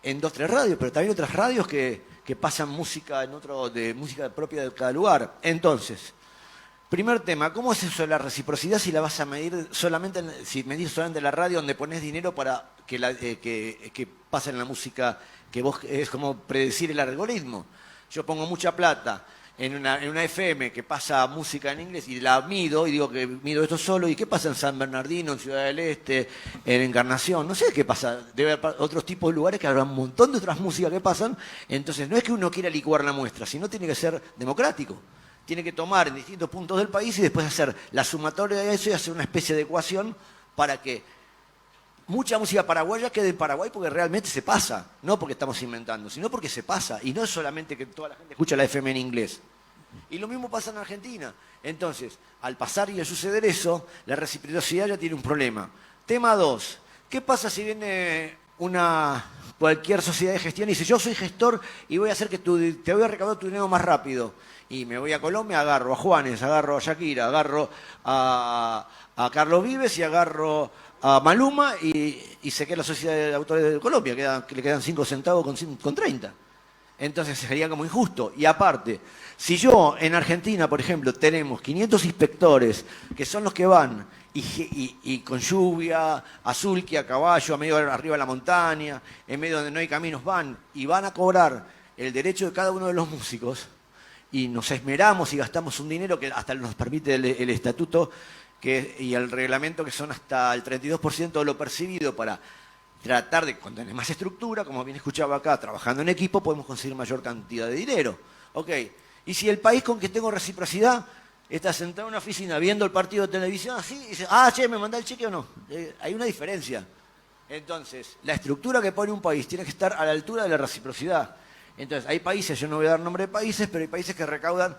En 2, 3 radios, pero también otras radios que pasan música de música propia de cada lugar. Entonces, primer tema, ¿cómo es eso de la reciprocidad si la vas a medir solamente, medís solamente la radio donde pones dinero para que pase en la música, que vos es como predecir el algoritmo? Yo pongo mucha plata en una FM que pasa música en inglés y la mido y digo que mido esto solo. ¿Y qué pasa en San Bernardino, en Ciudad del Este, en Encarnación? No sé qué pasa. Debe haber otros tipos de lugares que habrá un montón de otras músicas que pasan. Entonces no es que uno quiera licuar la muestra, sino tiene que ser democrático. Tiene que tomar en distintos puntos del país y después hacer la sumatoria de eso y hacer una especie de ecuación para que mucha música paraguaya quede en Paraguay porque realmente se pasa, no porque estamos inventando, sino porque se pasa. Y no es solamente que toda la gente escucha la FM en inglés. Y lo mismo pasa en Argentina. Entonces, al pasar y al suceder eso, la reciprocidad ya tiene un problema. Tema 2. ¿Qué pasa si viene cualquier sociedad de gestión y dice, yo soy gestor y voy a hacer que te voy a recaudar tu dinero más rápido? Y me voy a Colombia, agarro a Juanes, agarro a Shakira, agarro a Carlos Vives y agarro a Maluma y sé que la sociedad de autores de Colombia que le quedan 5 centavos con 30. Entonces sería como injusto. Y aparte, si yo en Argentina, por ejemplo, tenemos 500 inspectores que son los que van y con lluvia, a sulky, a caballo, a medio arriba de la montaña, en medio donde no hay caminos van y van a cobrar el derecho de cada uno de los músicos y nos esmeramos y gastamos un dinero que hasta nos permite el estatuto y el reglamento, que son hasta el 32% de lo percibido, para tratar de, cuando tenés más estructura, como bien escuchaba acá, trabajando en equipo, podemos conseguir mayor cantidad de dinero. Ok, y si el país con que tengo reciprocidad está sentado en una oficina viendo el partido de televisión así, y dice, che, ¿me mandá el cheque o no? Hay una diferencia. Entonces, la estructura que pone un país tiene que estar a la altura de la reciprocidad. Entonces, hay países, yo no voy a dar nombre de países, pero hay países que recaudan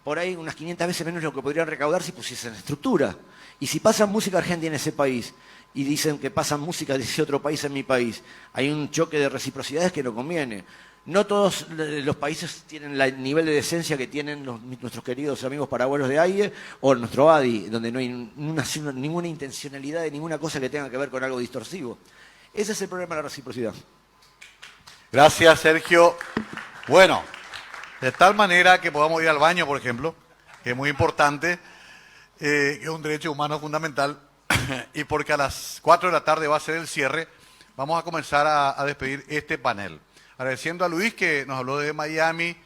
por ahí unas 500 veces menos de lo que podrían recaudar si pusiesen estructura. Y si pasan música argentina en ese país y dicen que pasan música de ese otro país en mi país, hay un choque de reciprocidades que no conviene. No todos los países tienen el nivel de decencia que tienen nuestros queridos amigos paraguayos de AIE o nuestro ADI, donde no hay ninguna intencionalidad de ninguna cosa que tenga que ver con algo distorsivo. Ese es el problema de la reciprocidad. Gracias, Sergio. Bueno, de tal manera que podamos ir al baño, por ejemplo, que es muy importante, que es un derecho humano fundamental, y porque a las 4 de la tarde va a ser el cierre, vamos a comenzar a despedir este panel. Agradeciendo a Luis, que nos habló de Miami,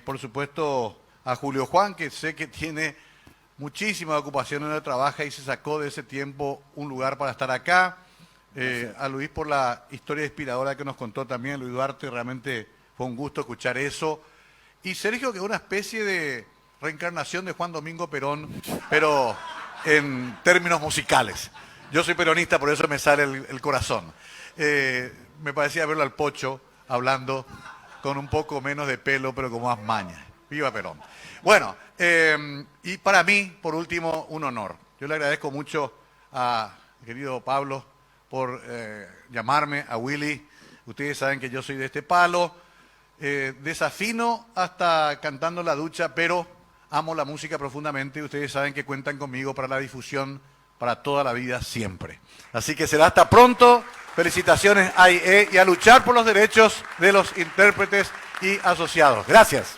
por supuesto a Julio Juan, que sé que tiene muchísima ocupación en donde trabaja y se sacó de ese tiempo un lugar para estar acá. A Luis por la historia inspiradora que nos contó también, Luis Duarte, realmente fue un gusto escuchar eso. Y Sergio, que es una especie de reencarnación de Juan Domingo Perón, pero en términos musicales. Yo soy peronista, por eso me sale el corazón. Me parecía verlo al Pocho hablando con un poco menos de pelo, pero con más maña. ¡Viva Perón! Bueno, y para mí, por último, un honor. Yo le agradezco mucho a querido Pablo por llamarme, a Willy. Ustedes saben que yo soy de este palo. Desafino hasta cantando en la ducha, pero amo la música profundamente. Ustedes saben que cuentan conmigo para la difusión para toda la vida, siempre. Así que será hasta pronto. Felicitaciones a AIE y a luchar por los derechos de los intérpretes y asociados. Gracias.